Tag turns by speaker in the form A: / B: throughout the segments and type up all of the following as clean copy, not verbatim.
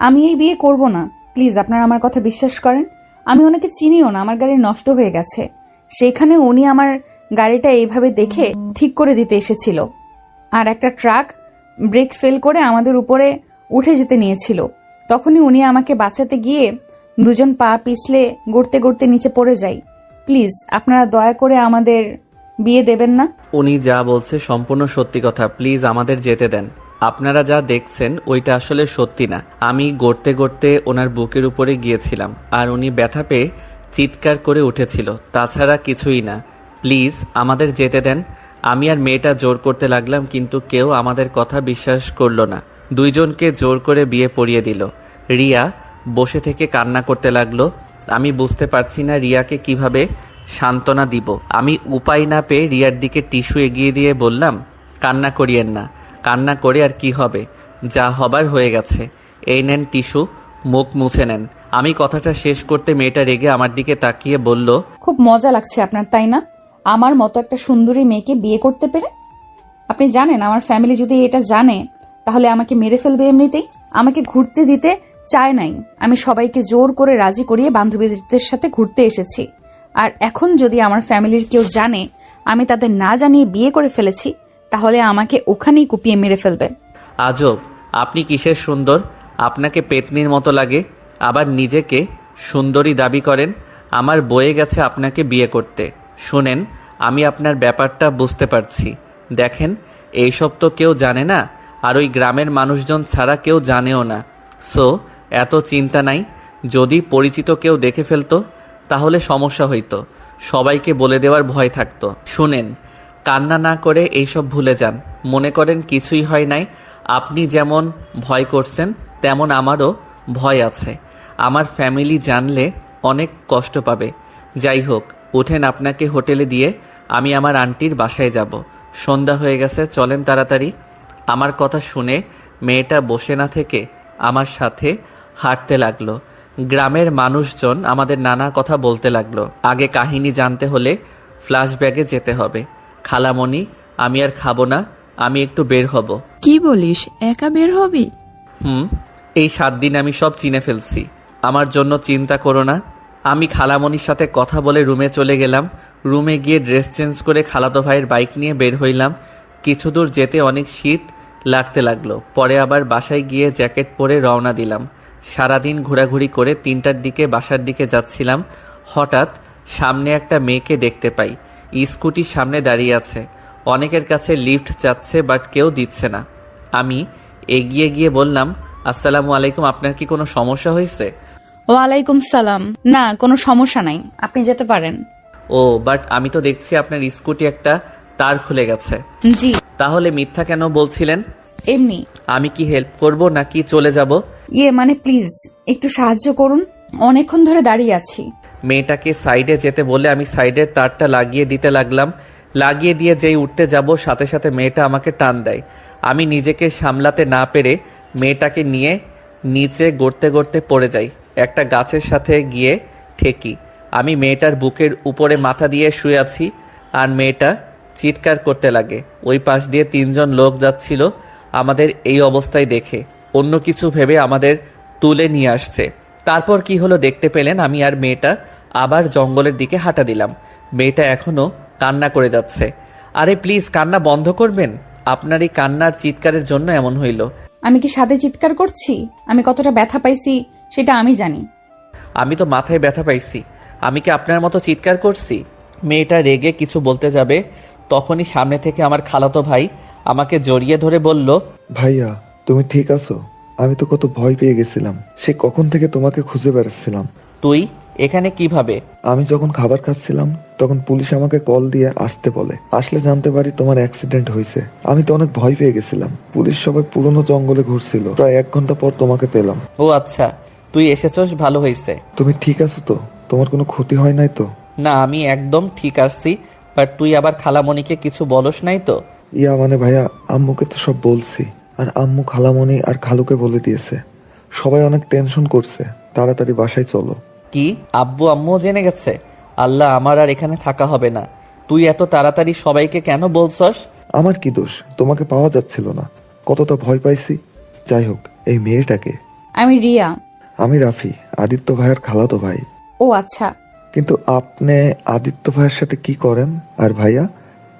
A: আমি এই বিয়ে করব না। প্লিজ আপনারা আমার কথা বিশ্বাস করেন। আমি ওনাকে চিনিও না, আমার গাড়ি নষ্ট হয়ে গেছে। সেখানে উনি আমার গাড়িটা এইভাবে দেখে ঠিক করে দিতে এসেছিল, আর একটা ট্রাক ব্রেক ফেল করে আমাদের উপরে উঠে যেতে নিয়েছিল। তখনই উনি আমাকে বাঁচাতে গিয়ে দুজন পা পিছলে গড়তে গড়তে নিচে পড়ে যাই। প্লিজ আপনারা দয়া করে আমাদের বিয়ে দেবেন না।
B: উনি যা বলছে সম্পূর্ণ সত্যি কথা, প্লিজ আমাদের যেতে দেন। আপনারা যা দেখছেন ওইটা আসলে সত্যি না। আমি গড়তে গড়তে ওনার বুকের উপরে গিয়েছিলাম আর উনি ব্যথা পেয়ে চিৎকার করে উঠেছিল, তাছাড়া কিছুই না। প্লিজ আমাদের যেতে দেন। আমি আর মেয়েটা জোর করতে লাগলাম, কিন্তু কেউ আমাদের কথা বিশ্বাস করলো না। দুইজনকে জোর করে বিয়ে পড়িয়ে দিল। রিয়া বসে থেকে কান্না করতে লাগলো। আমি বুঝতে পারছি না রিয়াকে কিভাবে সান্ত্বনা দিব। আমি উপায় না পেয়ে রিয়ার দিকে টিস্যু এগিয়ে দিয়ে বললাম, কান্না করিয়েন না। কান্না করে আর কি হবে, যা হবার হয়ে গেছে। এই নেন টিস্যু, মুখ মুছে নেন। আমি কথাটা শেষ করতে মেয়েটা রেগে আমার দিকে তাকিয়ে বলল,
A: খুব মজা লাগছে আপনার, তাই না? আমার মতো একটা সুন্দরী মেয়েকে বিয়ে করতে পেরে। আপনি জানেন আমার ফ্যামিলি যদি এটা জানে তাহলে আমাকে মেরে ফেলবে এমনিতেই। আমাকে ঘুরতে দিতে চায় নাই। আমি সবাইকে জোর করে রাজি করিয়ে বান্ধবীদের সাথে ঘুরতে এসেছি। আর এখন যদি আমার ফ্যামিলির কেউ জানে আমি তাদের না জানিয়ে বিয়ে করে ফেলেছি, তাহলে আমাকে ওখানেই কুপিয়ে মেরে ফেলবে।
B: আজব, আপনি কিসের সুন্দর? আপনাকে পেতনির মতো লাগে, আবার নিজেকে সুন্দরী দাবি করেন। আমার বয়ে গেছে আপনাকে বিয়ে করতে। শুনেন, আমি আপনার ব্যাপারটা বুঝতে পারছি। দেখেন, এইসব তো কেউ জানে না, আর ওই গ্রামের মানুষজন ছাড়া কেউ জানেও না। সো এত চিন্তা নাই। যদি পরিচিত কেউ দেখে ফেলতো তাহলে সমস্যা হইতো, সবাইকে বলে দেওয়ার ভয় থাকতো। শুনেন, কান্না না করে এইসব ভুলে যান। মনে করেন কিছুই হয় নাই। আপনি যেমন ভয় করছেন তেমন আমারও ভয় আছে। আমার ফ্যামিলি জানলে অনেক কষ্ট পাবে। যাই হোক, উঠেন, আপনাকে হোটেলে দিয়ে আমি আমার আন্টির বাসায় যাব। সন্ধ্যা হয়ে গেছে, চলেন তাড়াতাড়ি। আমার কথা শুনে মেয়েটা বসে না থেকে আমার সাথে হাঁটতে লাগলো। গ্রামের মানুষজন আমাদের নানা কথা বলতে লাগলো। আগে কাহিনী জানতে হলে ফ্ল্যাশব্যাকে যেতে হবে। খালামণি, আমি আর খাবো না, আমি একটু বের হব।
C: কি বলিস, একা বের হবি?
B: এই 7 দিন আমি সব চিনে ফেলছি, আমার জন্য চিন্তা করো না। আমি খালামণির সাথে কথা বলে রুমে চলে গেলাম। রুমে গিয়ে ড্রেস চেঞ্জ করে খালাতো ভাইয়ের বাইক নিয়ে বের হইলাম। কিছু দূর যেতে অনেক শীত লাগতে লাগলো। পরে আবার বাসায় গিয়ে জ্যাকেট পরে রওনা দিলাম। সারাদিন ঘোরাঘুরি করে 3টার দিকে বাসার দিকে যাচ্ছিলাম। হঠাৎ সামনে একটা মেয়েকে দেখতে পাই, স্কুটির সামনে দাঁড়িয়ে আছে। অনেকের কাছে লিফট চাচ্ছে, বাট কেউ দিচ্ছে না। আমি এগিয়ে গিয়ে বললাম, আসসালামু আলাইকুম, আপনার কি কোনো সমস্যা হয়েছে?
A: ওয়ালাইকুম সালাম। না, কোনো সমস্যা নাই, আপনি যেতে পারেন।
B: ও, বাট আমি তো দেখছি আপনার স্কুটি একটা তার খুলে গেছে।
A: জি।
B: তাহলে মিথ্যা কেন বলছিলেন?
A: এমনি।
B: আমি কি হেল্প করব নাকি চলে যাব?
A: মানে প্লিজ একটু সাহায্য করুন, অনেকক্ষণ ধরে দাঁড়িয়ে আছি।
B: মেয়েটাকে সাইডে যেতে বলে আমি সাইডের তারটা লাগিয়ে দিতে লাগলাম। লাগিয়ে দিয়ে যেই উঠতে যাব, সাথে সাথে মেয়েটা আমাকে টান দেয়। আমি নিজেকে সামলাতে না পেরে মেয়েটাকে নিয়ে নিচে গড়তে গড়তে পড়ে যাই। একটা গাছের সাথে গিয়ে ঠেকি। আমি মেয়েটার বুকের উপরে মাথা দিয়ে শুয়ে আছি, আর মেয়েটা চিৎকার করতে লাগে। ওই পাশ দিয়ে 3জন লোক যাচ্ছিল আমাদের এই অবস্থায় দেখে। অন্য কিছু ভেবে আমাদের তুলে নিয়ে আসছে। তারপর কি হলো দেখতে পেলেন, আমি আর মেয়েটা আবার জঙ্গলের দিকে হাঁটা দিলাম। মেয়েটা এখনো কান্না করে যাচ্ছে। আরে প্লিজ কান্না বন্ধ করবেন? আপনার এই কান্নার চিৎকারের জন্য এমন হইল।
A: আমি কি সাথে চিৎকার করছি? আমি কতটা ব্যথা পাইছি সেটা আমি জানি।
B: আমি তো মাথায় ব্যথা পাইছি, আমি কি আপনার মতো চিৎকার করছি? মেয়েটা রেগে কিছু বলতে যাবে, তখনই সামনে থেকে আমার খালাতো ভাই আমাকে জড়িয়ে ধরে বলল,
D: ভাইয়া তুমি ঠিক আছো? আমি তো কত ভয় পেয়ে গেছিলাম, সে কখন থেকে তোমাকে খুঁজে বেড়াচ্ছিলাম।
B: তুই এখানে কিভাবে?
D: আমি যখন খাবার খাচ্ছিলাম তখন পুলিশ আমাকে কল দিয়ে আসতে বলে। আসলে জানতে পারি তোমার অ্যাক্সিডেন্ট হয়েছে। আমি তো অনেক ভয় পেয়ে গেছিলাম। পুলিশ সবাই পুরনো জঙ্গলে ঘুরছিল। প্রায় 1 ঘন্টা পর তোমাকে পেলাম।
B: ও আচ্ছা, তুই এসেছস, ভালো হয়েছে।
D: তুমি ঠিক আছো তো? তোমার কোনো ক্ষতি হয় নাই তো?
B: না, আমি একদম ঠিক আসছি। বাট তুই আবার খালামণিকে কিছু বলস নাই তো?
D: মানে ভাইয়া, আম্মুকে তো সব বলছি, আর আম্মু খালামণি আর খালুকে বলে দিয়েছে। সবাই অনেক টেনশন করছে। তাড়াতাড়ি বাসায় চলো।
B: কি, আব্বু আম্মুও জেনে গেছে? আল্লাহ, আমার আর এখানে থাকা হবে না। তুই এত তাড়াতাড়ি সবাইকে কেন বলছস?
D: আমার কি দোষ? তোমাকে পাওয়া যাচ্ছিল না, কতটা ভয় পাইছি। যাই হোক, এই মেয়েটাকে
A: আমি রিয়া।
D: আমি রাফি, আদিত্য ভাইয়ের খালাতো ভাই।
A: ও আচ্ছা।
D: কিন্তু আপনি আদিত্য ভাইয়ের সাথে কি করেন? আর ভাইয়া,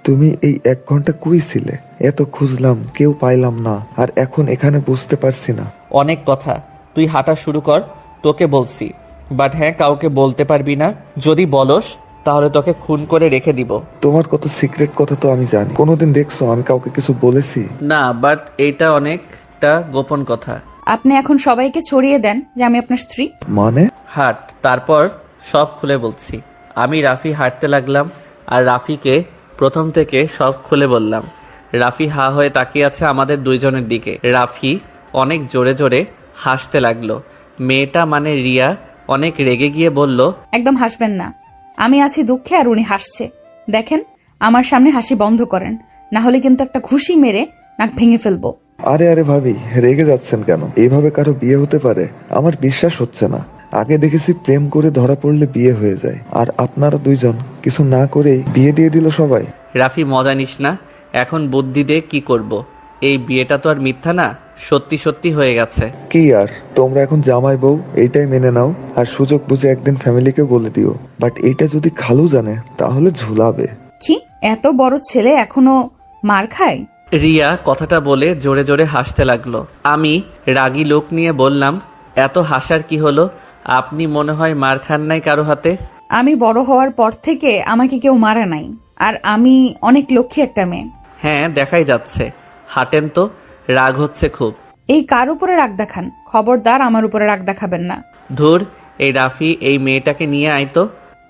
D: তুমি এই 1 ঘন্টা কই ছিলে? এত খুঁজলাম, কেউ পাইলাম না, আর এখন এখানে বুঝতে পারছি না।
B: অনেক কথা, তুই হাঁটা শুরু কর, তোকে বলছি। বাট হ্যাঁ, কাউকে বলতে পারবি না। যদি বলস তাহলে তোকে খুন করে রেখে দিব।
D: তোমার কত সিক্রেট কথা তো আমি জানি। কোনোদিন দেখছো আমি কাউকে কিছু বলেছি?
B: না, বাট এইটা অনেকটা গোপন কথা।
A: আপনি এখন সবাইকে ছড়িয়ে দেন যে আমি আপনার স্ত্রী।
D: মানে?
B: হাঁট, তারপর সব খুলে বলছি। আমি রাফি হাঁটতে লাগলাম আর রাফিকে প্রথম থেকে সব খুলে বললাম। রাফি হা হয়ে তাকিয়ে আছে আমাদের দুইজনের দিকে। রাফি অনেক জোরে জোরে হাসতে লাগলো। মেয়েটা মানে রিয়া অনেক রেগে গিয়ে বলল,
A: একদম হাসবেন না। আমি আছি দুঃখে আর উনি হাসছে। দেখেন, আমার সামনে হাসি বন্ধ করেন, না হলে কিন্তু একটা ঘুষি মেরে নাক ভেঙে ফেলবো।
D: আরে আরে ভাবি, রেগে যাচ্ছেন কেন? এইভাবে কারো বিয়ে হতে পারে? আমার বিশ্বাস হচ্ছে না। আগে দেখেছি প্রেম করে ধরা পড়লে বিয়ে হয়ে যায়, আর আপনারা দুইজন কিছু না করেই বিয়ে দিয়ে দিল সবাই।
B: রাফি মজা নিস না, এখন বুদ্ধি দে কি করব। এই বিয়েটা তো আর মিথ্যা না, সত্যি সত্যি হয়ে গেছে।
D: কি আর, তোমরা এখন জামাই বউ, এইটাই মেনে নাও, আর সুযোগ বুঝে একদিন ফ্যামিলিকে বলে দিও। বাট এইটা যদি খালু জানে তাহলে ঝুলাবে।
A: কি, এত বড় ছেলে এখনো মার খায়?
B: রিয়া কথাটা বলে জোরে জোরে হাসতে লাগলো। আমি রাগী লোক নিয়ে বললাম, এত হাসার কি হলো? আপনি মনে হয় মার খান নাই কারো হাতে।
A: আমি বড় হওয়ার পর থেকে আমাকে কেউ মারা নাই, আর আমি অনেক লক্ষ্মী একটা মেয়ে।
B: হ্যাঁ, দেখাই যাচ্ছে। হাঁটেন তো, রাগ হচ্ছে খুব।
A: এই কার উপরে রাগ দেখান? খবরদার আমার উপরে রাগ দেখাবেন না।
B: ধুর, এই রাফি এই মেয়েটাকে নিয়ে আয় তো।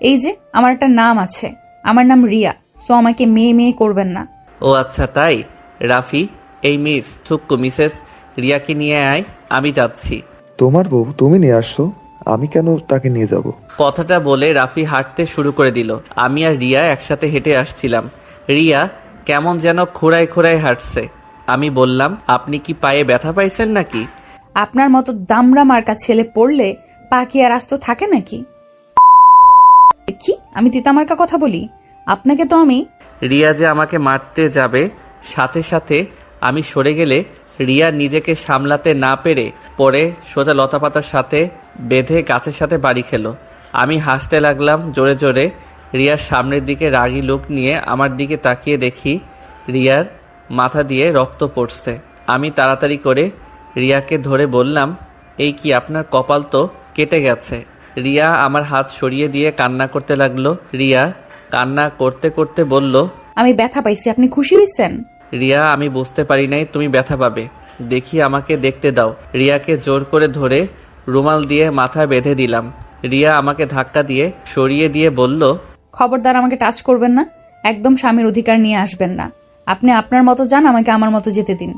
A: এই যে আমার একটা নাম আছে, আমার নাম রিয়া, সো আমাকে মেয়ে মেয়ে করবেন না।
B: ও আচ্ছা তাই। রাফি, এই মিসেস রিয়াকে নিয়ে আয়, আমি যাচ্ছি।
D: তোমার বউ তুমি নিয়ে আসছো, আমি কেন তাকে নিয়ে যাব?
B: কথাটা বলে রাফি হাঁটতে শুরু করে দিল। আমি আর রিয়া একসাথে হেঁটে আসছিলাম। রিয়া কেমন যেন খোঁড়ায় খোঁড়ায় হাঁটছে। আমি বললাম, আপনি কি পায়ে ব্যথা পাইছেন নাকি?
A: আপনার মতো দামড়া মার্কা ছেলে পড়লে পা কি আর আস্ত থাকে নাকি? কি আমি তিতামার্কা কথা বলি? আপনাকে তো আমি।
B: রিয়া যে আমাকে মারতে যাবে, সাথে সাথে আমি সরে গেলে রিয়া নিজেকে সামলাতে না পেরে পরে সোজা লতাপাতার সাথে বেঁধে গাছের সাথে বাড়ি খেলো। আমি হাসতে লাগলাম জোরে জোরে। রিয়ার সামনের দিকে রাগী লোক নিয়ে আমার দিকে তাকিয়ে দেখি রিয়ার মাথা দিয়ে রক্ত পড়ছে। আমি তাড়াতাড়ি করে রিয়াকে ধরে বললাম, এই কি, আপনার কপাল তো কেটে গেছে। রিয়া আমার হাত সরিয়ে দিয়ে কান্না করতে লাগলো। রিয়া কান্না করতে করতে বলল,
A: আমি ব্যথা পাইছি, আপনি খুশি হয়েছেন?
B: রিয়া, আমি বুঝতে পারি নাই তুমি ব্যথা পাবে। দেখি, আমাকে দেখতে দাও। রিয়াকে জোর করে ধরে রুমাল দিয়ে মাথায় বেঁধে দিলাম। রিয়া আমাকে ধাক্কা দিয়ে সরিয়ে দিয়ে বলল,
A: খবরদার আমাকে টাচ করবেন না, একদম স্বামীর অধিকার নিয়ে আসবেন না। আপনি আপনার মতো যান, আমাকে আমার মতো যেতে দিন।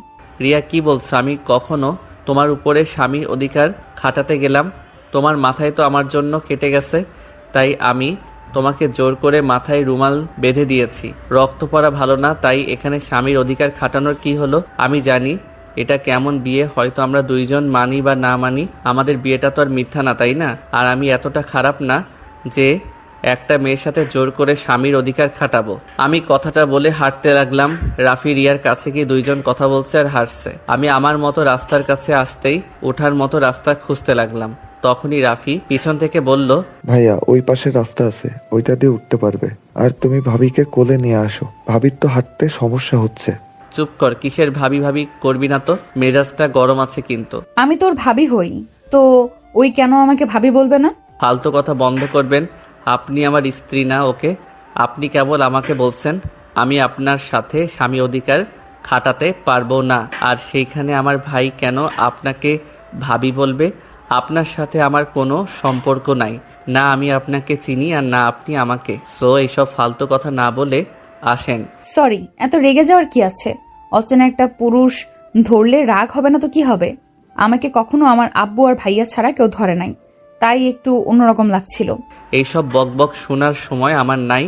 B: রিয়া কি বলছো? আমি কখনো তোমার উপরে স্বামীর অধিকার খাটাতে গেলাম? তোমার মাথায় তো আমার জন্য কেটে গেছে, তাই আমি তোমাকে জোর করে মাথায় রুমাল বেঁধে দিয়েছি। রক্ত পড়া ভালো না, তাই এখানে স্বামীর অধিকার খাটানোর কি হলো? আমি জানি এটা কেমন বিয়ে, হয়তো আমরা দুইজন মানি বা না মানি, আমাদের বিয়েটা তো আর মিথ্যা না, তাই না? আর আমি এতটা খারাপ না যে একটা মেয়ের সাথে জোর করে স্বামীর অধিকার খাটাবো। আমি কথাটা বলে হাঁটতে লাগলাম। রাফি রিয়ার কাছে গিয়ে দুইজন কথা বলছে আর হাঁটছে। আমি আমার মতো রাস্তার কাছে আসতেই ওঠার মতো রাস্তা খুঁজতে লাগলাম। তখনই রাফি পিছন থেকে বলল,
D: ভাইয়া, ওই পাশে রাস্তা আছে, ওইটা দিয়ে উঠতে পারবে। আর তুমি ভাবিকে কোলে নিয়ে আসো, ভাবির তো হাঁটতে সমস্যা হচ্ছে।
B: চুপ কর, কিসের ভাবি ভাবি করবি না তো, মেজাজটা গরম আছে কিন্তু।
A: আমি তোর ভাবি হই তো ওই কেন আমাকে ভাবি বলবে না?
B: ফালতু কথা বন্ধ করবেন। আপনি আমার স্ত্রী না, ওকে? আপনি কেবল আমাকে বলছেন আমি আপনার সাথে স্বামী অধিকার খাটাতে পারবো না, আর সেইখানে আমার ভাই কেন আপনাকে ভাবি বলবে? আপনার সাথে আমার কোনো সম্পর্ক নাই, না আমি আপনাকে চিনি আর না আপনি আমাকে। সো এইসব ফালতু কথা না বলে আসেন।
A: সরি, এত রেগে যাওয়ার কি আছে? অচেনা একটা পুরুষ ধরলে রাগ হবে না তো কি হবে? আমাকে কখনো আমার আব্বু আর ভাইয়া ছাড়া কেউ ধরে নাই, তাই একটু অন্যরকম লাগছিল।
B: এইসব বকবক শোনার সময় আমার নাই।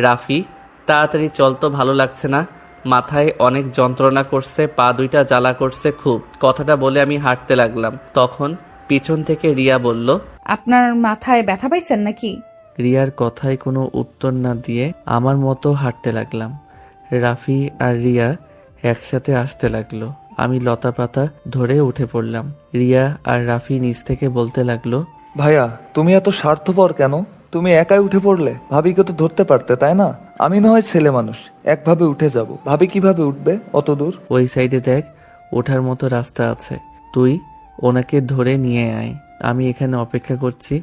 B: রাফি, তাড়াতাড়ি চল তো, ভালো লাগছে না। মাথায় অনেক যন্ত্রণা করছে, পা দুইটা জ্বালা করছে খুব। কথাটা বলে আমি হাঁটতে লাগলাম। তখন পিছন থেকে রিয়া বলল,
A: আপনার মাথায় ব্যথা পাইছেন নাকি?
B: রিয়ার কথায় কোনো উত্তর না দিয়ে আমার মতো হাঁটতে লাগলাম। রাফি আর রিয়া একসাথে আসতে লাগলো। আমি লতা পাতা ধরে উঠে পড়লাম। রিয়া আর রাফি নিচ থেকে বলতে লাগলো,
E: ভাইয়া তুমি এত স্বার্থপর কেন? তুমি একাই উঠে পড়লে, ভাবিকে তো ধরতে পারতে তাই না? আমি না হয় ছেলে মানুষ, একভাবে উঠে যাব, ভাবি কিভাবে উঠবে অত দূর?
B: ওই সাইডে দেখ, ওঠার মতো রাস্তা আছে, তুই ওনাকে ধরে নিয়ে আয়। আমি এখানে অপেক্ষা করছি,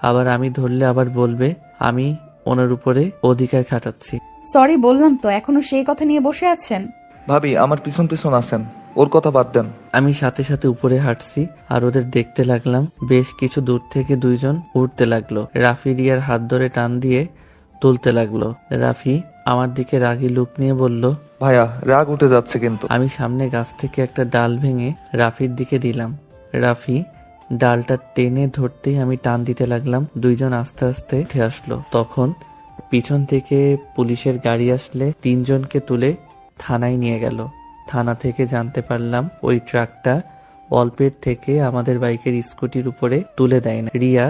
B: আবার আমি ধরলে আবার বলবে আমি ওনার উপরে অধিকার খাটাচ্ছি।
A: সরি বললাম তো, এখনো সেই কথা নিয়ে বসে আছেন?
E: ভাবি আমার পিছন পিছন আছেন, ওর কথা বাদ দেন।
B: আমি সাথে সাথে উপরে হাঁটছি আর ওদের দেখতে লাগলাম। বেশ কিছু দূর থেকে দুইজন উঠতে লাগলো। রাফি রিয়ার হাত ধরে টান দিয়ে তুলতে লাগলো। রাফি আমার দিকে রাগী লুক নিয়ে বলল,
E: ভাইয়া রাগ উঠে যাচ্ছে কিন্তু।
B: আমি সামনে গাছ থেকে একটা ডাল ভেঙে রাফির দিকে দিলাম। রাফি ডালটা টেনে ধরতেই আমি টান দিতে লাগলাম। দুইজন আস্তে আস্তে উঠে আসলো। তখন পিছন থেকে পুলিশের গাড়ি আসলে তিনজনকে তুলে থানায় নিয়ে গেল। থানা থেকে জানতে পারলাম ওই ট্রাকটা অল্পের থেকে আমাদের বাইকের স্কুটির উপরে তুলে দেয় না। রিয়া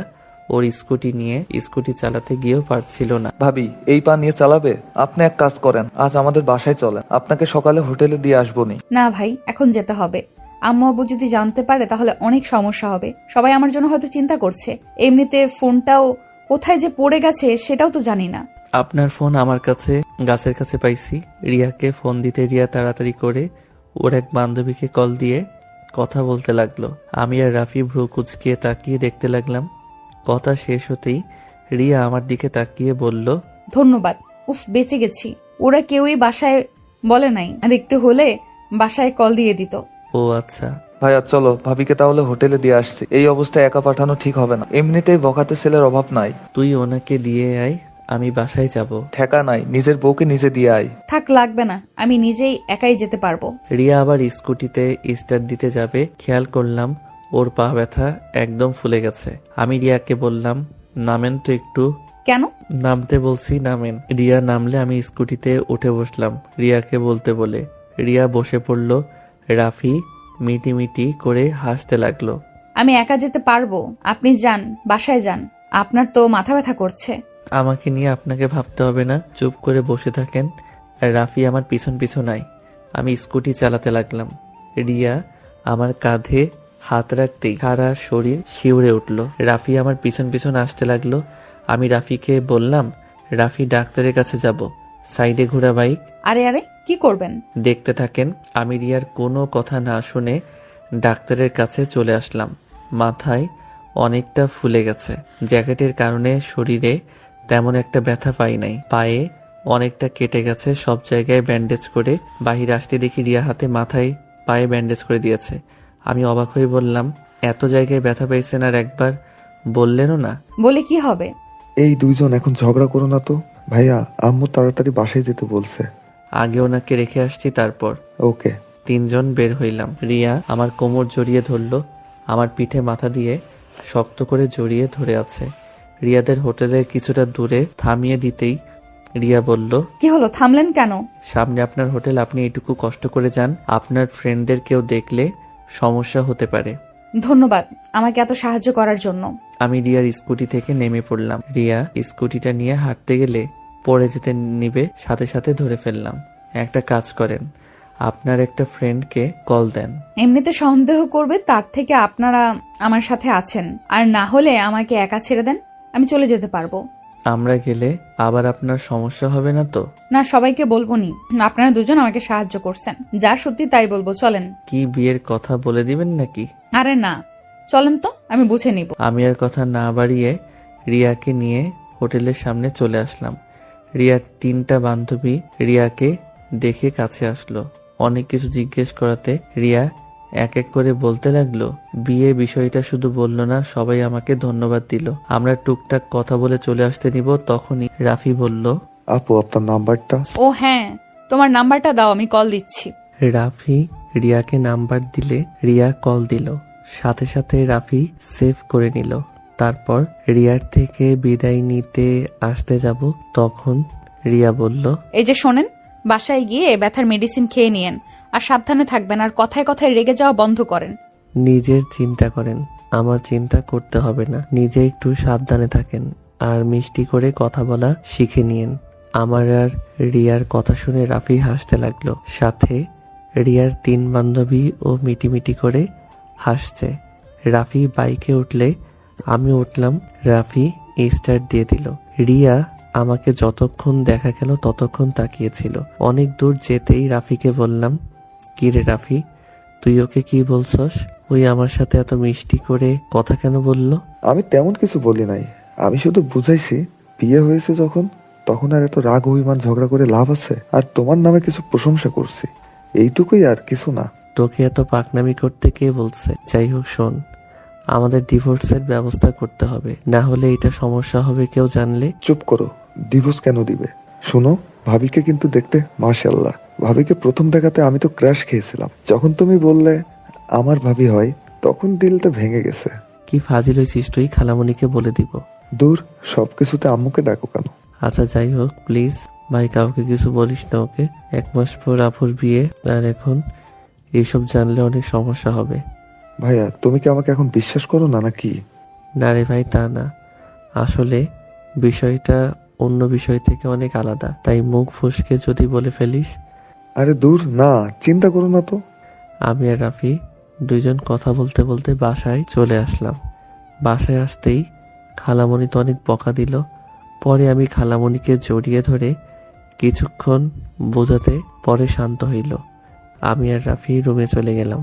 B: ওর স্কুটি নিয়ে স্কুটি চালাতে গিয়েও পারছিল না।
E: ভাবি এই পা নিয়ে চালাবে? আপনি এক কাজ করেন, আজ আমাদের বাসায় চলেন, আপনাকে সকালে হোটেলে দিয়ে আসবনি।
A: না ভাই, এখন যেতে হবে। আম্মু আব্বু যদি জানতে পারে তাহলে অনেক সমস্যা হবে। সবাই আমার জন্য হয়তো চিন্তা করছে। এমনিতে ফোনটাও কোথায় যে পড়ে গেছে সেটাও তো জানি না।
B: আপনার ফোন আমার কাছে গাছের কাছে পাইছি। রিয়াকে ফোন দিতে রিয়া তাড়াতাড়ি করে ওর এক বান্ধবীকে কল দিয়ে কথা বলতে লাগলো। আমি আর রাফি ভ্রু কুচকিয়ে তাকিয়ে দেখতে লাগলাম। কথা শেষ হতেই রিয়া আমার দিকে তাকিয়ে বলল,
A: ধন্যবাদ। উফ, বেঁচে গেছি। ওরা কেউই বাসায় বলে নাই, আর একটু হলে বাসায় কল দিয়ে দিত।
B: ও আচ্ছা।
E: ভাইয়া চলো, ভাবিকে তাহলে হোটেলে দিয়ে আসছি। এই অবস্থায় একা পাঠানো ঠিক হবে না, এমনিতেই বখাতে ছেলের অভাব নাই।
B: তুই ওনাকে দিয়ে আয়, আমি বাসায় যাব।
E: ঠেকা নাই, নিজের বউকে নিজে দিয়ে আয়।
A: থাক, লাগবে না, আমি নিজেই একাই যেতে পারবো।
B: রিয়া আবার স্কুটিতে স্টার্ট দিতে যাবে, খেয়াল করলাম ওর পা ব্যথা একদম ফুলে গেছে। আমি রিয়াকে বললাম, নামেন তো একটু।
A: কেন?
B: নামতে বলছি, নামেন। রিয়া নামলে আমি স্কুটিতে উঠে বসলাম রিয়াকে বলতে বলে। রিয়া বসে পড়ল। রাফি মিটি করে হাসতে লাগলো।
A: আমি একা যেতে পারবো, আপনি যান, বাসায় যান। আপনার তো মাথা ব্যথা করছে।
B: আমাকে নিয়ে আপনাকে ভাবতে হবে না, চুপ করে বসে থাকেন। আর রাফি আমার পিছন পিছন আয়। আমি স্কুটি চালাতে লাগলাম। রিয়া আমার কাঁধে হাত রাখতেই সারা শরীর শিউরে উঠল। রাফি আমার পিছন পিছন আসতে লাগলো। আমি রাফিকে বললাম, রাফি ডাক্তারের কাছে যাব, সাইডে ঘোরা বাইক।
A: আরে আরে, কি করবেন?
B: দেখতে থাকেন। আমি রিয়ার কোনো কথা না শুনে ডাক্তারের কাছে চলে আসলাম। মাথায় অনেকটা ফুলে গেছে, জ্যাকেটের কারণে শরীরে তেমন একটা ব্যথা পাই নাই। পায়ে অনেকটা কেটে গেছে, সব জায়গায় ব্যান্ডেজ করে বাহির আসতে দেখি রিয়া হাতে মাথায় পায়ে ব্যান্ডেজ করে দিয়েছে। আমি অবাক হয়ে বললাম, এত জায়গায় ব্যথা পাইছেন আর একবার বললেনও না?
A: বলে কি হবে?
D: এই দুইজন এখন ঝগড়া করো না তো। ভাইয়া আম্মু তাড়াতাড়ি বাসায় যেতে বলছে।
B: আগে ওনাকে রেখে আসছি, তারপর।
D: ওকে।
B: তিনজন বের হইলাম। রিয়া আমার কোমর জড়িয়ে ধরলো, আমার পিঠে মাথা দিয়ে শক্ত করে জড়িয়ে ধরে আছে। রিয়াদের হোটেলের কিছুটা দূরে থামিয়ে দিতেই রিয়া বলল,
A: কি হলো, থামলেন কেন?
B: সামনে আপনার হোটেল, আপনি এটুকু কষ্ট করে যান, আপনার ফ্রেন্ডদের কেউ দেখলে সমস্যা হতে পারে।
A: ধন্যবাদ আমাকে এত সাহায্য করার জন্য।
B: আমি রিয়ার স্কুটি থেকে নেমে পড়লাম। রিয়া স্কুটিটা নিয়ে হাঁটতে গেলে পড়ে যেতে নিবে, সাথে সাথে ধরে ফেললাম। একটা কাজ করেন, আপনার একটা ফ্রেন্ডকে কল দেন।
A: এমনিতে সন্দেহ করবে, তার থেকে আপনারা আমার সাথে আছেন। আর না হলে আমাকে একা ছেড়ে দেন, আমি চলে যেতে পারবো।
B: আমরা গেলে আবার আপনার সমস্যা হবে না তো?
A: না, সবাইকে বলবো নি। আপনারা দুজন আমাকে সাহায্য করছেন, যা সত্যি তাই বলবো। চলেন।
B: কি বিয়ের কথা বলে দিবেন নাকি?
A: আরে না, চলেন তো, আমি বুঝে নিব।
B: আমি আর কথা না বাড়িয়ে রিয়াকে নিয়ে হোটেলের সামনে চলে আসলাম। রিয়ার তিনটা বান্ধবী রিয়াকে দেখে কাছে আসলো। অনেক কিছু জিজ্ঞেস করাতে রিয়া এক এক করে বলতে লাগলো। বিয়ে বিষয়টা শুধু বললো না, সবাই আমাকে ধন্যবাদ দিল। আমরা টুকটাক কথা বলে চলে আসতে নিব, তখনই রাফি বলল,
D: আপু আপনার নাম্বারটা।
A: ও হ্যাঁ, তোমার নাম্বারটা দাও, আমি কল দিচ্ছি।
B: রাফি রিয়াকে নাম্বার দিলে রিয়া কল দিল। সাথে সাথে রাফি সেভ করে নিল। তারপর রিয়ার থেকে বিদায় নিতে আসতে যাব, তখন রিয়া বলল,
A: এই যে শোনেন, বাসায় গিয়ে ব্যথার মেডিসিন খেয়ে নিয়েন, আর সাবধানে থাকবেন, আর কথায় কথায় রেগে যাওয়া বন্ধ করেন।
B: নিজের চিন্তা করেন, আমার চিন্তা করতে হবে না। নিজে একটু সাবধানে থাকেন আর মিষ্টি করে কথা বলা শিখে নিয়েন। আমার আর রিয়ার কথা শুনে রাফি হাসতে লাগলো, সাথে
F: রিয়ার 3 বান্ধবী ও মিটিমিটি করে হাসছে। রাফি বাইকে উঠলে আমি উঠলাম। রাফি স্টার্ট দিয়ে দিল। রিয়া আমাকে যতক্ষণ দেখা গেল ততক্ষণ তাকিয়েছিল। অনেক দূর যেতেই রাফিকে বললাম, কি রে রাফি, তুই ওকে কি বলছস? ওই আমার সাথে এত মিষ্টি করে কথা কেন বলল?
D: আমি তেমন কিছু বলি নাই, আমি শুধু বুঝাইছি বিয়ে হয়েছে যখন, তখন আর এত রাগ অভিমান ঝগড়া করে লাভ আছে? আর তোমার নামে কিছু প্রশংসা করছি, এইটুকুই, আর কিছু না।
F: তোকে এত পাকনামি করতে কে বলছে? যাই হোক শোন, আমাদের ডিভোর্সের ব্যবস্থা করতে হবে, না হলে এটা সমস্যা হবে কেউ জানলে।
D: চুপ করো, ডিভোর্স কেন দিবে? শুনো, ভাবিকে কিন্তু দেখতে মাশাআল্লাহ। ভাবিকে প্রথম দেখাতে আমি তো ক্র্যাশ খেয়েছিলাম। যখন তুমি বললে আমার ভাবি হয়, তখন দিলটা ভেঙে গেছে।
F: কি ফাজিল হয়েছিস তুই, খালামণিকে বলে দিব।
D: দূর, সবকিছুতে আম্মুকে ডাকো কেন?
F: আচ্ছা যাই হোক, প্লিজ ভাই কাউকে কিছু বলিস না ওকে। 1 মাস পর আপুর বিয়ে, আর এখন এইসব জানলে অনেক সমস্যা হবে।
D: ভাইয়া, তুমি কি আমাকে এখন বিশ্বাস করো না নাকি?
F: না রে ভাই, তা না, আসলে বিষয়টা অন্য বিষয় থেকে অনেক আলাদা, তাই মুখ ফসকে যদি বলে ফেলিস।
D: আরে দূর না, চিন্তা করো না তো।
F: আমি আর রাফি দুইজন কথা বলতে বলতে বাসায় চলে আসলাম। বাসায় আসতেই খালামণি তো অনেক বকা দিল। পরে আমি খালামণিকে জড়িয়ে ধরে কিছুক্ষণ বোঝাতে পরে শান্ত হইল। আমি আর রাফি রুমে চলে গেলাম।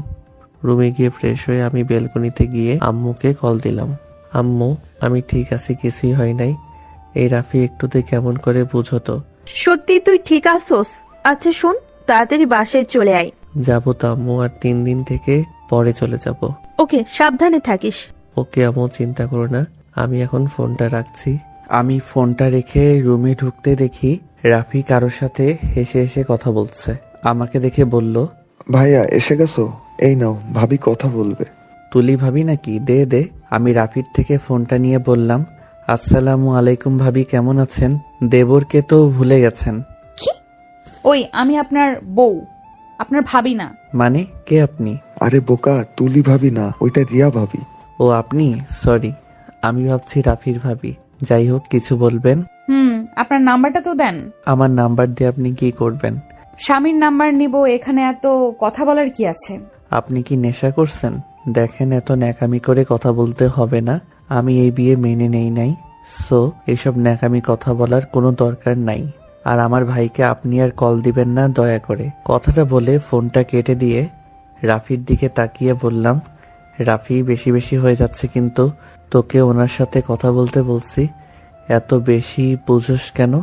F: রুমে গিয়ে ফ্রেশ হয়ে আমি বেলকনিতে গিয়ে আম্মুকে কল দিলাম। আম্মু, আমি ঠিক আছি, কিছুই হয় নাই। এই রাফি একটুতে কেমন করে বুঝতো।
G: সত্যি তুই ঠিক আছোস? আচ্ছা শোন, তাড়াতাড়ি বাসায় চলে আয়।
F: যাবো তো আম্মু, আর 3 দিন থেকে পরে চলে যাব।
G: ওকে, সাবধানে থাকিস।
F: ওকে আম্মু, চিন্তা করো না। আমি এখন ফোনটা রাখছি। আমি ফোনটা রেখে রুমে ঢুকতে দেখি রাফি কারোর সাথে হেসে হেসে কথা বলছে। আমাকে দেখে বলল,
D: ভাইয়া এসে গেছো, এই নাও, ভাবি কথা বলবে।
F: তুলি ভাবি নাকি? দে দে। আমি রাফির থেকে ফোনটা নিয়ে বললাম, আসসালামু আলাইকুম ভাবি, কেমন আছেন? দেবরকে তো ভুলে গেছেন।
A: কি? ওই আমি আপনার বউ, আপনার ভাবি না।
F: মানে কে আপনি?
D: আরে বোকা, তুলি ভাবি না, ওইটা রিয়া ভাবি।
F: ও আপনি? সরি, আমি ভাবছি রাফির ভাবি। যাই হোক, কিছু বলবেন?
A: আপনার নাম্বারটা তো দেন।
F: আমার নাম্বার দিয়ে আপনি কি করবেন?
A: স্বামীর নাম্বার নিব, এখানে এত কথা বলার কি আছে?
F: আপনি কি নেশা করছেন? দেখেন, এত ন্যাকামি করে কথা বলতে হবে না। আমি এই বিয়ে মেনে নেই নাই, সো এসব ন্যাকামি কথা বলার কোনো দরকার নাই। আর আমার ভাইকে আপনি আর কল দিবেন না দয়া করে। কথাটা বলে ফোনটা কেটে দিয়ে রাফির দিকে তাকিয়ে বললাম, রাফি, বেশি বেশি হয়ে যাচ্ছে কিন্তু। তোকে ওনার সাথে কথা বলতে বলছি, এত বেশি বুঝোস কেন?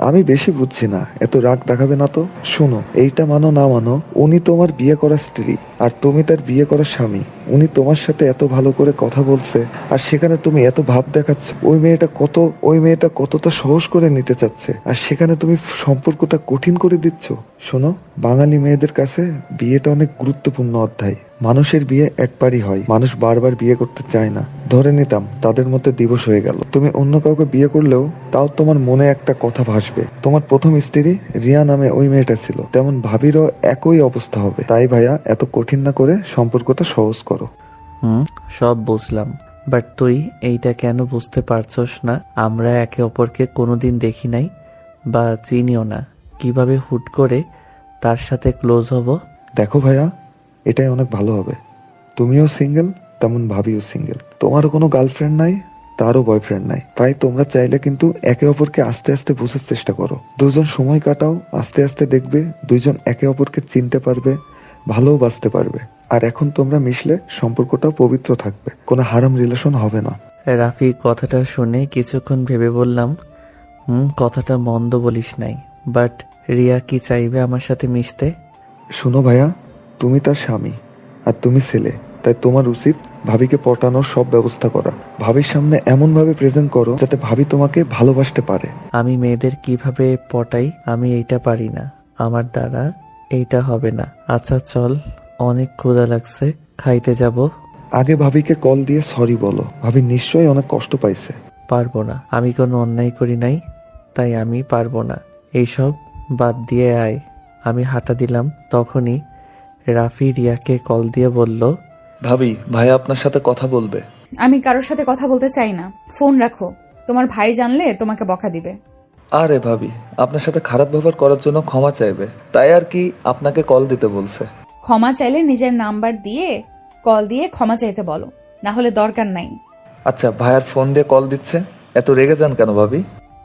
D: আমি বেশি বুঝছি না, এত রাগ দেখাবে না তো। শোনো, এইটা মানো না মানো, উনি তোমার বিয়ে করা স্ত্রী আর তুমি তার বিয়ে করা স্বামী। উনি তোমার সাথে এত ভালো করে কথা বলছে, আর সেখানে তুমি এত ভাব দেখাচ্ছ। ওই মেয়েটা কতটা সহজ করে নিতে চাচ্ছে, আর সেখানে তুমি সম্পর্কটা কঠিন করে দিচ্ছ। শোনো, বাঙালি মেয়েদের কাছে বিয়েটা অনেক গুরুত্বপূর্ণ অধ্যায়। মানুষের বিয়ে একবারই হয়, মানুষ বারবার বিয়ে করতে চায় না। ধরে নিতাম তাদের মধ্যে দিবস হয়ে গেল, তুমি অন্য কাউকে বিয়ে করলেও তাও তোমার মনে একটা কথা ভাসবে, তোমার প্রথম স্ত্রী রিয়া নামে ওই মেয়েটা ছিল, তেমন ভাবিরও একই অবস্থা হবে। তাই ভাইয়া, এত কঠিন না করে সম্পর্কটা সহজ করো।
F: সব বুঝলাম, বাট তুই এইটা কেন বুঝতে পারছস না? আমরা একে অপরকে কোনোদিন দেখি নাই বা চিনিও না, কিভাবে হুট করে তার সাথে ক্লোজ হব?
D: দেখো ভাইয়া, এটাই অনেক ভালো হবে। তুমিও সিঙ্গেল, তেমন ভাবিও সিঙ্গেল। তোমারও কোনো গার্লফ্রেন্ড নাই, তারও বয়ফ্রেন্ড নাই। তাই তোমরা চাইলে কিন্তু একে অপরকে আস্তে আস্তে বোঝার চেষ্টা করো। দুজন সময় কাটাও, আস্তে আস্তে দেখবে দুইজন একে অপরকে চিনতে পারবে, ভালোও বাঁচতে পারবে। আর এখন তোমরা মিশলে সম্পর্কটাও পবিত্র থাকবে, কোনো হারাম রিলেশন হবে না।
F: রাফি কথাটা শুনে কিছুক্ষণ ভেবে বললাম, কথাটা মন্দ বলিস নাই, বাট রিয়া কি চাইবে আমার সাথে মিশতে?
D: শোনো ভাইয়া, তুমি তার স্বামী আর তুমি ছেলে, তাই তোমার উচিত ভাবিকে পটানোর সব ব্যবস্থা করা। ভাবির সামনে এমন ভাবে প্রেজেন্ট করো যাতে ভাবি তোমাকে ভালোবাসতে পারে।
F: আমি মেয়েদের কিভাবে পটাই, আমি এইটা পারি না, আমার দ্বারা এইটা হবে না। আচ্ছা চল, অনেক ক্ষুধা লাগছে, খাইতে যাব।
D: আগে ভাবিকে কল দিয়ে সরি বলো, ভাবি নিশ্চয়ই অনেক কষ্ট পাইছে।
F: পারবো না, আমি কোনো অন্যায় করি নাই, তাই আমি পারবো না। এইসব বাদ দিয়ে আয়। আমি হাঁটা দিলাম, তখনই রাফি রিয়াকে কল দিয়ে বলল,
E: ভাবি, ভাই আপনার সাথে কথা বলবে।
A: আমি কারোর সাথে কথা বলতে চাই না, ফোন রাখো। তোমার ভাই জানলে তোমাকে বকা দিবে।
E: আরে ভাবি, আপনার সাথে খারাপ ব্যবহার করার জন্য ক্ষমা চাইবে, তাই আর কি আপনাকে কল দিতে বলছে।
A: ক্ষমা চাইলে নিজের নাম্বার দিয়ে কল দিয়ে ক্ষমা চাইতে বলো, না হলে দরকার নাই।
E: আচ্ছা, ভাইয়ার ফোন দিয়ে কল দিচ্ছে, এত রেগে যান কেন ভাবি?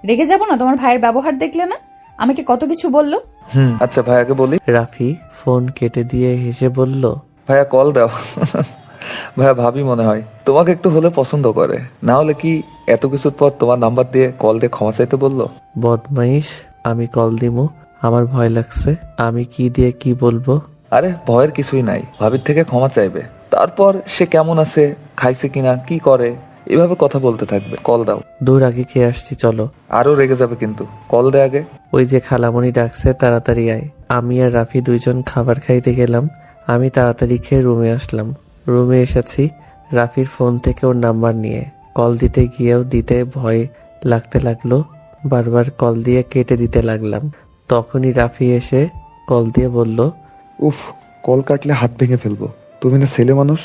A: রেগে যাব না? তোমার ভাইয়ের ব্যবহার দেখলে না, আমাকে কত কিছু বললো।
E: আচ্ছা ভাইয়াকে বলি।
F: রাফি ফোন কেটে দিয়ে হেসে বলল,
E: ভাইয়া কল দাও। ভাইয়া ভাবি মনে হয় তোমাকে একটু হলে পছন্দ করে, না হলে কি এত কিছুর পর তোমার নাম্বার দিয়ে কল দিয়ে ক্ষমা চাইতে বললো?
F: বদমাইশ, আমি কল দিমু, আমার ভয় লাগছে, আমি কি দিয়ে কি বলবো?
E: আরে ভয়ের কিছুই নাই, ভাবির থেকে ক্ষমা চাইবে, তারপর সে কেমন আছে, খাইছে কিনা, কি করে, এভাবে কথা বলতে থাকবে। কল দাও।
F: দূর আগে খেয়ে আসছি, চলো।
E: আরো রেগে যাবে কিন্তু, কল দে আগে।
F: ওই যে খালামণি ডাকছে, তাড়াতাড়ি আয়। আমি আর রাফি দুইজন খাবার খাইতে গেলাম। আমি তাড়াতাড়ি খেয়ে রুমে আসলাম। রুমে এসেছি রাফির ফোন থেকে ওর নাম্বার নিয়ে। কল দিতে গিয়েও দিতে ভয় লাগতে লাগলো, বারবার কল দিয়ে কেটে দিতে লাগলাম। তখনই রাফি এসে কল দিয়ে বলল,
D: উফ, কল কাটলে হাত ভেঙে ফেলবো। তুমি না ছেলে মানুষ,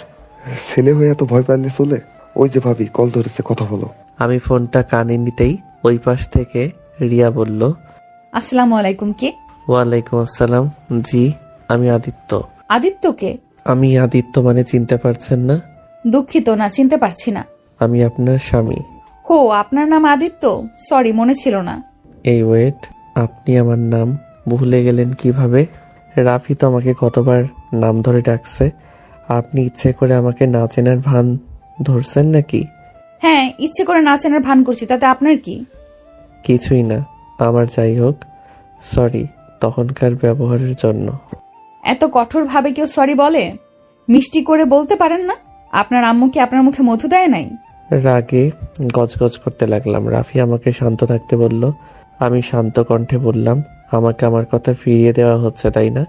D: ছেলে হয়ে এত ভয় পাইলে চলে? ওই যে ভাবি কল ধরেছে, কথা বলো।
F: আমি ফোনটা কানে নিতেই ওই পাশ থেকে রিয়া বলল,
A: আসসালামু আলাইকুম। কে?
F: ওয়ালাইকুম আসসালাম। জি, আমি আদিত্য।
A: আদিত্যকে?
F: আমি আদিত্য মানে চিনতে পারছেন না?
A: দুঃখিত, না চিনতে পারছি না।
F: আমি আপনার স্বামী।
A: হো, আপনার নাম আদিত্য? সরি, মনে ছিল না।
F: এই ওয়েট, আপনি আমার নাম ভুলে গেলেন কিভাবে? রাফি তো আমাকে কতবার নাম ধরে ডাকছে, আপনি ইচ্ছে করে আমাকে না চেনার ভান ধরছেন নাকি?
A: হ্যাঁ, ইচ্ছে করে না চেনার ভান করছি, তাতে আপনার কি?
F: কিছুই না আমার, যাই হোক, সরি তখনকার ব্যবহারের জন্য।
A: এত কঠোর ভাবে কেউ সরি বলে? মিষ্টি করে বলতে পারেন না? আপনার আম্মু কি আপনার মুখে মধু দেয় নাই?
F: রাগে গজগজ করতে লাগলাম। রাফি আমাকে শান্ত থাকতে বলল। আমি শান্ত কণ্ঠে বললাম, আমাকে আমার কথা ফিরিয়ে দেওয়া হচ্ছে তাই না?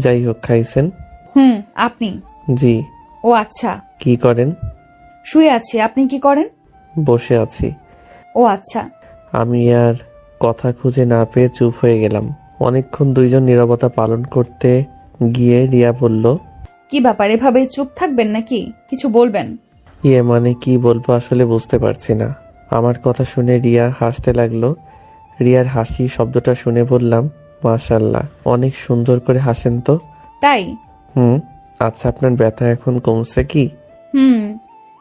F: যাই হোক, খাইছেন?
A: আপনি?
F: জি।
A: ও আচ্ছা।
F: কি করেন?
A: শুয়ে আছি। আপনি কি করেন?
F: বসে আছি।
A: ও আচ্ছা।
F: আমি আর কথা খুঁজে না পেয়ে চুপ হয়ে গেলাম। অনেকক্ষণ দুইজন নীরবতা পালন করতে গিয়ে রিয়া বলল,
A: কি ব্যাপার, এভাবে চুপ থাকবেন নাকি? কিছু বলবেন?
F: ইয়ে মানে কি বলবো আসলে বুঝতে পারছি না। আমার কথা শুনে রিয়া হাসতে লাগলো। রিয়ার হাসি শব্দটা শুনে বললাম, মাশাআল্লাহ, অনেক সুন্দর করে হাসেন তো।
A: তাই?
F: আচ্ছা, আপনার ব্যথা এখন কমছে কি?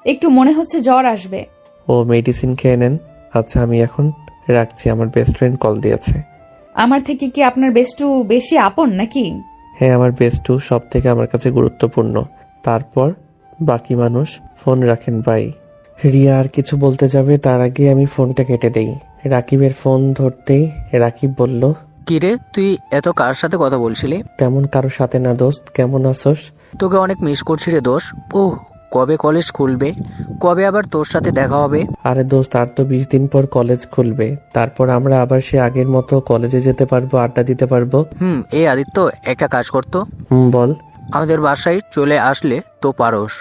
A: একটু মনে হচ্ছে জ্বর আসবে।
F: ও, মেডিসিন খেয়ে নেন। আচ্ছা, আমি এখন রাখছি, আমার বেস্ট ফ্রেন্ড কল দিয়েছে।
A: আমার থেকে কি আপনার বেস্টু বেশি আপন নাকি?
F: হ্যাঁ, আমার বেস্টু সব থেকে আমার কাছে গুরুত্বপূর্ণ, তারপর বাকি মানুষ। ফোন রাখেন, বাই। রিয়া আর কিছু বলতে যাবে তার আগে আমি ফোনটা কেটে দেই। রাকিবের ফোন ধরতেই রাকিব বলল,
H: কিরে, তুই এত কার সাথে কথা বলছিলি?
F: তেমন কারোর সাথে না দোস্ত, কেমন আছোস?
H: তোকে অনেক মিস করছি রে দোষ। ওহ, কবে কলেজ খুলবে? কবে আবার তোর সাথে দেখা হবে?
F: আরে দোস্ত, আর তো 20 দিন পর কলেজ খুলবে, তারপর আমরা আবার সে আগের মতো কলেজে যেতে পারবো, আড্ডা দিতে পারবো।
H: এই আদিত্য, একটা কাজ করতো।
F: বল।
H: আমাদের বাসায় চলে আসলে তো পারোস।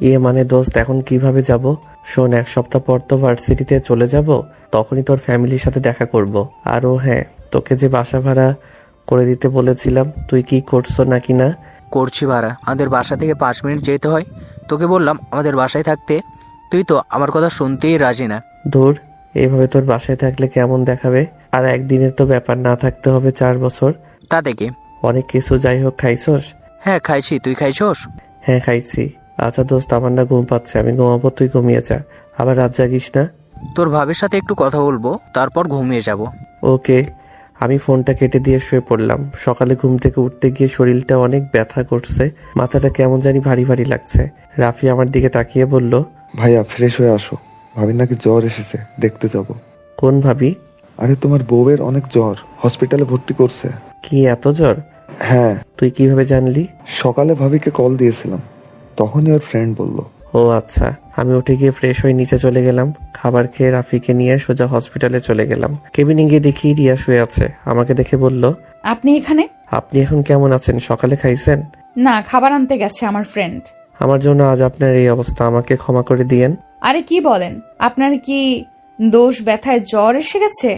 F: ইয়ে মানে দোস্ত, এখন কিভাবে যাব? শোন, 1 সপ্তাহ পর তো ভার্সিটিতে চলে যাব, তখনই তোর ফ্যামিলির সাথে দেখা করব। আরও হ্যাঁ, তোকে যে বাসা ভাড়া করে দিতে বলেছিলাম, তুই কি করছো নাকি না?
H: করছি ভাড়া। আমাদের বাসা থেকে 5 মিনিট যেতে হয়। তোকে বললাম আমাদের বাসায় থাকতে, তুই তো আমার কথা শুনতেই রাজি না।
F: দূর, এইভাবে তোর বাসায় থাকলে কেমন দেখাবে? আর একদিনের তো ব্যাপার, না থাকতে হবে 4 বছর।
H: তাতে কি?
F: অনেক কিছু। যাই হোক, খাইছস?
H: হ্যাঁ খাইছি, তুই খাইছস?
F: হ্যাঁ খাইছি। আচ্ছা দোস্ত, আমার না ঘুম পাচ্ছে, আমি ঘুমাবো, তুই ঘুমিয়ে যা, আবার রাত জাগিস না।
H: তোর ভাবির সাথে একটু কথা বলবো, তারপর ঘুমিয়ে যাব।
F: ওকে। আমি ফোনটা কেটে দিয়ে শুয়ে পড়লাম। সকালে ঘুম থেকে উঠতে গিয়ে শরীরটা অনেক ব্যথা করছে, মাথাটা কেমন জানি ভারী ভারী লাগছে। রাফি আমার দিকে তাকিয়ে বলল,
D: ভাইয়া ফ্রেশ হয়ে আসো, ভাবির নাকি জ্বর এসেছে, দেখতে যাব।
F: কোন ভাবি?
D: আরে তোমার বউয়ের অনেক জ্বর, হসপিটালে ভর্তি করছে।
F: কি এত জ্বর?
D: হ্যাঁ।
F: তুই কিভাবে জানলি?
D: সকালে ভাবিকে কল দিয়েছিলাম, তখনই ওর ফ্রেন্ড বলল।
F: ও আচ্ছা। আমি উঠে গিয়ে ফ্রেশ হয়ে নিচে চলে গেলাম। খাবার খেয়ে রাফিকে নিয়ে সোজা হসপিটালে চলে গেলাম। কেবিনে গিয়ে দেখি রিয়া শুয়ে আছে। আমাকে দেখে বলল,
A: আপনি এখানে?
F: আপনি এখন কেমন আছেন? সকালে খাইছেন?
A: না, খাবার আনতে গেছে আমার ফ্রেন্ড।
F: আমার জন্য আজ আপনার এই অবস্থা, আমাকে ক্ষমা করে দিয়েন।
A: আরে কি বলেন? আপনার কি দোষ? ব্যথায় জ্বর এসে গেছে?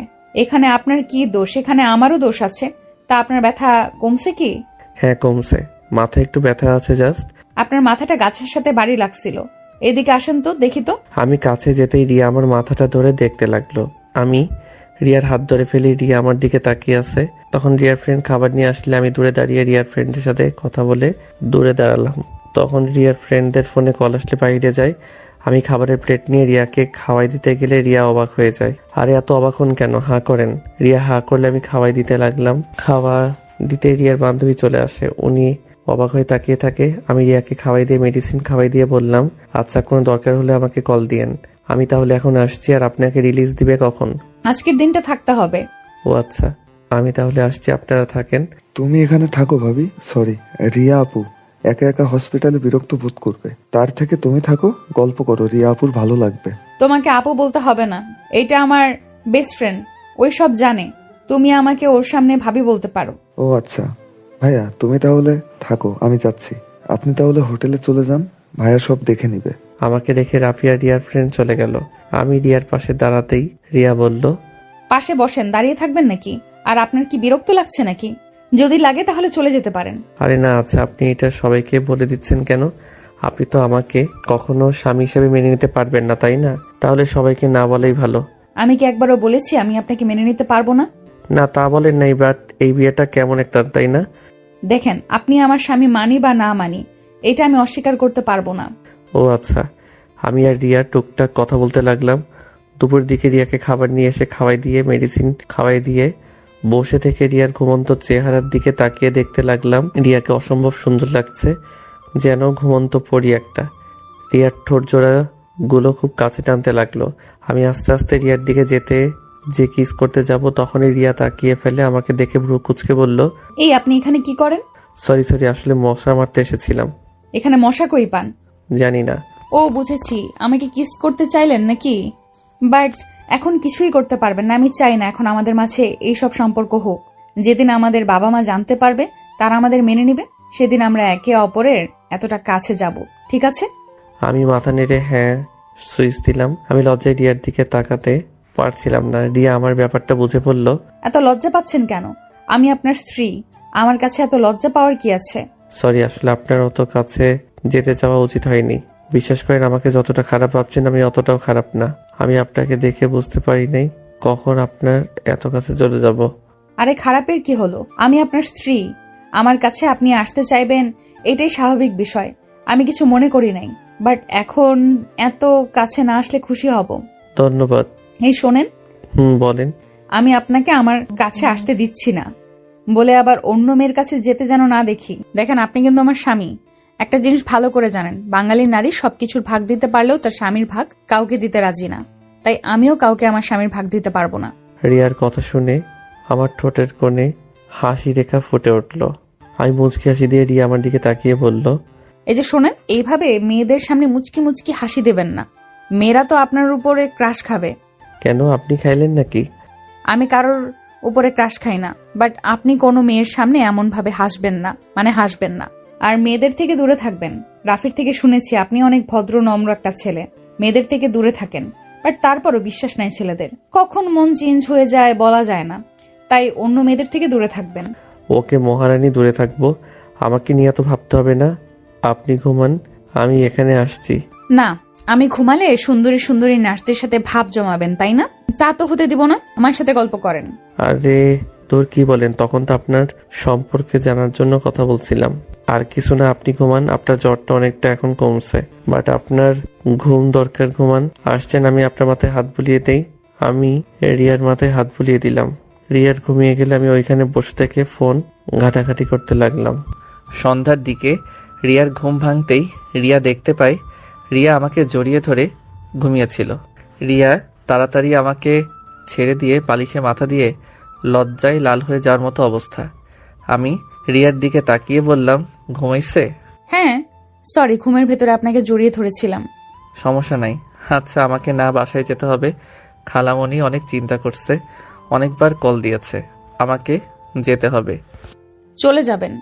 A: এখানে আপনার কি দোষ? এখানে আমারও দোষ আছে। তা আপনার ব্যথা কমছে কি?
F: হ্যাঁ কমছে, মাথায় একটু ব্যথা আছে জাস্ট।
A: আপনার মাথাটা গাছের সাথে বাড়ি লাগছিল। এদিকে আসেন তো, দেখি তো।
F: আমি কাছে যেতেই রিয়া আমার মাথাটা ধরে দেখতে লাগলো। আমি রিয়ার হাত ধরে ফেলি। রিয়া আমার দিকে তাকিয়ে আছে। তখন রিয়ার ফ্রেন্ড খাবার নিয়ে আসলে আমি দূরে দাঁড়িয়ে রিয়ার ফ্রেন্ডের সাথে কথা বলে দূরে দাঁড়ালাম। তখন রিয়ার ফ্রেন্ডদের ফোনে কল আসলে বাইরে যাই। আমি খাবারের প্লেট নিয়ে রিয়াকে খাওয়াই দিতে গেলে রিয়া অবাক হয়ে যায়। আরে এত অবাক হন কেন, হাঁ করেন। রিয়া হাঁ করলে আমি খাওয়াই দিতে লাগলাম। খাওয়া দিতে রিয়ার বান্ধবী চলে আসে। উনি অবাক হয়ে তাকিয়ে থাকে। আমি রিয়াকে খাওয়াই দিয়ে মেডিসিন খাওয়াই দিয়ে বললাম, আচ্ছা কোনো দরকার হলে আমাকে কল দিয়েন। আমি তাহলে এখন আসছি। আর আপনাকে রিলিজ দিবে কখন?
A: আজকের দিনটা থাকতে হবে।
F: ও আচ্ছা, আমি তাহলে আসছি, আপনারা থাকেন।
D: তুমি এখানে থাকো ভাবি। সরি, রিয়া আপু একা একা হসপিটালে বিরক্ত বোধ করবে, তার থেকে তুমি থাকো, গল্প করো, রিয়া আপুর ভালো লাগবে।
A: তোমাকে আপু বলতে হবে না, এটা আমার বেস্ট ফ্রেন্ড, ওই সব জানে। তুমি আমাকে ওর সামনে ভাবি বলতে পারো।
D: ও আচ্ছা ভাইয়া, তুমি তাহলে থাকো, আমি যাচ্ছি। আপনি তাহলে হোটেলে চলে যান, ভাইয়া সব দেখে নিবে।
F: আমাকে রেখে রাফিয়া রিয়ার ফ্রেন্ড চলে গেল। আমি রিয়ার পাশে দাঁড়াতেই রিয়া বলল,
A: পাশে বসেন, দাঁড়িয়ে থাকবেন নাকি? আর আপনার কি বিরক্ত লাগছে নাকি? যদি লাগে তাহলে চলে যেতে পারেন।
F: আরে না, আচ্ছা আপনি এটা সবাইকে বলে দিচ্ছেন কেন? আপনি তো আমাকে কখনো স্বামী হিসেবে মেনে নিতে পারবেন না, তাই না? তাহলে সবাইকে না বলাই ভালো।
A: আমি কি একবারও বলেছি আমি আপনাকে মেনে নিতে পারবো না?
F: না তা বলেন নাই, বাট এই বিয়েটা কেমন একটা, তাই না?
A: দেখেন, আপনি আমার স্বামী মানি বা না মানি, এটা আমি অস্বীকার করতে পারবো না।
F: ও আচ্ছা। আমি আর রিয়া টুকটাক কথা বলতে লাগলাম। দুপুর দিকে রিয়াকে খাবার নিয়ে এসে খাওয়াই দিয়ে মেডিসিন খাওয়াই দিয়ে বসে থেকে রিয়ার ঘুমন্ত চেহারার দিকে তাকিয়ে দেখতে লাগলাম। রিয়াকে অসম্ভব সুন্দর লাগছে, যেন ঘুমন্ত পরি একটা। রিয়ার ঠোঁট জোড়া গুলো খুব কাছে টানতে লাগলো। আমি আস্তে আস্তে রিয়ার দিকে যেতে যে কিস করতে যাব, তখনই রিয়া তাকিয়ে ফেলে আমাকে দেখে ভ্রু কুচকে বলল,
A: এই আপনি এখানে কি করেন?
F: সরি সরি, আসলে মশা মারতে এসেছিলাম।
A: এখানে মশা কই পান?
F: জানি না।
A: ও বুঝেছি, আমাকে কিস করতে চাইলেন নাকি? বাট এখন কিছুই করতে পারবেন না। আমি চাই না এখন আমাদের মাঝে এই সব সম্পর্ক হোক। যেদিন আমাদের বাবা মা জানতে পারবে, তারা আমাদের মেনে নিবে, সেদিন আমরা একে অপরের এতটা কাছে যাব, ঠিক আছে?
F: আমি মাথা নেড়ে হ্যাঁ সুইচ দিলাম। আমি লজ্জায় রিয়ার দিকে তাকাতে পারছিলাম না। রিয়া আমার ব্যাপারটা বুঝে বলল,
A: এত লজ্জা পাচ্ছেন কেন? আমি আপনার স্ত্রী, আমার কাছে এত লজ্জা পাওয়ার কি আছে?
F: সরি, আসলে আপনার অত কাছে যেতে চাওয়া উচিত হয়নি। বিশ্বাস করেন, আমাকে যতটা খারাপ ভাবছেন আমি অতটাও খারাপ না। আমি আপনাকে দেখে বুঝতে পারি নাই কখন আপনার এত কাছে চলে যাব।
A: আরে খারাপের কি হলো? আমি আপনার স্ত্রী, আমার কাছে আপনি আসতে চাইবেন, এটাই স্বাভাবিক বিষয়। আমি কিছু মনে করি নাই, বাট এখন এত কাছে না আসলে খুশি হব।
F: ধন্যবাদ।
A: এই শোনেন,
F: বলেন।
A: আমি আপনাকে আমার কাছে আসতে দিচ্ছি না বলে আবার অন্য মেয়ের কাছে যেতে যেন না দেখি। দেখেন, আপনি কিন্তু আমার স্বামী। একটা জিনিস ভালো করে জানেন, বাঙালি নারী সবকিছুর ভাগ দিতে পারলেও তার স্বামীর ভাগ কাউকে দিতে রাজি না। তাই আমিও কাউকে আমার স্বামীর ভাগ দিতে পারবো না।
F: রিয়ার কথা শুনে আমার ঠোঁটের কোণে হাসি রেখা ফুটে উঠল। আমি মুচকি হাসি দিয়ে রিয়া আমার দিকে তাকিয়ে বলল,
A: এই যে শোনেন, এইভাবে মেয়েদের সামনে মুচকি মুচকি হাসি দেবেন না। মেয়েরা তো আপনার উপরে ক্রাশ খাবে।
F: কেন, আপনি খাইলেন নাকি?
A: আমি কারোর উপরে ক্রাশ খাই না, বাট আপনি কোনো মেয়ের সামনে এমন ভাবে হাসবেন না, মানে হাসবেন না। আর মেয়েদের থেকে দূরে থাকবেন। রাফির থেকে শুনেছি আপনি অনেক ভদ্র নম্র একটা ছেলে। মেয়েদের থেকে দূরে থাকেন, বাট তারপরও বিশ্বাস নাই ছেলেদের, কখন মন চেঞ্জ হয়ে যায় বলা যায় না। তাই অন্য মেয়েদের থেকে দূরে থাকবেন।
F: ওকে মহারানী, দূরে থাকবো। আমাকে নিয়ে তো ভাবতে হবে না। আপনি ঘুমান, আমি এখানে আসছি।
A: না, আমি ঘুমালে সুন্দরী সুন্দরী নার্সদের সাথে ভাব জমাবেন, তাই না? তা তো হতে দিব না। আমার সাথে গল্প করেন।
F: আরে তোর কি বলেন, তখন তো আপনার সম্পর্কে জানার জন্য কথা বলছিলাম। আর কিছু না, আপনি ঘুমান। আপনার জ্বরটা অনেকটা এখন কমছে, বাট আপনার ঘুম দরকার, ঘুমান। আসছেন, আমি আপনার মাথায় হাত বুলিয়ে দেই। আমি রিয়ার মাথায় হাত বুলিয়ে দিলাম। রিয়ার ঘুমিয়ে গেলে আমি ওইখানে বসে থেকে ফোন ঘাটাঘাটি করতে লাগলাম।
B: সন্ধ্যার দিকে রিয়ার ঘুম ভাঙতেই রিয়া দেখতে পায় রিয়া আমাকে জড়িয়ে ধরে ঘুমিয়েছিল। রিয়া তাড়াতাড়ি আমাকে ছেড়ে দিয়ে বালিশে মাথা দিয়ে লজ্জায় লাল হয়ে যাওয়ার মতো অবস্থা। আমি রিয়ার দিকে তাকিয়ে বললাম, ঘুমাইছে?
A: হ্যাঁ, সরি, ঘুমের ভেতরে আপনাকে জড়িয়ে ধরেছিলাম।
B: সমস্যা নাই। আচ্ছা, আমাকে না বাসায় যেতে হবে। খালামণি অনেক চিন্তা করছে, অনেকবার কল দিয়েছে। আমাকে যেতে হবে।
A: চলে যাবেন?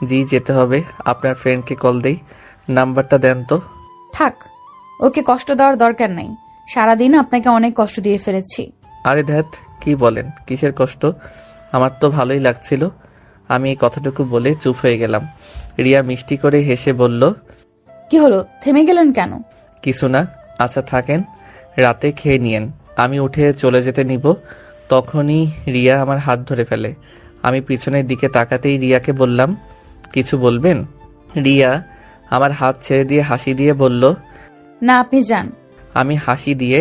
B: জি, যেতে হবে। আপনার ফ্রেন্ডকে কল দেই, নাম্বারটা দেন তো।
A: থাক, ওকে কষ্ট দেওয়ার দরকার নাই। সারাদিন আপনাকে অনেক কষ্ট দিয়ে ফেলেছি।
B: আরে ধ্যাত, কি বলেন? কিসের কষ্ট? আমার তো ভালোই লাগছিল। আমি এই কথাটুকু বলে চুপ হয়ে গেলাম। রিয়া মিষ্টি করে হেসে বলল,
A: কি হলো, থেমে গেলেন কেন?
B: কিছু না। আচ্ছা থাকেন, রাতে খেয়ে নিয়েন। আমি উঠে চলে যেতে নিব, তখনই রিয়া আমার হাত ধরে ফেলে। আমি পিছনের দিকে তাকাতেই রিয়াকে বললাম, কিছু বলবেন? রিয়া আমার হাত ছেড়ে দিয়ে হাসি দিয়ে বলল,
A: না, আপনি যান।
B: আমি হাসি দিয়ে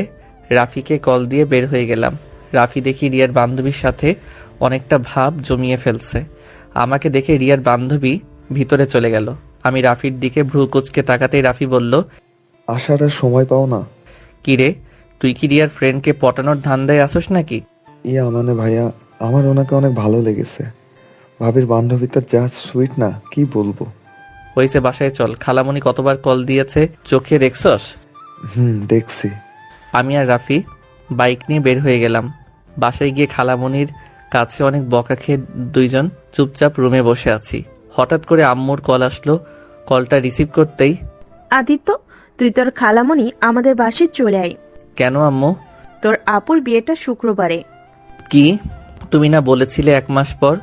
B: রাফিকে কল দিয়ে বের হয়ে গেলাম। রাফি দেখি রিয়ার বান্ধবীর সাথে অনেকটা ভাব জমিয়ে ফেলছে। আমাকে দেখে রিয়ার বান্ধবী ভিতরে চলে গেল। আমি রাফির দিকে ভ্রু কুচকে তাকাতেই রাফি বলল,
D: আসার আর সময় পাও না?
B: কিরে, তুই কি রিয়ার ফ্রেন্ডকে পটানোর ধান্দায় আসোস নাকি?
D: মানে ভাইয়া, আমার ওনাকে অনেক ভালো লেগেছে। ভাবির বান্ধবীটা যা সুইট না, কি বলবো।
B: হয়েছে, বাসায় চল। খালামণি কতবার কল দিয়েছে চোখে দেখছস?
D: দেখছি।
B: আমি আর রাফি বাইক নিয়ে বের হয়ে গেলাম। বাসায় গিয়ে খালামণির কাছে অনেক বকা খেয়ে দুইজন চুপচাপ রুমে বসে আছি। হঠাৎ করে আম্মুর কল আসলো। কলটা রিসিভ করতেই,
G: আদিত্য, তুই তোর খালামণি আমাদের বাসায় চলে আয়।
B: কেন আম্মু?
G: তোর আপুর বিয়েটা শুক্রবারে।
B: কি, তুমি না বলেছিলে 1 মাস পর?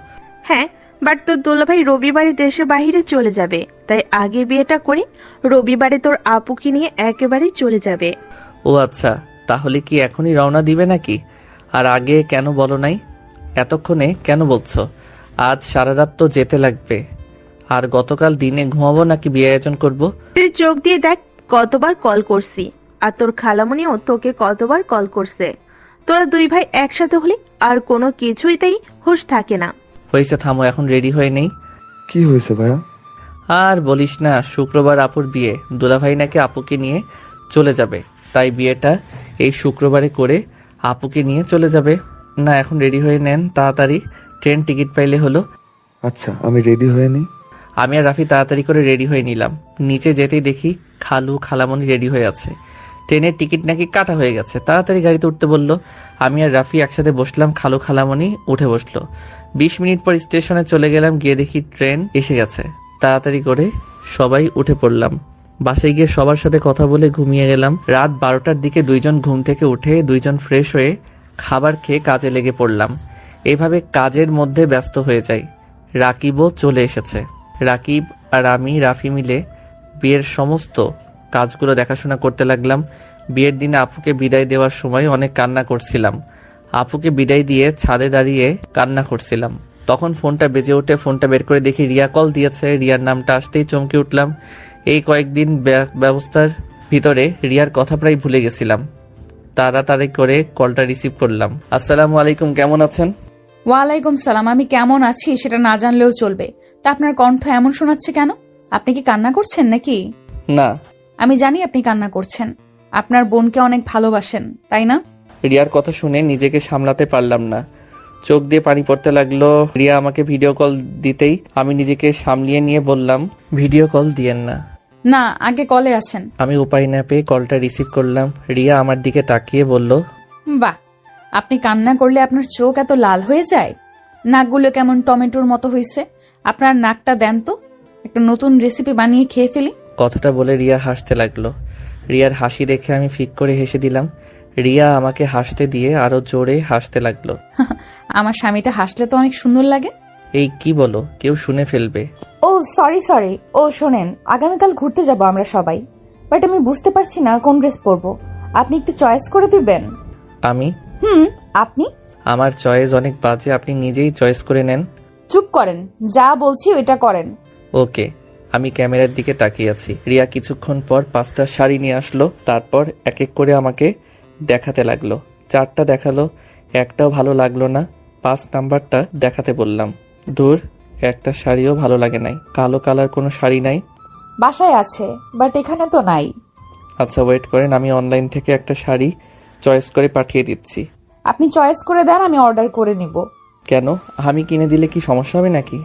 G: হ্যাঁ, বাট তোর দুলাভাই রবিবারে দেশের বাইরে চলে যাবে, তাই আগে বিয়েটা করে রবিবারে তোর আপুকে নিয়ে একেবারেই চলে যাবে।
B: ও আচ্ছা, তাহলে কি এখনই রওনা দিবে নাকি? আর আগে কেন বলো নাই? এতক্ষণে কেন বলছো? আজ সারা রাত তো যেতে লাগবে। আর গতকাল দিনে ঘুমাবো নাকি বিয়ে আয়োজন করব?
G: তুই চোখ দিয়ে দেখ কতবার কল করছি, আর তোর খালামণিও তোকে কতবার কল করছে। তোরা দুই ভাই একসাথে হলে আর কোনো কিছুইতেই হুঁশ থাকে না।
B: হয়েছে, থামো, এখন রেডি হয়ে নেই।
D: কি হয়েছে ভাইয়া?
B: আর বলিস না, শুক্রবার আপুর বিয়ে। দুলাভাই নাকি আপুকে নিয়ে চলে যাবে, তাই বিয়েটা এই শুক্রবারে করে আপুকে নিয়ে চলে যাবে। না, এখন রেডি হয়ে নেন তাড়াতাড়ি, ট্রেন টিকিট পাইলে হলো।
D: আচ্ছা, আমি রেডি হয়ে নিই।
B: আমি আর রাফি তাড়াতাড়ি করে রেডি হয়ে নিলাম। নিচে যেতেই দেখি খালামণি রেডি হয়ে আছে। ট্রেনের টিকিট নাকি কাটা হয়ে গেছে, তাড়াতাড়ি গাড়িতে উঠতে বললো। আমি আর রাফি একসাথে বসলাম, খালামণি উঠে বসলো। 20 মিনিট পর স্টেশনে চলে গেলাম, গিয়ে দেখি ট্রেন এসে গেছে। তাড়াতাড়ি করে সবাই উঠে পড়লাম। বাসায় গিয়ে সবার সাথে কথা বলে ঘুমিয়ে গেলাম। রাত 12টার দিকে দুইজন ঘুম থেকে উঠে দুইজন ফ্রেশ হয়ে খাবার খেয়ে কাজে লেগে পড়লাম। এভাবে কাজের মধ্যে ব্যস্ত হয়ে যাই। রাকিবও চলে এসেছে। রাকিব আর আমি রাফি মিলে বিয়ের সমস্ত কাজগুলো দেখাশোনা করতে লাগলাম। বিয়ের দিনে আপুকে বিদায় দেওয়ার সময় অনেক কান্না করছিলাম। আপুকে বিদায় দিয়ে ছাদে দাঁড়িয়ে কান্না করছিলাম। তখন ফোনটা বেজে ওঠে। ফোনটা বের করে দেখি রিয়া কল দিয়েছে। রিয়ার নামটা আসতেই চমকে উঠলাম। এই কয়েকদিন ব্যবস্থার ভিতরে রিয়ার কথা প্রায় ভুলে গেছিলাম। তাড়াতাড়ি করে কলটা রিসিভ করলাম। আসসালামু আলাইকুম, কেমন আছেন?
A: ওয়ালাইকুম সালাম। আমি কেমন আছি সেটা না জানলেও চলবে। তা আপনার কণ্ঠ এমন শোনাচ্ছে কেন? আপনি কি কান্না করছেন নাকি?
B: না।
A: আমি জানি আপনি কান্না করছেন। আপনার বোনকে অনেক ভালোবাসেন, তাই না?
B: রিয়ার কথা শুনে নিজেকে সামলাতে পারলাম না, চোখ দিয়ে পানি পড়তে লাগলো। রিয়া আমাকে ভিডিও কল দিতেই আমি নিজেকে সামলিয়ে নিয়ে বললাম, ভিডিও কল দিয়েন না।
A: না, আগে কলে আছেন।
B: আমি উপায় না পেয়ে কলটা রিসিভ করলাম। রিয়া আমার দিকে তাকিয়ে বলল,
A: বাহ, আপনি কান্না করলে আপনার চোখ এত লাল হয়ে যায়? নাকগুলো কেমন টমেটোর মতো হয়েছে। আপনার নাকটা দেন তো, একটা নতুন রেসিপি বানিয়ে খেয়ে ফেলি।
B: কথাটা বলে রিয়া হাসতে লাগলো। রিয়ার হাসি দেখে আমি ফিক করে হেসে দিলাম। রিয়া আমাকে হাসতে দিয়ে আরো জোরে হাসতে লাগলো।
A: আমার স্বামীটা হাসলে তো অনেক সুন্দর লাগে।
B: এই কি বলো, কেউ শুনে ফেলবে।
A: ও সরি। ও শোনেন, আগামীকাল ঘুরতে যাব আমরা সবাই, বাট আমি বুঝতে পারছি না কোন ড্রেস পরবো। আপনি একটু চয়েস করে দিবেন?
B: আমি?
A: আপনি?
B: আমার চয়েস অনেক বাজে, আপনি নিজেই চয়েস করে নেন।
A: চুপ করেন, যা বলছি ওইটা করেন।
B: ওকে। আমি ক্যামেরার দিকে তাকিয়ে আছি। রিয়া কিছুক্ষণ পর 5টা শাড়ি নিয়ে আসলো। তারপর এক এক করে আমাকে দেখাতে লাগলো। 4টা দেখালো, একটাও ভালো লাগলো না। 5 নাম্বারটা দেখাতে বললাম। দূর, একটা শাড়িও ভালো লাগে নাই। কালো কালার কোনো শাড়ি নাই?
A: বাসায় আছে, বাট এখানে তো নাই।
B: আচ্ছা ওয়েট করেন, আমি অনলাইন থেকে একটা শাড়ি চয়েস করে পাঠিয়ে দিচ্ছি।
A: আপনি চয়েস করে দেন, আমি অর্ডার করে নিব।
B: কেন, আমি কিনে দিলে কি সমস্যা হবে নাকি?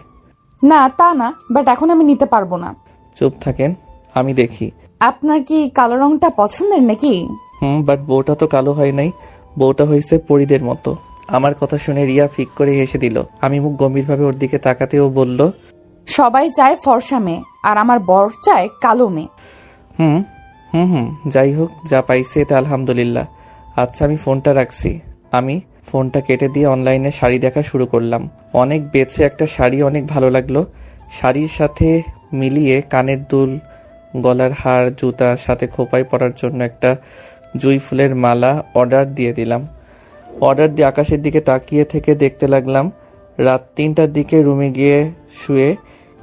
A: না তা না, বাট এখন আমি নিতে পারবো না।
B: চুপ থাকেন, আমি দেখি।
A: আপনার কি কালো রংটা পছন্দের নাকি?
B: বাট বউটা তো কালো হয় নাই, বউটা হয়েছে পরীদের মতো। আমার কথা শুনে রিয়া ফিক করে হেসে দিল। আমি মুখ গম্ভীরভাবে ওর দিকে তাকাতেও বলল,
A: সবাই চায় ফর্সা মেয়ে, আর আমার বর চায় কালো মেয়ে।
B: যাই হোক, যা পাইছে এতে আলহামদুলিল্লাহ। আচ্ছা আমি ফোনটা রাখছি। আমি ফোনটা কেটে দিয়ে অনলাইনে শাড়ি দেখা শুরু করলাম। অনেক বেছে একটা শাড়ি অনেক ভালো লাগলো। শাড়ির সাথে মিলিয়ে কানের দুল, গলার হার, জুতা, সাথে খোপায় পরার জন্য একটা জুঁই ফুলের মালা অর্ডার দিয়ে দিলাম। অর্ডার দিয়ে আকাশের দিকে তাকিয়ে থেকে দেখতে লাগলাম। রাত 3টার দিকে রুমে গিয়ে শুয়ে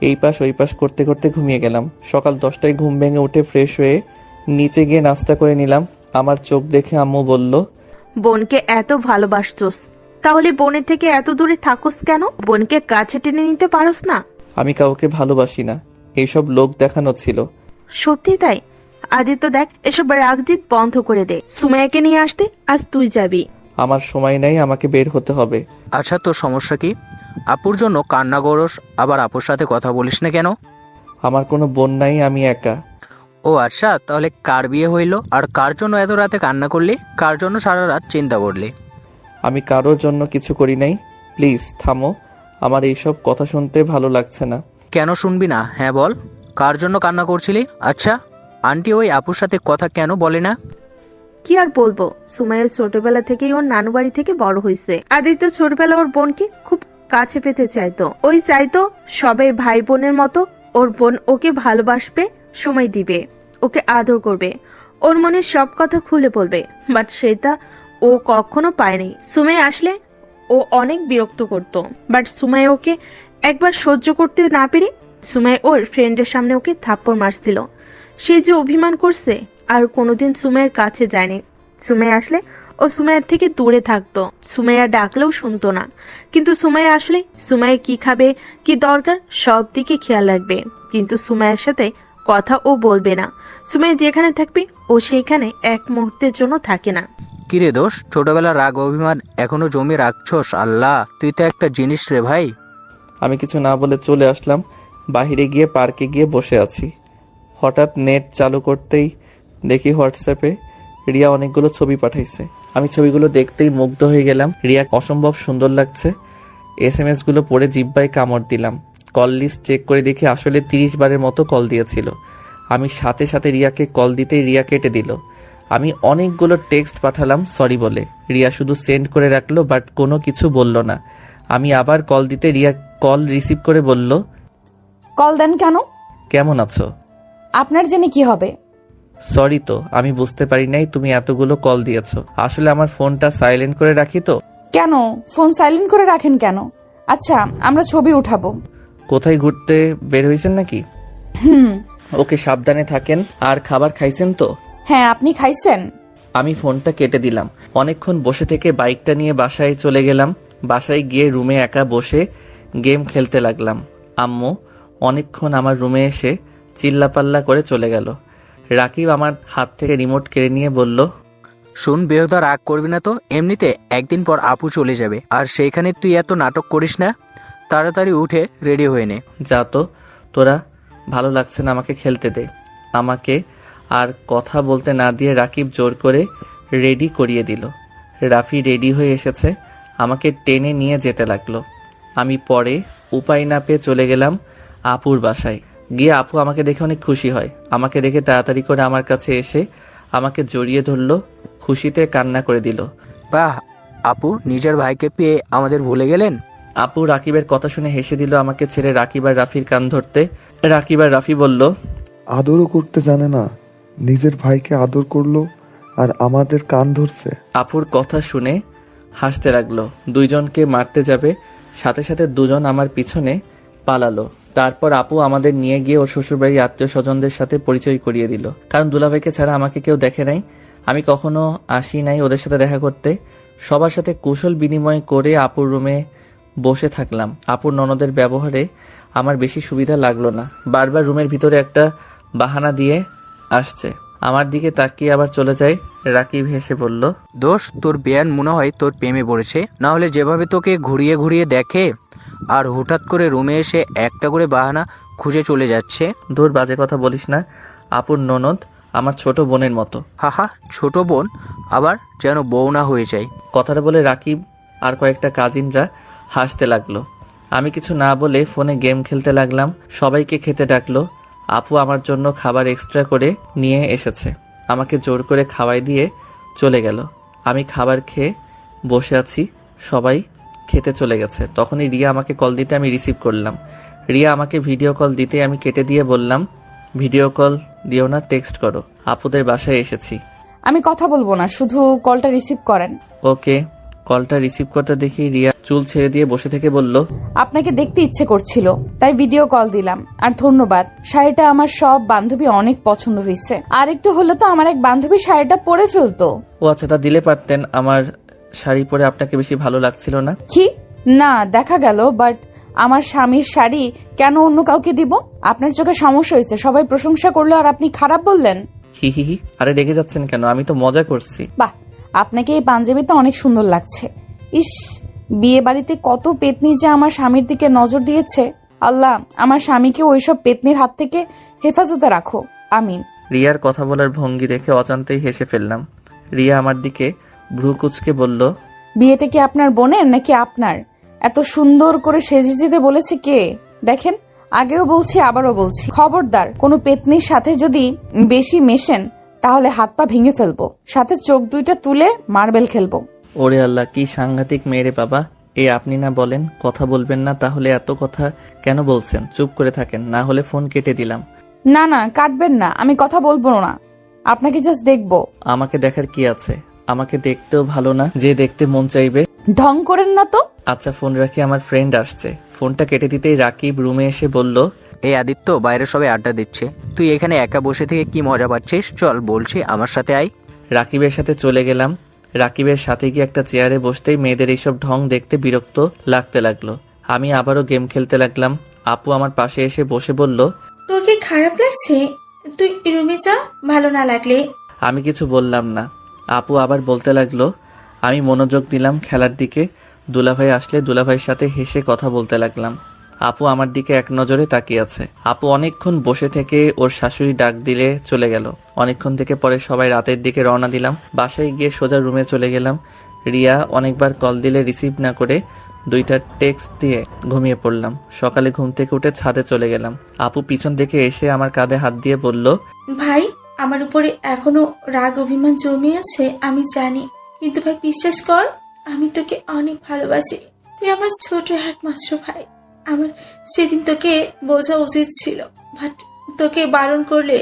B: এই পাশ ওই পাশ করতে করতে ঘুমিয়ে গেলাম। সকাল 10টায় ঘুম ভেঙে উঠে ফ্রেশ হয়ে নিচে গিয়ে নাস্তা করে নিলাম। আমার চোখ দেখে আম্মু বলল,
G: বোনকে এত ভালোবাসতোস, তাহলে বোনের থেকে এত দূরে থাকোস কেন? বোনকে কাছে টেনে নিতে পারোস না?
B: আমি কাউকে ভালোবাসি না, এইসব লোক দেখানো ছিল।
G: সত্যি তাই? আদিত্য দেখ, এসব রাগজিৎ বন্ধ করে দে। সুমাইয়াকে নিয়ে আসতে আজ তুই যাবি।
B: আমার সময় নাই, আমাকে বের হতে হবে।
H: আচ্ছা, তোর সমস্যা কি? আপুর জন্য কান্না করস, আবার আপুর সাথে কথা বলিস না কেন?
B: আমার কোনো বোন নাই, আমি একা।
H: ও আচ্ছা, তাহলে কার বিয়ে হইল আর কার জন্য এত রাতে কান্না করলি? কার জন্য সারা রাত চিন্তা করলি?
B: আমি কারোর জন্য কিছু করি নাই। প্লিজ থামো, আমার এইসব কথা শুনতে ভালো লাগছে না।
H: কেন শুনবি না? হ্যাঁ বল, কার জন্য কান্না করছিলি? আচ্ছা, আন্টি ওই আপুর সাথে কথা কেন বলে না?
G: কি আর বলবো, সুমাইয়া ছোটবেলা থেকেই ওর নানু বাড়ি থেকে বড় হয়েছে। আদিত্য ছোটবেলা ওর বোনকে খুব কাছে পেতে চাইতো। ওই চাইতো সবাই ভাই বোনের মতো ওর বোন ওকে ভালোবাসবে, সময় দিবে, ওকে আদর করবে, ওর মনে সব কথা খুলে বলবে। বাট সেটা ও কখনো পায়নি। সুমাইয়া আসলে ও অনেক বিরক্ত করতো, বাট সুমাইয়া ওকে একবার সহ্য করতে না পেরে সুমাইয়া ওর ফ্রেন্ডের সামনে ওকে থাপ্পড় মারছিল। সে যে অভিমান করছে, আর কোনোদিন সুমাইয়ার কাছে যায়নি। সুমাইয়া আসলে ও সুমাইয়ার থেকে দূরে থাকতো। সুমাইয়া ডাকলেও শুনতো না। কিন্তু সুমাইয়া আসলে সুমাইয়া কি খাবে, কি দরকার, সব দিকে খেয়াল রাখবে। কিন্তু সুমাইয়ার সাথে কথা ও বলবে না। সুমাইয়া যেখানে থাকবে ও সেইখানে এক মুহূর্তের জন্য থাকে না।
H: কিরে দোষ, ছোটবেলার রাগ অভিমান এখনো জমি রাখছস? আল্লাহ, তুই তো একটা জিনিস রে ভাই।
B: আমি কিছু না বলে চলে আসলাম। বাইরে গিয়ে পার্কে গিয়ে বসে আছি। হঠাৎ নেট চালু করতেই দেখি হোয়াটসঅ্যাপে রিয়া অনেকগুলো ছবি পাঠাইছে। আমি ছবিগুলো দেখতেই মুগ্ধ হয়ে গেলাম। রিয়া অসম্ভব সুন্দর লাগছে। SMS গুলো পড়ে জিব্বায় কামড় দিলাম। কল লিস্ট চেক করে দেখি আসলে 30 বারের মতো কল দিয়েছিল। আমি সাথে সাথে রিয়াকে কল দিতেই রিয়া কেটে দিল। আমি অনেকগুলো টেক্সট পাঠালাম সরি বলে। রিয়া শুধু সেন্ড করে রাখলো, বাট কোনো কিছু বলল না। আমি আবার কল দিতে রিয়া কল রিসিভ করে বলল,
A: কল দেন কেন?
B: কেমন আছো?
A: আপনার জেনে কি হবে?
B: সরি তো, আমি বুঝতে পারি নাই তুমি এতগুলো কল দিয়েছো। আসলে আমার ফোনটা সাইলেন্ট করে রাখি তো।
A: কেন ফোন সাইলেন্ট করে রাখেন কেন? আচ্ছা, আমরা ছবি উঠাবো।
B: কোথায় ঘুরতে বের হয়েছেন নাকি? ওকে, সাবধানে থাকেন। আর খাবার খাইছেন তো?
A: হ্যাঁ, আপনি খাইছেন?
B: আমি ফোনটা কেটে দিলাম। অনেকক্ষণ বসে থেকে বাইকটা নিয়ে বাসায় চলে গেলাম। বাসায় গিয়ে রুমে একা বসে গেম খেলতে লাগলাম। আম্মু অনেকক্ষণ আমার রুমে এসে চিল্লাপাল্লা করে চলে গেল। রাকিব আমার হাত থেকে রিমোট কেড়ে নিয়ে বলল,
H: শুন বেহুদা, রাগ করবি না তো। এমনিতে একদিন পর আপু চলে যাবে, আর সেইখানে তুই এত নাটক করিস না। তাড়াতাড়ি উঠে রেডি হয়ে নে।
B: যা তো, তোরা ভালো লাগছে না, আমাকে খেলতে দে। আমাকে আর কথা বলতে না দিয়ে রাকিব জোর করে রেডি করিয়ে দিল। রাফি রেডি হয়ে এসেছে, আমাকে টেনে নিয়ে যেতে লাগলো। আমি পরে উপায় না পেয়ে চলে গেলাম আপুর বাসায়। গিয়ে আপু আমাকে দেখে অনেক খুশি হয়। আমাকে দেখে তাড়াতাড়ি করে আমার কাছে এসে আমাকে জড়িয়ে ধরলো, খুশিতে কান্না করে দিল।
H: বাহ, আপু নিজের ভাইকে পেয়ে আমাদের ভুলে গেলেন।
B: আপু রাকিবের কথা শুনে হেসে দিল আমাকে ছেড়ে রাকিব আর রাফির কান ধরতে। রাকিব আর রাফি বলল,
D: আদরও করতে জানে না, নিজের ভাইকে আদর করলো আর আমাদের কান ধরছে।
B: আপুর কথা শুনে হাসতে লাগলো। দুইজনকে মারতে যাবে, সাথে সাথে দুজন আমার পিছনে পালালো। তারপর আপু আমাদের নিয়ে গিয়ে ওর শ্বশুরবাড়ির আত্মীয় স্বজনদের সাথে পরিচয় করিয়ে দিল। কারণ দুলাভাইকে ছাড়া আমাকে কেউ দেখে নাই, আমি কখনো আসি নাই ওদের সাথে দেখা করতে। সবার সাথে কুশল বিনিময় করে আপুর রুমে বসে থাকলাম। আপুর ননদের ব্যবহারে আমার বেশি সুবিধা লাগলো না। বারবার রুমের ভিতরে একটা বাহানা দিয়ে আসছে। আমার দিকে তাকিয়ে আবার চলে যায়। রাকিব হেসে বলল,
H: দোষ, তোর বেয়ান মনে হয় তোর প্রেমে পড়েছে। না হলে যেভাবে তোকে ঘুরিয়ে ঘুরিয়ে দেখে আর হঠাৎ করে রুমে এসে একটা করে বাহানা খুঁজে চলে যাচ্ছে।
B: দূর, বাজে কথা বলিস না। আপুর ননদ আমার ছোট বোনের মতো।
H: হাহা, ছোট বোন আবার যেন বউ না হয়ে যায়।
B: কথাটা বলে রাকিব আর কয়েকটা কাজিনরা হাসতে লাগলো। আমি কিছু না বলে ফোনে গেম খেলতে লাগলাম। সবাইকে খেতে ডাকলো। আপু আমার জন্য খাবার এক্সট্রা করে নিয়ে এসেছে, আমাকে জোর করে খাওয়াই দিয়ে চলে গেল। আমি খাবার খেয়ে বসে আছি, সবাই খেতে চলে গেছে। তখনই রিয়া আমাকে কল দিতে আমি রিসিভ করলাম। রিয়া আমাকে ভিডিও কল দিতে আমি কেটে দিয়ে বললাম, ভিডিও কল দিও না, টেক্সট করো, আপুদের বাসায় এসেছি।
A: আমি কথা বলবো না, শুধু কলটা রিসিভ করেন।
B: ওকে, কলটা রিসিভ করতে দেখি রিয়া চুল ছেড়ে দিয়ে বসে থেকে বলল,
A: আপনাকে দেখতে ইচ্ছে করছিল তাই ভিডিও কল দিলাম। আর ধন্যবাদ, শাড়িটা আমার সব বান্ধবী অনেক পছন্দ হয়েছে। আর একটু হলে তো আমার এক বান্ধবী শাড়িটা পরে ফেলতো।
B: ও আচ্ছা, তা দিলে পারতেন। আমার শাড়ি পরে আপনাকে বেশি ভালো লাগছিল না?
A: কি না দেখা গেল, বাট আমার স্বামীর শাড়ি কেন অন্য কাউকে দিব? আপনার চোখে সমস্যা হয়েছে, সবাই প্রশংসা করলো আর আপনি খারাপ বললেন।
B: হি হি হি, আরে রেগে যাচ্ছেন কেন? আমি তো মজা করছি।
A: বাহ, আপনাকে এই পাঞ্জাবিতে অনেক সুন্দর লাগছে। ইস, বিয়ে বাড়িতে কত পেতনি যে আমার স্বামীর দিকে নজর দিয়েছে। আল্লাহ আমার স্বামীকে ওইসব পেতনির হাত থেকে হেফাজতে রাখো, আমিন।
B: রিয়ার কথা বলার ভঙ্গি দেখে অজান্তেই হেসে ফেললাম। রিয়া আমার দিকে ভ্রু কুচকে বলল,
A: বিয়েটা কি আপনার বোনের নাকি আপনার? এত সুন্দর করে সেজে যেতে বলেছে কে? দেখেন, আগেও বলছি আবারও বলছি, খবরদার কোনো পেতনির সাথে যদি বেশি মেশেন তাহলে হাত পা ভেঙে ফেলবো, সাথে চোখ দুইটা তুলে মার্বেল খেলবো।
B: ওরে আল্লাহ, কি সাংঘাতিক মেয়ে বাবা। এ আপনি না বলেন কথা বলবেন না, তাহলে এত কথা কেন বলছেন? চুপ করে থাকেন, না হলে ফোন কেটে দিলাম।
A: না না, কাটবেন না, আমি কথা বলবো না, আপনাকে জাস্ট দেখবো।
B: আমাকে দেখার কি আছে? আমাকে দেখতেও ভালো না যে দেখতে মন চাইবে।
A: ঢং করেন না তো।
B: আচ্ছা ফোন রাখি, আমার ফ্রেন্ড আসছে। ফোনটা কেটে দিতেই রাকিব রুমে এসে বলল,
H: এই আদিত্য, বাইরে সবাই আড্ডা দিচ্ছে, তুই এখানে একা বসে থেকে কি মজা পাচ্ছিস? চল বলছি, আমার সাথে আয়।
B: রাকিবের সাথে চলে গেলাম। রাকিবের সাথে গিয়ে একটা চেয়ারে বসতেই মেয়েদের এইসব ঢং দেখতে বিরক্ত লাগতে লাগলো। আমি আবারও গেম খেলতে লাগলাম। আপু আমার পাশে এসে বসে বলল,
I: তোর কি খারাপ লাগছে? তুই রুমে যা, ভালো না লাগলে।
B: আমি কিছু বললাম না। আপু আবার বলতে লাগলো। আমি মনোযোগ দিলাম খেলার দিকে। দুলাভাই আসলে দুলাভাইয়ের সাথে হেসে কথা বলতে লাগলাম। আপু আমার দিকে এক নজরে তাকিয়ে আছে। আপু অনেকক্ষণ বসে থেকে ওর শাশুড়ি ডাক দিলে চলে গেল। অনেকক্ষণ থেকে পরে সবাই রাতের দিকে রওনা দিলাম। বাসায় গিয়ে সোজা রুমে চলে গেলাম। রিয়া অনেকবার কল দিলে রিসিভ না করে 2টা টেক্সট দিয়ে ঘুমিয়ে পড়লাম। সকালে ঘুম থেকে উঠে ছাদে চলে গেলাম। আপু পিছন থেকে এসে আমার কাঁধে হাত দিয়ে বলল,
I: ভাই, আমার উপরে এখনো রাগ অভিমান জমে আছে আমি জানি, কিন্তু ভাই বিশ্বাস কর, আমি তোকে অনেক ভালোবাসি। তুই আমার ছোট একমাত্র ভাই। আমার সেদিন তোকে বোঝা উচিত ছিল, বাট তোকে বারণ করলে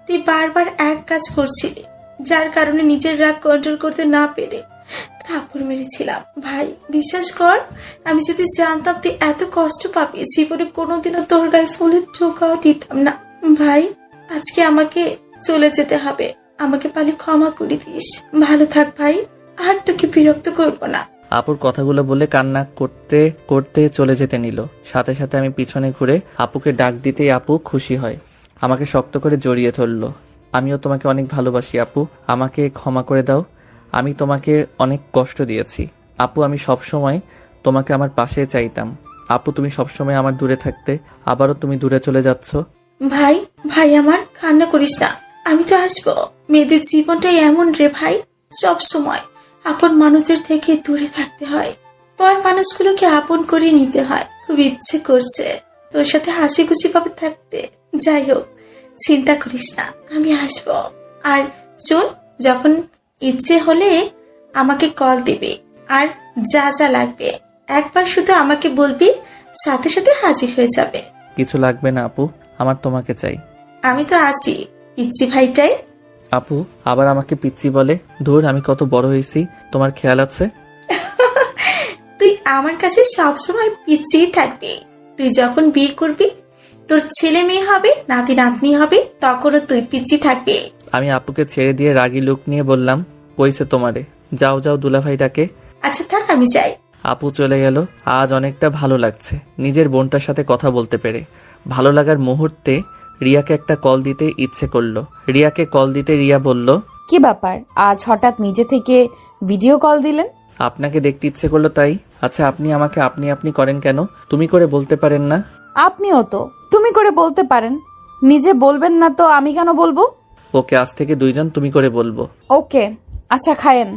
I: তুই বারবার এক কাজ করছিলি, যার কারণে নিজের রাগ কন্ট্রোল করতে না পেরে থাপ্পড় মেরেছিলাম। ভাই বিশ্বাস কর, আমি যদি জানতাম তুই এত কষ্ট পাবি, জীবনে কোনোদিনও তোর গায়ে ফুলের ঠোকাও দিতাম না। ভাই, আজকে আমাকে চলে যেতে হবে, আমাকে পালে ক্ষমা করে দিস। ভালো থাক ভাই, আর তোকে বিরক্ত করবো না।
B: আপুর কথাগুলো বলে কান্না করতে করতে চলে যেতে নিল। সাথে সাথে আমি পিছনে ঘুরে আপুকে ডাক দিতেই আপু খুশি হয়, আমাকে শক্ত করে জড়িয়ে ধরলো। আমিও তোমাকে অনেক ভালোবাসি আপু, আমাকে ক্ষমা করে দাও। আমি তোমাকে অনেক কষ্ট দিয়েছি আপু। আমি সব সময় তোমাকে আমার পাশে চাইতাম আপু। তুমি সবসময় আমার দূরে থাকতে, আবারও তুমি দূরে চলে যাচ্ছ।
I: ভাই, ভাই আমার, কান্না করিস না, আমি তো আসবো। মেয়েদের জীবনটাই এমন রে ভাই, সব সময় আপন মানুষদের থেকে দূরে থাকতে হয়, পর মানুষগুলোকে আপন করে নিতে হয়। খুব ইচ্ছে করছে তোর সাথে হাসি খুশি ভাবে থাকতে। যাই হোক, চিন্তা করিস না, আমি আসবো। আর শোন, যখন ইচ্ছে হলে আমাকে কল দিবি, আর যা যা লাগবে একবার শুধু আমাকে বলবি, সাথে সাথে হাজির হয়ে যাবে।
B: কিছু লাগবে না আপু, আমার তোমাকে চাই।
I: আমি তো আছি, পিচ্ছি ভাইটাই।
B: আপু আবার আমাকে পিচ্ছি বলে? ধুর, আমি কত বড় হয়েছি, তোমার খেয়াল আছে?
I: তুই আমার কাছে সবসময় পিচ্ছিই থাকবি। তুই যখন বিয়ে করবি, তোর ছেলে মেয়ে হবে, নাতি নাতনি হবে, তখনও তুই পিচ্ছি থাকবি।
B: আমি আপুকে ছেড়ে দিয়ে রাগী লুক নিয়ে বললাম, কইছে তোমারে, যাও যাও দুলাভাই ডাকে।
I: আচ্ছা থাক, আমি যাই।
B: আপু চলে গেল। আজ অনেকটা ভালো লাগছে নিজের বোনটার সাথে কথা বলতে পেরে। ভালো লাগার মুহূর্তে রিয়াকে একটা কল দিতে ইচ্ছে করলো। রিয়াকে কল দিতে রিয়া বলল,
A: কি ব্যাপার, আজ হঠাৎ নিজে থেকে ভিডিও কল দিলেন?
B: আপনাকে দেখতে ইচ্ছে করলো তাই। আচ্ছা আপনি আমাকে আপনি আপনি করেন কেন? তুমি করে বলতে পারেন না?
A: আপনিও তো তুমি করে বলতে পারেন, নিজে বলবেন না তো আমি কেন বলবো?
B: ওকে, আজ থেকে 2জন তুমি করে বলবো।
A: ওকে, আচ্ছা খায়েন।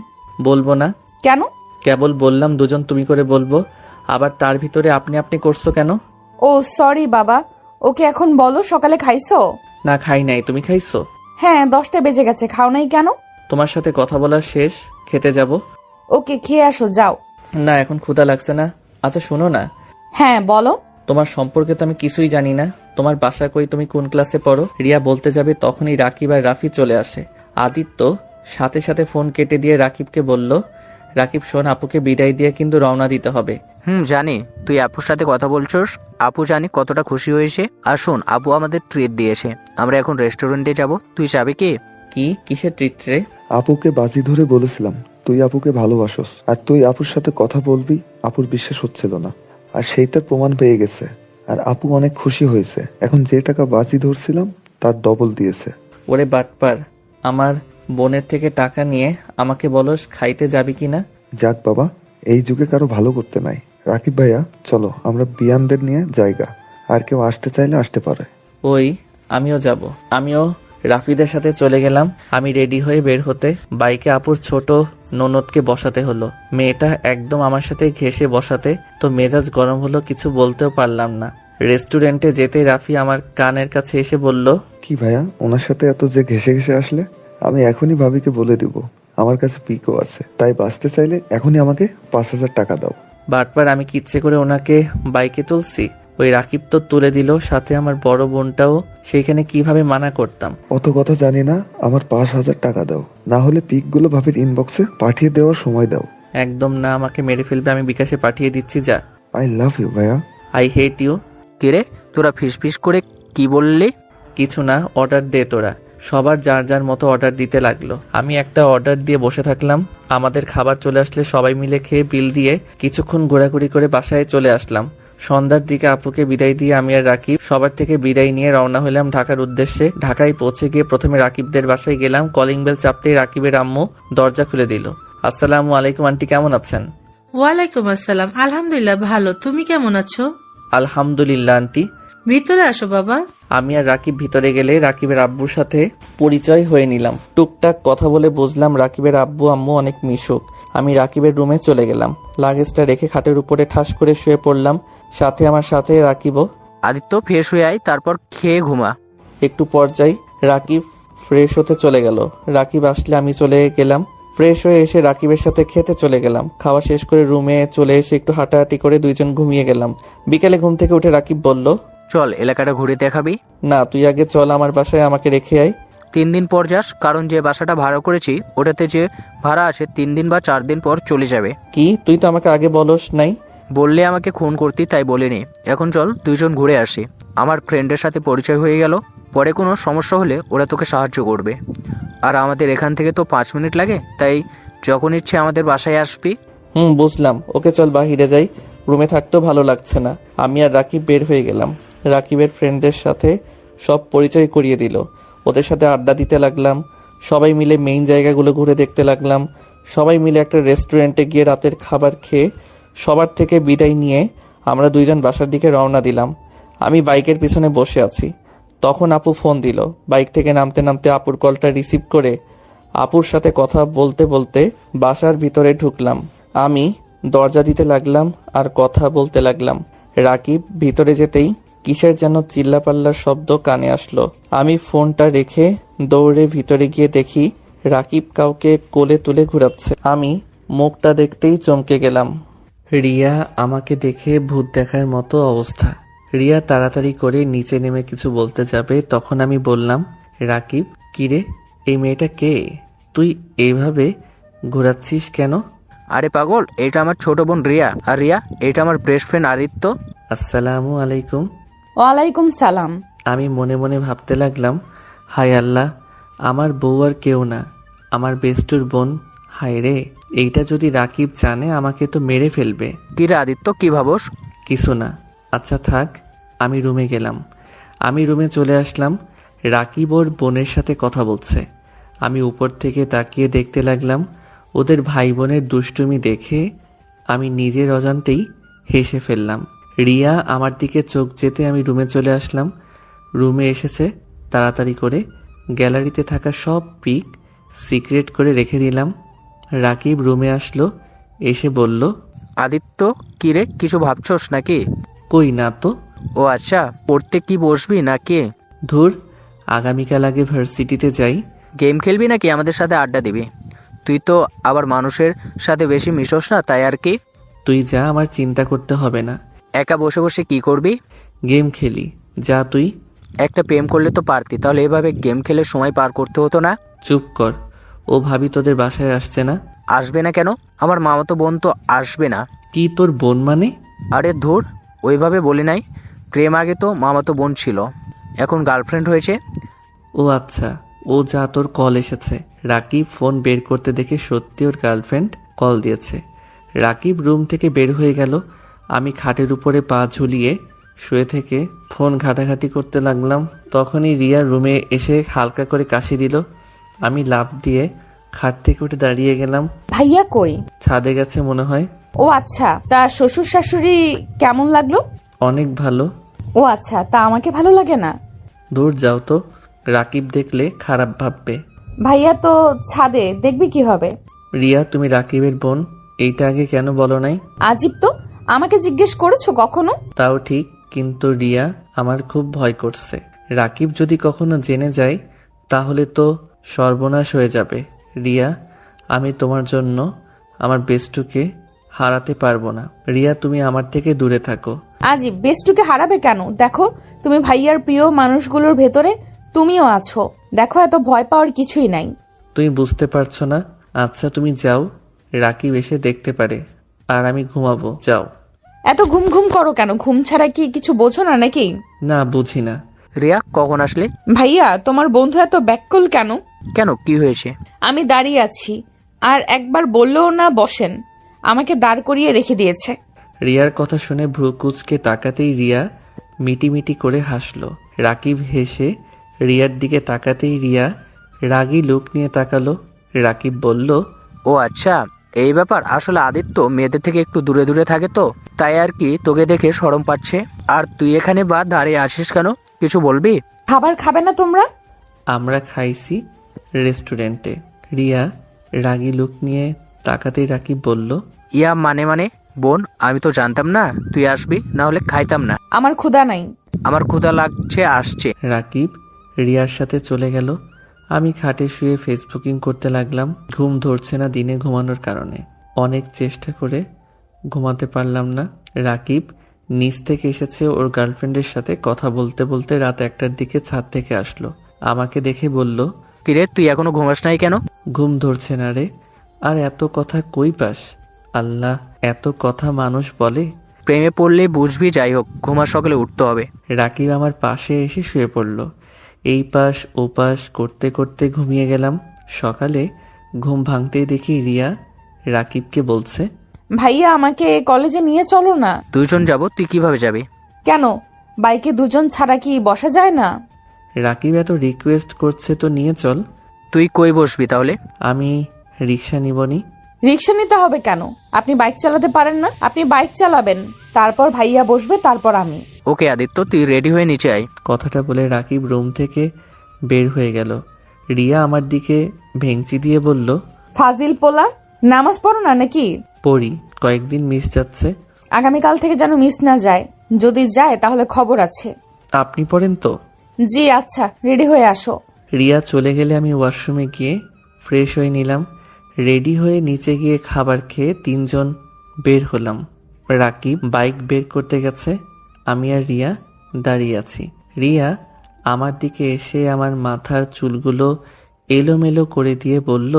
B: বলবো না।
A: কেন?
B: কেবল বললাম 2জন তুমি করে বলবো, আবার তার ভিতরে আপনি আপনি করছো কেন?
A: ও সরি বাবা। ওকে এখন বলো, সকালে খাইছো?
B: না খাই নাই, তুমি খাইছো?
A: হ্যাঁ, 10টা বেজে গেছে, খাও নাই কেন?
B: তোমার সাথে কথা বলা শেষ, খেতে যাব।
A: ওকে, খেয়ে আসো, যাও।
B: না এখন ক্ষুধা লাগছে না। আচ্ছা শোনো না,
A: হ্যাঁ বলো।
B: তোমার সম্পর্কে তো আমি কিছুই জানি না। তোমার বাসা কই, তুমি কোন ক্লাসে পড়ো? রিয়া বলতে যাবে তখনই রাকিব আর রাফি চলে আসে। আদিত্য সাথে সাথে ফোন কেটে দিয়ে রাকিবকে বলল, রাকিব শোন, আপুকে বিদায় দিয়ে কিন্তু রওনা দিতে হবে।
H: জানি তুই আপুর সাথে কথা বলছস। আপু জানি কতটা খুশি হয়েছে। আর শোন, আপু আমাদের ট্রিট দিয়েছে, আমরা এখন রেস্টুরেন্টে যাব। তুই যাবি কি?
B: কিসের ট্রিট রে?
D: আপুকে বাজি ধরে বলেছিলাম তুই আপুকে ভালোবাসোস, আর তুই আপুর সাথে কথা বলবি। আপুর বিশ্বাস হচ্ছিল না, আর সেইটার প্রমাণ পেয়ে গেছে। আর আপু অনেক খুশি হয়েছে। এখন যে টাকা বাজি ধরছিলাম তার ডবল দিয়েছে।
B: ওরে বাটপার, আমার বোনের থেকে টাকা নিয়ে আমাকে বলস খাইতে যাবি কিনা?
D: যাক বাবা, এই যুগে কারো ভালো করতে নাই। রাকিব ভাইয়া চলো আমরা বিয়ানদের নিয়ে জায়গা, আর কেউ আসতে চাইলে আসতে পারে।
B: ওই আমিও যাব। আমিও রাফিদের সাথে চলে গেলাম। আমি রেডি হয়ে বের হতে বাইকে আপুর ছোট ননদকে বসাতে হলো। মেয়েটা একদম আমার সাথে ঘেঁষে বসাতে তো মেজাজ গরম হলো, কিছু বলতেও পারলাম না। রেস্টুরেন্টে যেতে রাফি আমার কানের কাছে এসে বলল,
D: কি ভাইয়া, ওনার সাথে এত যে ঘেসে ঘেসে আসলে? আমি এখনই ভাবিকে বলে দিব আমার কাছে পিকও আছে, তাই বাঁচতে চাইলে এখনই আমাকে 5,000 টাকা দাও।
B: বাটপার, আমি কিচ্ছে করে ওনাকে বাইকে তুলছি? ওই রাকিব তো তুলে দিল, সাথে আমার বড় বোনটাও। সেইখানে কিভাবে মানা করতাম?
D: অত কথা জানি না, আমার 5,000 টাকা দাও, না হলে পিকগুলো ভাবির ইনবক্সে পাঠিয়ে দেওয়ার সময় দাও।
B: একদম না, আমাকে মেরে ফেলবে। আমি বিকাশে পাঠিয়ে দিচ্ছি, যা।
D: আই লাভ ইউ ভাইয়া।
B: I hate you.
H: কিরে তোরা ফিস করে কি বললি?
B: কিছু না, অর্ডার দে তোরা। সবার যার যার মতো অর্ডার দিতে লাগলো। আমি একটা অর্ডার দিয়ে বসে থাকলাম। আমাদের খাবার চলে আসলে সবাই মিলে খেয়ে বিল দিয়ে কিছুক্ষণ ঘোরাঘুরি করে বাসায় চলে আসলাম। সন্ধ্যার দিকে আপুকে বিদায় দিয়ে আমি আর রাকিব সবার থেকে বিদায় নিয়ে রওনা হলাম ঢাকার উদ্দেশ্যে। ঢাকায় পৌঁছে গিয়ে প্রথমে রাকিবদের বাসায় গেলাম। কলিং বেল চাপতেই রাকিবের আম্মু দরজা খুলে দিল। আসসালামু আলাইকুম আন্টি, কেমন আছেন?
J: ওয়ালাইকুম আসসালাম। আলহামদুলিল্লাহ ভালো, তুমি কেমন আছো?
B: আলহামদুলিল্লাহ আন্টি।
J: ভিতরে আসো বাবা।
B: আমি আর রাকিব ভিতরে গেলে রাকিবের আব্বুর সাথে পরিচয় হয়ে নিলাম। টুকটাক কথা বলে বুঝলাম রাকিবের আব্বু আম্মু অনেক মিশুক। আমি রাকিবের রুমে চলে গেলাম। লাগেজটা রেখে খাটের উপরে ঠাস করে শুয়ে পড়লাম। সাথে আমার সাথে রাকিবও।
H: আদিত্য ফ্রেশ হয়ে আয়, তারপর খেয়ে ঘুমা।
B: একটু পর্যায়ে রাকিব ফ্রেশ হতে চলে গেল। রাকিব আসলে আমি চলে গেলাম। ফ্রেশ হয়ে এসে রাকিবের সাথে খেতে চলে গেলাম। খাওয়া শেষ করে রুমে চলে এসে একটু হাঁটাহাঁটি করে দুইজন ঘুমিয়ে গেলাম। বিকেলে ঘুম থেকে উঠে রাকিব বলল,
H: চল এলাকাটা ঘুরে দেখাবি।
B: না, তুই আগে চল আমার বাসায়, আমাকে রেখে আয়।
H: 3 দিন পর যাস, কারণ যে বাসাটা ভাড়া করেছি ওটাতে যে ভাড়া আছে 3 দিন বা 4 দিন পর চলে যাবে।
B: কি, তুই তো আমাকে আগে বলস নাই?
H: বললে আমাকে খুন করতি, তাই বলিনি। এখন চল দুইজন ঘুরে আসি। আমার ফ্রেন্ডের সাথে পরিচয় হয়ে গেল, পরে কোনো সমস্যা হলে ওরা তোকে সাহায্য করবে। আর আমাদের এখান থেকে তো 5 মিনিট লাগে, তাই যখন ইচ্ছে আমাদের বাসায় আসবি।
B: বুঝলাম। ওকে চল বাহিরে যাই, রুমে থাকতেও ভালো লাগছে না। আমি আর রাকিব বের হয়ে গেলাম। রাকিবের ফ্রেন্ডদের সাথে সব পরিচয় করিয়ে দিল। ওদের সাথে আড্ডা দিতে লাগলাম। সবাই মিলে মেইন জায়গাগুলো ঘুরে দেখতে লাগলাম। সবাই মিলে একটা রেস্টুরেন্টে গিয়ে রাতের খাবার খেয়ে সবার থেকে বিদায় নিয়ে আমরা দুইজন বাসার দিকে রওনা দিলাম। আমি বাইকের পিছনে বসে আছি, তখন আপু ফোন দিল। বাইক থেকে নামতে নামতে আপুর কলটা রিসিভ করে আপুর সাথে কথা বলতে বলতে বাসার ভিতরে ঢুকলাম। আমি দরজা দিতে লাগলাম আর কথা বলতে লাগলাম। রাকিব ভিতরে যেতেই কিসের যেন চিল্লাপাল্লার শব্দ কানে আসলো। আমি ফোনটা রেখে দৌড়ে ভিতরে গিয়ে দেখি রাকিব কাউকে কোলে তুলে ঘুরাচ্ছে। আমি মুখটা দেখতেই চমকে গেলাম। রিয়া আমাকে দেখে ভূত দেখার মতো অবস্থা। রিয়া তাড়াতাড়ি করে নিচে নেমে কিছু বলতে যাবে, তখন আমি বললাম, রাকিব, কিরে এই মেয়েটা কে? তুই এইভাবে ঘোরাচ্ছিস কেন?
H: আরে পাগল, এটা আমার ছোট বোন রিয়া। আর রিয়া, এটা আমার বেস্ট ফ্রেন্ড আদিত্য।
B: আসসালামু আলাইকুম।
A: ওয়ালাইকুম সালাম।
B: আমি মনে মনে ভাবতে লাগলাম, হায় আল্লাহ, আমার বউ আর কেউ না, আমার বেস্টুর বোন। হায় রে, এইটা যদি রাকিব জানে আমাকে তো মেরে ফেলবে।
H: কিরে আদিত্য, কি ভাবস?
B: কিছু না। আচ্ছা থাক, আমি রুমে গেলাম। আমি রুমে চলে আসলাম। রাকিব ওর বোনের সাথে কথা বলছে। আমি উপর থেকে তাকিয়ে দেখতে লাগলাম। ওদের ভাই বোনের দুষ্টুমি দেখে আমি নিজের অজান্তেই হেসে ফেললাম। রিয়া আমার দিকে চোখ যেতে আমি রুমে চলে আসলাম। রুমে এসেছে তাড়াতাড়ি করে গ্যালারিতে থাকা সব পিক সিক্রেট করে রেখে দিলাম। রাকিব রুমে আসলো, এসে বলল,
H: আদিত্য, কিরে কিছু ভাবছস নাকি?
B: কই না তো।
H: ও আচ্ছা, পড়তে কি বসবি নাকি?
B: ধুর, আগামীকাল আগে ভার্সিটিতে যাই।
H: গেম খেলবি নাকি আমাদের সাথে আড্ডা দিবি? তুই তো আবার মানুষের সাথে বেশি মিশস না, তাই আর কি।
B: তুই যা, আমার চিন্তা করতে হবে না।
H: একা বসে বসে কি করবি?
B: গেম খেলি, যা তুই।
H: একটা প্রেম করলে তো পারতি, তাহলে এভাবে গেম খেলে সময় পার করতে হতো না।
B: চুপ কর, ও ভাবি তোদের বাসায় আসছে না?
H: আসবে না কেন? আমার মামাতো বোন তো আসবে না।
B: কি তোর বোন মানে?
H: আরে ধুর, ওইভাবে বলি নাই। প্রেম আগে তো মামাতো বোন ছিল, এখন গার্লফ্রেন্ড হয়েছে।
B: ও আচ্ছা, ও যা, তোর কল এসেছে। রাকিব ফোন বের করতে দেখে সত্যি ওর গার্লফ্রেন্ড কল দিয়েছে। রাকিব রুম থেকে বের হয়ে গেল। আমি খাটের উপরে পা ঝুলিয়ে শুয়ে থেকে ফোন ঘাটাঘাটি করতে লাগলাম। তখনই রিয়া রুমে এসে হালকা করে কাশি দিল। আমি লাফ দিয়ে খাট থেকে উঠে দাঁড়িয়ে গেলাম।
A: ভাইয়া কই?
B: ছাদে গেছে মনে হয়।
A: ও আচ্ছা, তা শ্বশুর শাশুড়ি কেমন লাগলো?
B: অনেক ভালো।
A: ও আচ্ছা, তা আমাকে ভালো লাগে না?
B: দূর যাও তো, রাকিব দেখলে খারাপ ভাববে।
A: ভাইয়া তো ছাদে, দেখবি কিভাবে?
B: রিয়া, তুমি রাকিবের বোন, এইটা আগে কেন বলো নাই?
A: আজীব তো, আমাকে জিজ্ঞেস করেছো কখনো?
B: তাও ঠিক, কিন্তু রিয়া, আমার খুব ভয় করছে। রাকিব যদি কখনো জেনে যায় তাহলে তো সর্বনাশ হয়ে যাবে। রিয়া, আমি তোমার জন্য আমার বেস্টুকে হারাতে পারবো না। রিয়া, তুমি আমার থেকে দূরে থাকো।
A: আজীব, বেস্টুকে হারাবে কেন? দেখো, তুমি ভাইয়ার প্রিয় মানুষগুলোর ভেতরে তুমিও আছো। দেখো, এত ভয় পাওয়ার কিছুই নাই।
B: তুমি বুঝতে পারছো না? আচ্ছা তুমি যাও, রাকিব এসে দেখতে পারে। আর আমি ঘুমাবো, যাও।
A: এত ঘুম ঘুম করো কেন? ঘুম ছাড়া কি কিছু বোঝো না নাকি?
B: না, বুঝি না।
H: রিয়া, কখন আসলে?
A: ভাইয়া, তোমার বন্ধু এত ব্যাকুল কেন?
H: কেন, কি হয়েছে?
A: আমি দাঁড়িয়ে আছি, আর একবার বললেও না বসেন, আমাকে দাঁড় করিয়ে রেখে দিয়েছে।
B: রিয়ার কথা শুনে ভ্রু কুঁচকে তাকাতেই রিয়া মিটিমিটি করে হাসলো। রাকিব হেসে রিয়ার দিকে তাকাতেই রিয়া রাগী লুক নিয়ে তাকালো। রাকিব বলল,
H: ও আচ্ছা, এই ব্যাপার। আসলে আদিত্য মেয়েদের থেকে একটু দূরে দূরে থাকে তো, তাই আর কি, তোকে দেখে শরম পাচ্ছে। আর তুই এখানে বা দাঁড়িয়ে আসিস কেন? কিছু বলবি?
A: খাবার খাবে না তোমরা?
B: আমরা খাইছি রেস্টুরেন্টে। রিয়া রাগী লুক নিয়ে তাকাতেই রাকিব বলল,
H: ইয়া মানে বোন, আমি তো জানতাম না তুই আসবি, না হলে খাইতাম না।
A: আমার ক্ষুধা নাই।
H: আমার ক্ষুধা লাগছে, আসছে।
B: রাকিব রিয়ার সাথে চলে গেল। আমি খাটে শুয়ে ফেসবুকিং করতে লাগলাম। ঘুম ধরছে না দিনে ঘুমানোর কারণে। অনেক চেষ্টা করে ঘুমাতে পারলাম না। রাকিব নিচ থেকে এসেছে ওর গার্লফ্রেন্ডের সাথে কথা বলতে বলতে রাত 1টার দিকে ছাদ থেকে আসলো। আমাকে দেখে বলল,
H: কিরে, তুই এখনো ঘুমাস নাই কেন?
B: ঘুম ধরছে না রে। আর এত কথা কই পাস? আল্লাহ, এত কথা মানুষ বলে?
H: প্রেমে পড়লে বুঝবি। যাই হোক, ঘুমার সকালে উঠতে হবে।
B: রাকিব আমার পাশে এসে শুয়ে পড়ল। এই পাশ ও পাশ করতে করতে ঘুমিয়ে গেলাম। সকালে ঘুম ভাঙতেই দেখি রিয়া রাকিবকে বলছে,
A: ভাইয়া, আমাকে কলেজে নিয়ে চলো না।
H: দুইজন যাব, তুই কিভাবে যাবি?
A: কেন, বাইকে দুজন ছাড়া কি বসা যায় না?
B: রাকিব এত রিকোয়েস্ট করছে তো নিয়ে চল।
H: তুই কই বসবি তাহলে?
B: আমি রিক্সা নিবনি।
A: রিক্সা নিতে হবে কেন? আপনি বাইক চালাতে পারেন না? আপনি বাইক চালাবেন, তারপর ভাইয়া বসবে, তারপর আমি।
H: ওকে আদিত্য, তুই রেডি হয়ে নিচে আয়।
B: কথাটা বলে রাকিব রুম থেকে বের হয়ে গেল। রিয়া আমার দিকে ভেঙচি দিয়ে বলল,
A: ফাজিল পোলা, নামাজ পড়ো না নাকি?
B: পড়ি, কয়েকদিন মিস যাচ্ছে।
A: আগামীকাল থেকে যেন মিস না যায়। যদি যায় তাহলে খবর আছে।
B: আপনি পড়েন তো?
A: জি আচ্ছা, রেডি হয়ে আসো।
B: রিয়া চলে গেলে আমি ওয়াশরুমে গিয়ে ফ্রেশ হয়ে নিলাম। রেডি হয়ে নিচে গিয়ে খাবার খেয়ে 3জন বের হলাম। রাকিব বাইক বের করতে গেছে, আমি আর রিয়া দাঁড়িয়ে আছি। রিয়া আমার দিকে এসে আমার মাথার চুলগুলো এলোমেলো করে দিয়ে বলল,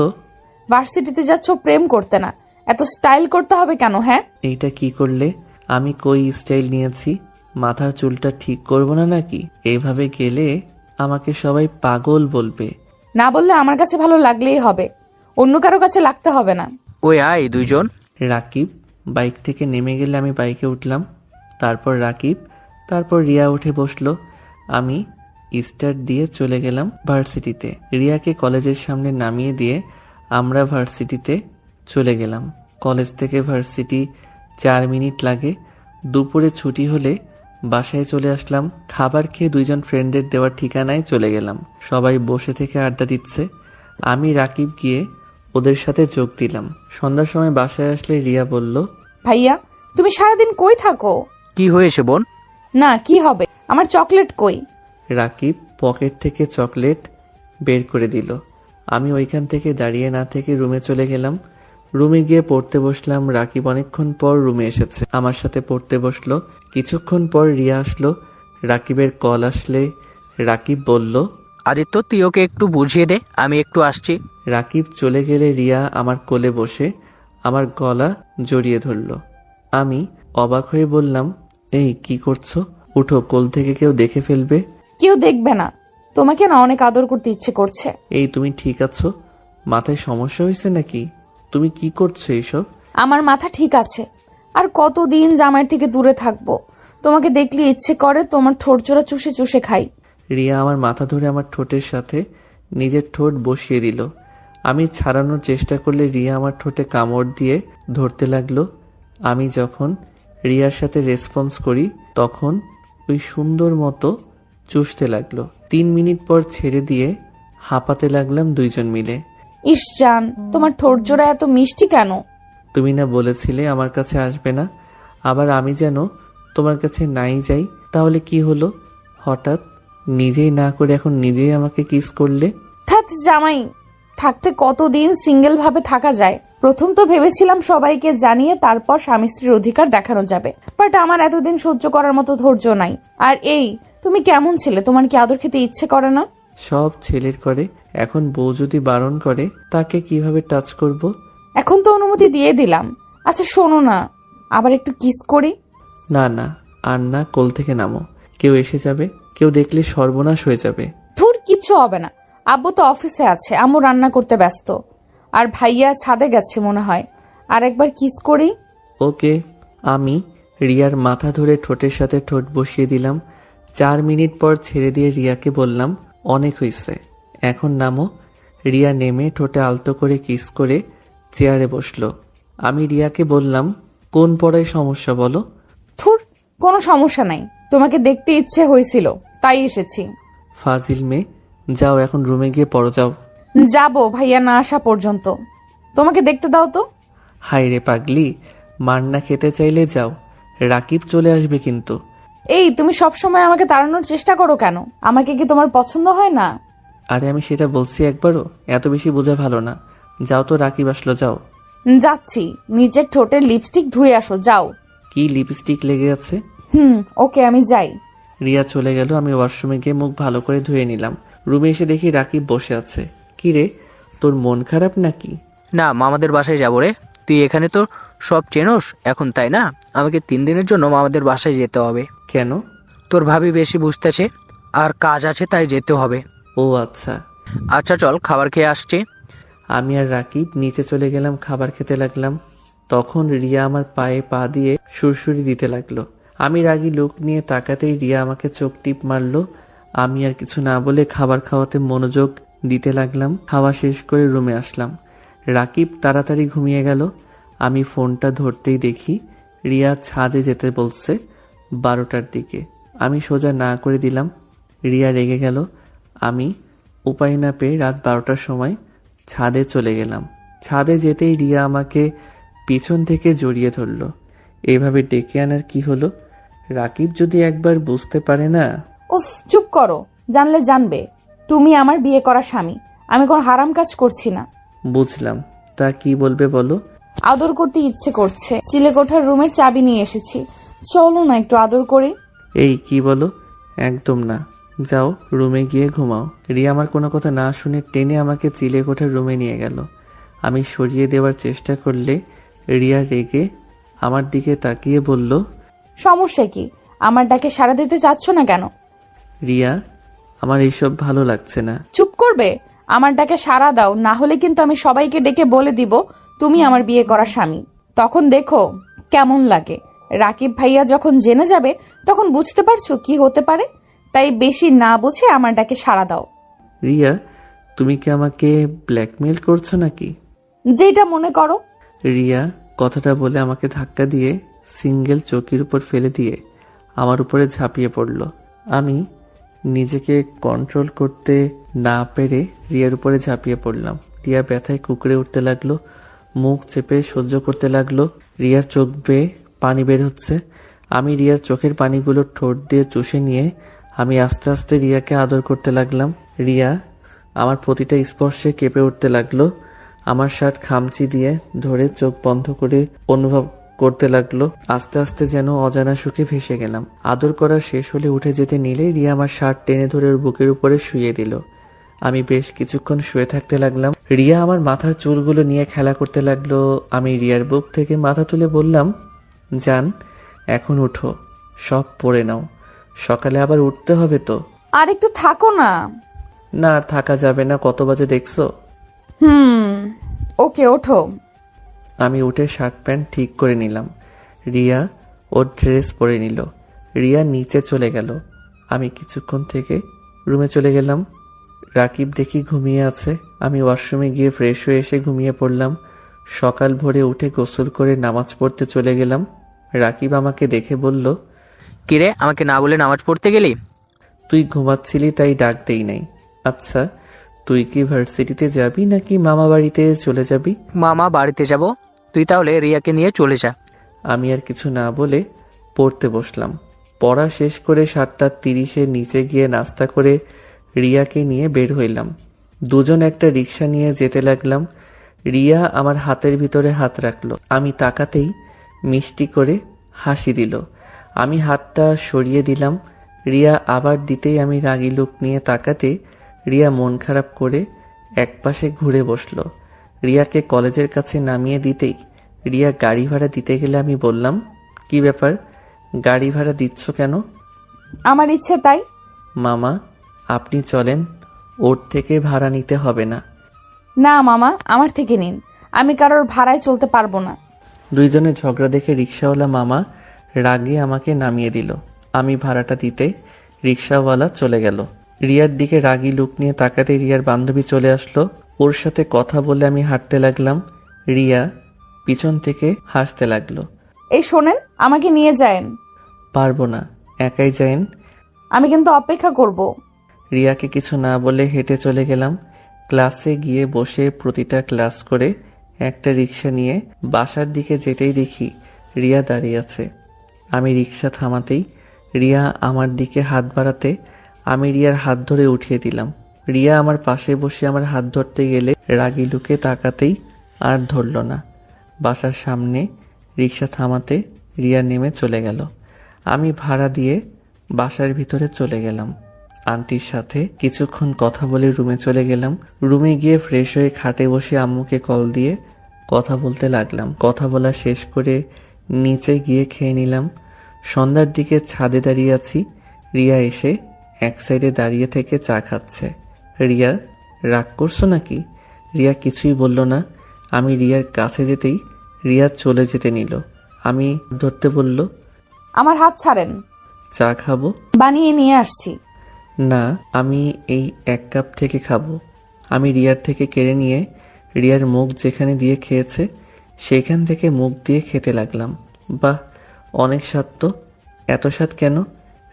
A: ভার্সিটিতে যাচ্ছ প্রেম করতে না, এত স্টাইল করতে হবে কেন? হ্যাঁ,
B: এইটা কি করলে? আমি কই স্টাইল নিয়েছি? মাথার চুলটা ঠিক করব না নাকি? এইভাবে গেলে আমাকে সবাই পাগল বলবে।
A: না বললে আমার কাছে ভালো লাগলেই হবে, অন্য কারো কাছে লাগতে হবে না।
H: ওই আয় দুইজন।
B: রাকিব বাইক থেকে নেমে গেলে আমি বাইকে উঠলাম। তারপর রাকিব, তারপর রিয়া উঠে বসলো। আমি স্টার্ট দিয়ে চলে গেলাম ভার্সিটিতে। রিয়াকে কলেজের সামনে নামিয়ে দিয়ে আমরা ভার্সিটিতে চলে গেলাম। কলেজ থেকে ভার্সিটি 4 মিনিট লাগে। দুপুরে ছুটি হলে বাসায় চলে আসলাম। খাবার খেয়ে 2জন ফ্রেন্ডের দেওয়ার ঠিকানায় চলে গেলাম। সবাই বসে থেকে আড্ডা দিচ্ছে। আমি রাকিব গিয়ে ওদের সাথে যোগ দিলাম। সন্ধ্যার সময় বাসায় আসলে রিয়া বলল,
A: ভাইয়া, তুমি সারাদিন কই থাকো?
H: কি হয়েছে বোন?
A: না, কি হবে? আমার চকলেট কই?
B: রাকিব পকেট থেকে চকলেট বের করে দিল। আমি ওইখান থেকে দাঁড়িয়ে না থেকে রুমে চলে গেলাম। রুমে গিয়ে পড়তে বসলাম। রাকিব অনেকক্ষণ পর রুমে এসেছে, আমার সাথে পড়তে বসলো। কিছুক্ষণ পর রিয়া আসলো। রাকিবের কল আসলে রাকিব বলল,
H: আদিত্য তুই ওকে একটু বুঝিয়ে দে, আমি একটু আসছি।
F: রাকিব চলে গেলে রিয়া আমার কোলে বসে আমার গলা জড়িয়ে ধরল। আমি অবাক হয়ে বললাম, এই কি করছো? উঠো, কোল থেকে কেউ দেখে ফেলবে।
A: কেউ দেখবে না, তোমাকে না অনেক আদর করতে ইচ্ছে করছে।
F: এই তুমি ঠিক আছো? মাথায় সমস্যা হয়েছে নাকি? তুমি কি করছো এইসব?
A: আমার মাথা ঠিক আছে, আর কতদিন জামাইয়ের থেকে দূরে থাকবো? তোমাকে দেখলে ইচ্ছে করে তোমার ঠোঁট জোড়া চুষে চুষে খাই।
F: রিয়া আমার মাথা ধরে আমার ঠোঁটের সাথে নিজের ঠোঁট বসিয়ে দিল। আমি ছাড়ানোর চেষ্টা করলে রিয়া আমার ঠোঁটে কামড় দিয়ে ধরতে লাগলো। আমি যখন রিয়ার সাথে রেসপন্স করি তখন ওই সুন্দর মতো চুষতে লাগলো। 3 মিনিট পর ছেড়ে দিয়ে হাঁপাতে লাগলাম দুইজন মিলে।
A: ইস জান, তোমার ঠোঁট জোড়া এত মিষ্টি কেন?
F: তুমি না বলেছিলে আমার কাছে আসবে না, আবার আমি যেন তোমার কাছে নাই যাই, তাহলে কি হলো? হঠাৎ নিজেই না করে এখন নিজেই আমাকে কিস করলে।
A: ধ্যাৎ জামাই, থাকতে কতদিন সিঙ্গেল ভাবে থাকা যায়? প্রথম তো ভেবেছিলাম সবাইকে জানিয়ে তারপর স্বামী স্ত্রীর অধিকার দেখানো যাবে, বাট আমার এতদিন সহ্য করার মতো ধৈর্য নাই। আর এই, তুমি কেমন ছেলে? তোমার কি আদর খেতে ইচ্ছে করে না?
F: সব ছেলের করে, এখন বউ যদি বারণ করে তাকে কিভাবে টাচ করব?
A: এখন তো অনুমতি দিয়ে দিলাম। আচ্ছা শোনো না, আবার একটু কিস করি।
F: না না, আর না, কোল থেকে নামো, কেউ এসে যাবে, কেউ দেখলে সর্বনাশ হয়ে যাবে।
A: ধুর, কিচ্ছু হবে না। আব্বু তো অফিসে আছে, আম্মু রান্না করতে ব্যস্ত, আর ভাইয়া ছাদে গেছে মনে হয়। আর একবার কিস করি।
F: ওকে। আমি রিয়ার মাথা ধরে ঠোঁটের সাথে ঠোঁট বসিয়ে দিলাম। 4 মিনিট পর ছেড়ে দিয়ে রিয়াকে বললাম, অনেক হয়েছে, এখন নামো। রিয়া নেমে ঠোঁটে আলতো করে কিস করে চেয়ারে বসলো। আমি রিয়াকে বললাম, কোন পড়ায় সমস্যা বলো?
A: থুর, কোনো সমস্যা নাই, তোমাকে দেখতে ইচ্ছে হয়েছিল তাই এসেছি।
F: ফাজিল মেয়ে, যাও এখন রুমে গিয়ে পড়ো, যাও।
A: যাবো ভাইয়া না আসা পর্যন্ত। তোমাকে দেখতে দাও তো।
F: হাই রে পাগলি, মার না খেতে চাইলে যাও, রাকিব চলে আসবে কিন্তু।
A: এই, তুমি সবসময় আমাকে তাড়ানোর চেষ্টা করো কেন? আমাকে কি তোমার পছন্দ হয় না?
F: আরে আমি সেটা বলছি একবারও, এত বেশি বোঝা ভালো না। যাও তো, রাকিব আসলো, যাও।
A: যাচ্ছি, নিজের ঠোঁটের লিপস্টিক ধুয়ে আসো, যাও।
F: কি লিপস্টিক লেগে আছে?
A: ওকে, আমি যাই।
F: রিয়া চলে গেল। আমি ওয়াশরুমে গিয়ে মুখ ভালো করে ধুয়ে নিলাম। রুমে এসে দেখি রাকিব বসে আছে। কি রে, তোর মন খারাপ নাকি?
H: না, মামাদের বাসায় যাবো রে। তুই এখানে তো সব চেনোস এখন, তাই না? আমাকে 3 দিনের জন্য মামাদের বাসায় যেতে হবে।
F: কেন?
H: তোর ভাবি বেশি বুঝতেছে, আর কাজ আছে, তাই যেতে হবে।
F: ও আচ্ছা।
H: আচ্ছা চল, খাবার খেয়ে আসছি।
F: আমি আর রাকিব নিচে চলে গেলাম, খাবার খেতে লাগলাম। তখন রিয়া আমার পায়ে পা দিয়ে সুরসুরি দিতে লাগলো। আমি রাগী লুক নিয়ে তাকাতেই রিয়া আমাকে চোখ টিপ মারলো। আমি আর কিছু না বলে খাবার খাওয়াতে মনোযোগ দিতে লাগলাম। খাওয়া শেষ করে রুমে আসলাম। রাকিব তাড়াতাড়ি ঘুমিয়ে গেল। আমি ফোনটা ধরতেই দেখি রিয়া ছাদে যেতে বলছে 12টার দিকে। আমি সোজা না করে দিলাম। রিয়া রেগে গেল। আমি উপায় না পেয়ে রাত 12টার সময় ছাদে চলে গেলাম। ছাদে যেতেই রিয়া আমাকে পিছন থেকে জড়িয়ে ধরল। এভাবে ডেকে আনার কি হলো? রাকিব যদি একবার বুঝতে পারে না।
A: উফ, চুপ করো, জানলে জানবে। তুমি আমার বিয়ে করা স্বামী, আমি কোনো হারাম কাজ করছি না।
F: বুঝলাম, তা কি বলবে বলো?
A: আদর করতে ইচ্ছে করছে, চিলেকোঠার রুমের চাবি নিয়ে এসেছি, চলো না একটু আদর করি।
F: এই কি বলো? একদম না, যাও রুমে গিয়ে ঘুমাও। রিয়া আমার কোনো কথা না শুনে টেনে আমাকে চিলেকোঠার রুমে নিয়ে গেল। আমি সরিয়ে দেওয়ার চেষ্টা করলে রিয়া রেগে আমার দিকে তাকিয়ে বলল,
A: সমস্যা কি? আমার ডাকে সাড়া দিতে চাচ্ছ না কেন?
F: রিয়া, আমার এইসব ভালো লাগছে না।
A: চুপ করবে? আমার ডাকে সাড়া দাও, না হলে কিন্তু আমি সবাইকে ডেকে বলে দিব তুমি আমার বিয়ে করা স্বামী। তখন দেখো কেমন লাগে। রাকিব ভাইয়া যখন জেনে যাবে তখন বুঝতে পারছো কি হতে পারে। তাই বেশি না বুঝে আমার ডাকে সাড়া দাও।
F: রিয়া, তুমি কি আমাকে ব্ল্যাকমেল করছো নাকি?
A: যেটা মনে করো।
F: রিয়া কথাটা বলে আমাকে ধাক্কা দিয়ে সিঙ্গেল চৌকির উপর ফেলে দিয়ে আমার উপরে ঝাঁপিয়ে পড়ল। আমি নিজেকে কন্ট্রোল করতে না পেরে রিয়ার উপরে ঝাঁপিয়ে পড়লাম। রিয়া ব্যথায় কুকড়ে উঠতে লাগলো, মুখ চেপে সহ্য করতে লাগলো। রিয়ার চোখ বেয়ে পানি বের হচ্ছে। আমি রিয়ার চোখের পানিগুলো ঠোঁট দিয়ে চুষে নিয়ে আমি আস্তে আস্তে রিয়াকে আদর করতে লাগলাম। রিয়া আমার প্রতিটা স্পর্শে কেঁপে উঠতে লাগলো। আমার শার্ট খামচি দিয়ে ধরে চোখ বন্ধ করে অনুভব করতে লাগলো। আস্তে আস্তে যেন অজানা সুখে ভেসে গেলাম। আদর করা শেষ হলে উঠে যেতে নিলে রিয়া আমার শার্ট টেনে ধরে ওর বুকের উপরে শুইয়ে দিল। আমি বেশ কিছুক্ষণ শুয়ে থাকতে লাগলাম। রিয়া আমার মাথার চুলগুলো নিয়ে খেলা করতে লাগলো। আমি রিয়ার বুক থেকে মাথা তুলে বললাম, জান এখন উঠো, সব পড়ে নাও, সকালে আবার উঠতে হবে তো।
A: আর একটু থাকো না।
F: না আর থাকা যাবে না, কত বাজে দেখছো?
A: ওকে ওঠো।
F: আমি উঠে শার্ট প্যান্ট ঠিক করে নিলাম। রিয়া ওর ড্রেস পরে নিল। রিয়া নিচে চলে গেল। আমি কিছুক্ষণ থেকে রুমে চলে গেলাম। রাকিব দেখি ঘুমিয়ে আছে। আমি ওয়াশরুমে গিয়ে ফ্রেশ হয়ে এসে ঘুমিয়ে পড়লাম। সকাল ভোরে উঠে গোসল করে নামাজ পড়তে চলে গেলাম। রাকিব আমাকে দেখে বলল,
H: কিরে, আমাকে না বলে নামাজ পড়তে গেলি?
F: তুই ঘুমাচ্ছিলি তাই ডাক দেই নাই। আচ্ছা তুই কি ভার্সিটিতে যাবি নাকি মামা বাড়িতে চলে যাবি?
H: মামা বাড়িতে যাব, তুই তাহলে রিয়াকে নিয়ে চলে যা।
F: আমি আর কিছু না বলে পড়তে বসলাম। পড়া শেষ করে 7:30 নিচে গিয়ে নাস্তা করে রিয়াকে নিয়ে বের হইলাম। দুজন একটা রিক্সা নিয়ে যেতে লাগলাম। রিয়া আমার হাতের ভিতরে হাত রাখলো। আমি তাকাতেই মিষ্টি করে হাসি দিল। আমি হাতটা সরিয়ে দিলাম। রিয়া আবার দিতেই আমি রাগী লুক নিয়ে তাকাতে রিয়া মন খারাপ করে একপাশে ঘুরে বসলো। রিয়াকে কলেজের কাছে নামিয়ে দিতেই রিয়া গাড়ি ভাড়া দিতে গেলে আমি বললাম, কি ব্যাপার, গাড়ি ভাড়া দিচ্ছ কেন?
A: আমার ইচ্ছে তাই।
F: মামা আপনি চলেন, ওর থেকে ভাড়া নিতে হবে না।
A: না মামা, আমার থেকে নিন, আমি কারোর ভাড়ায় চলতে পারবো না।
F: দুইজনে ঝগড়া দেখে রিক্সাওয়ালা মামা রাগে আমাকে নামিয়ে দিল। আমি ভাড়াটা দিতে রিক্সাওয়ালা চলে গেল। রিয়ার দিকে রাগী লুক নিয়ে তাকাতে রিয়ার বান্ধবী চলে আসলো। ওর সাথে কথা বলে আমি হাঁটতে লাগলাম। রিয়া পিছন থেকে হাসতে লাগলো।
A: এই শোনেন, আমাকে নিয়ে যায়েন।
F: পারবো না, একাই যায়েন।
A: আমি কিন্তু অপেক্ষা করব।
F: রিয়াকে কিছু না বলে হেঁটে চলে গেলাম। ক্লাসে গিয়ে বসে প্রতিটা ক্লাস করে একটা রিক্সা নিয়ে বাসার দিকে যেতেই দেখি রিয়া দাঁড়িয়ে আছে। আমি রিক্সা থামাতেই রিয়া আমার দিকে হাত বাড়াতে আমি রিয়ার হাত ধরে উঠিয়ে দিলাম। রিয়া আমার পাশে বসে আমার হাত ধরতে গেলে রাগী লুকে তাকাতেই আর ধরল না। বাসার সামনে রিক্সা থামাতে রিয়া নেমে চলে গেল। আমি ভাড়া দিয়ে বাসার ভিতরে চলে গেলাম। আন্টির সাথে কিছুক্ষণ কথা বলে রুমে চলে গেলাম। রুমে গিয়ে ফ্রেশ হয়ে খাটে বসে আম্মুকে কল দিয়ে কথা বলতে লাগলাম। কথা বলা শেষ করে নিচে গিয়ে খেয়ে নিলাম। সন্ধ্যার দিকে ছাদে দাঁড়িয়ে আছি। রিয়া এসে এক সাইডে দাঁড়িয়ে থেকে চা খাচ্ছে। রিয়া রাগ করছো নাকি? রিয়া কিছুই বলল না। আমি রিয়ার কাছে যেতেই রিয়া চলে যেতে নিল। আমি ধরতে বলল,
A: আমার হাত ছাড়েন।
F: চা খাবো?
A: বানিয়ে নিয়ে আসছি।
F: না, আমি এই 1 কাপ থেকে খাবো। আমি রিয়ার থেকে কেড়ে নিয়ে রিয়ার মুখ যেখানে দিয়ে খেয়েছে সেখান থেকে মুখ দিয়ে খেতে লাগলাম। বাহ, অনেক স্বাদ তো। এত স্বাদ কেন?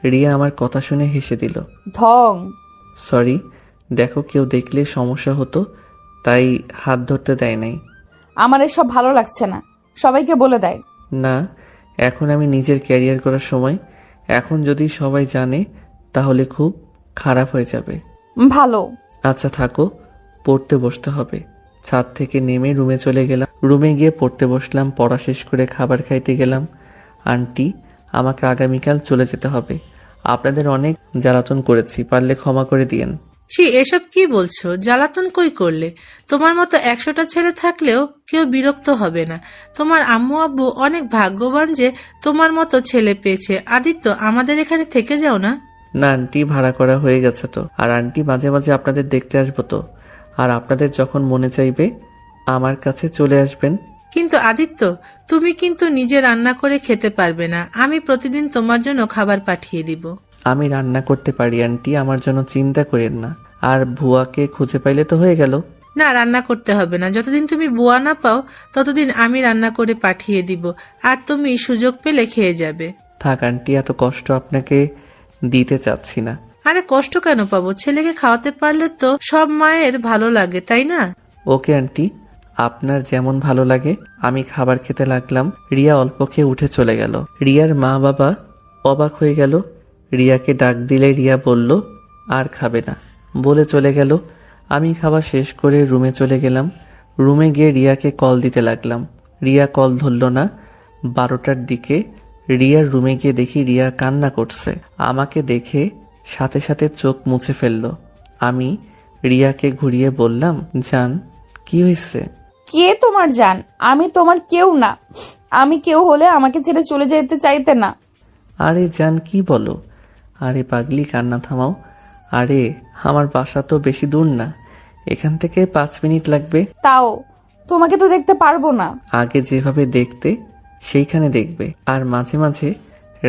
F: রিয়া আমার কথা শুনে হেসে দিল।
A: ঢং।
F: সরি, দেখো কেউ দেখলে সমস্যা হতো তাই হাত ধরতে দেয় নাই।
A: আমার এসব ভালো লাগছে না, সবাইকে বলে দেয়।
F: না, এখন আমি নিজের ক্যারিয়ার করার সময়। এখন যদি সবাই জানে তাহলে খুব খারাপ হয়ে যাবে।
A: ভালো।
F: আচ্ছা থাকো, পড়তে বসতে হবে। ছাদ থেকে নেমে রুমে চলে গেলাম। রুমে গিয়ে পড়তে বসলাম। পড়া শেষ করে খাবার খাইতে গেলাম। আন্টি, আমাকে আগামীকাল চলে যেতে হবে। আপনাদের অনেক জ্বালাতন করেছি, পারলে ক্ষমা করে দিয়েন।
J: ছি, এসব কি বলছো? জ্বালাতন কই করলে? তোমার মতো 100টা ছেলে থাকলেও কেউ বিরক্ত হবে না। তোমার আম্মু আব্বু অনেক ভাগ্যবান যে তোমার মতো ছেলে পেয়েছে। আদিত্য, আমাদের এখানে থেকে যাও না।
F: না আন্টি, ভাড়া করা হয়ে গেছে তো। আর আন্টি, মাঝে মাঝে আপনাদের দেখতে আসবো তো। আর আপনাদের যখন মনে চাইবে আমার কাছে চলে আসবেন।
J: কিন্তু আদিত্য, তুমি কিন্তু নিজে রান্না করে খেতে পারবে না। আমি প্রতিদিন তোমার জন্য খাবার পাঠিয়ে দিব।
F: আমি রান্না করতে পারি আন্টি, আমার জন্য চিন্তা করেন না। আর ভুয়াকে খুঁজে পাইলে তো হয়ে গেল।
J: না, রান্না করতে হবে না। যতদিন তুমি বুয়া না পাও ততদিন আমি রান্না করে পাঠিয়ে দিব, আর তুমি সুযোগ পেলে খেয়ে যাবে।
F: থাক আন্টি, এত কষ্ট আপনাকে দিতে চাচ্ছি না।
J: আরে কষ্ট কেন পাবো? ছেলেকে খাওয়াতে পারলে তো সব মায়ের ভালো লাগে, তাই না?
F: ওকে আন্টি, আপনার যেমন ভালো লাগে। আমি খাবার খেতে লাগলাম। রিয়া অল্প খেয়ে উঠে চলে গেল। রিয়ার মা বাবা অবাক হয়ে গেল। রিয়াকে ডাক দিলে রিয়া বলল আর খাবে না বলে চলে গেল। আমি খাওয়া শেষ করে রুমে চলে গেলাম। রুমে গিয়ে রিয়াকে কল দিতে লাগলাম। রিয়া কল ধরল না। 12টার দিকে রিয়ার রুমে গিয়ে দেখি রিয়া কান্না করছে। আমাকে দেখে সাথে সাথে চোখ মুছে ফেলল। আমি
B: রিয়াকে ঘুরিয়ে বললাম, জান কি হয়েছে?
A: কে তোমার জান? আমি তোমার কেউ না। আমি কেউ হলে আমাকে ছেড়ে চলে যেতে চাইতে না।
B: আরে জান কি বলো? আরে পাগলি, কান্না থামাও। আরে আমার বাসা তো বেশি দূর না, এখান থেকে 5 মিনিট লাগবে।
A: তাও তোমাকে তো দেখতে পারবো না।
B: আগে যেভাবে দেখতে সেইখানে দেখবে, আর মাঝে মাঝে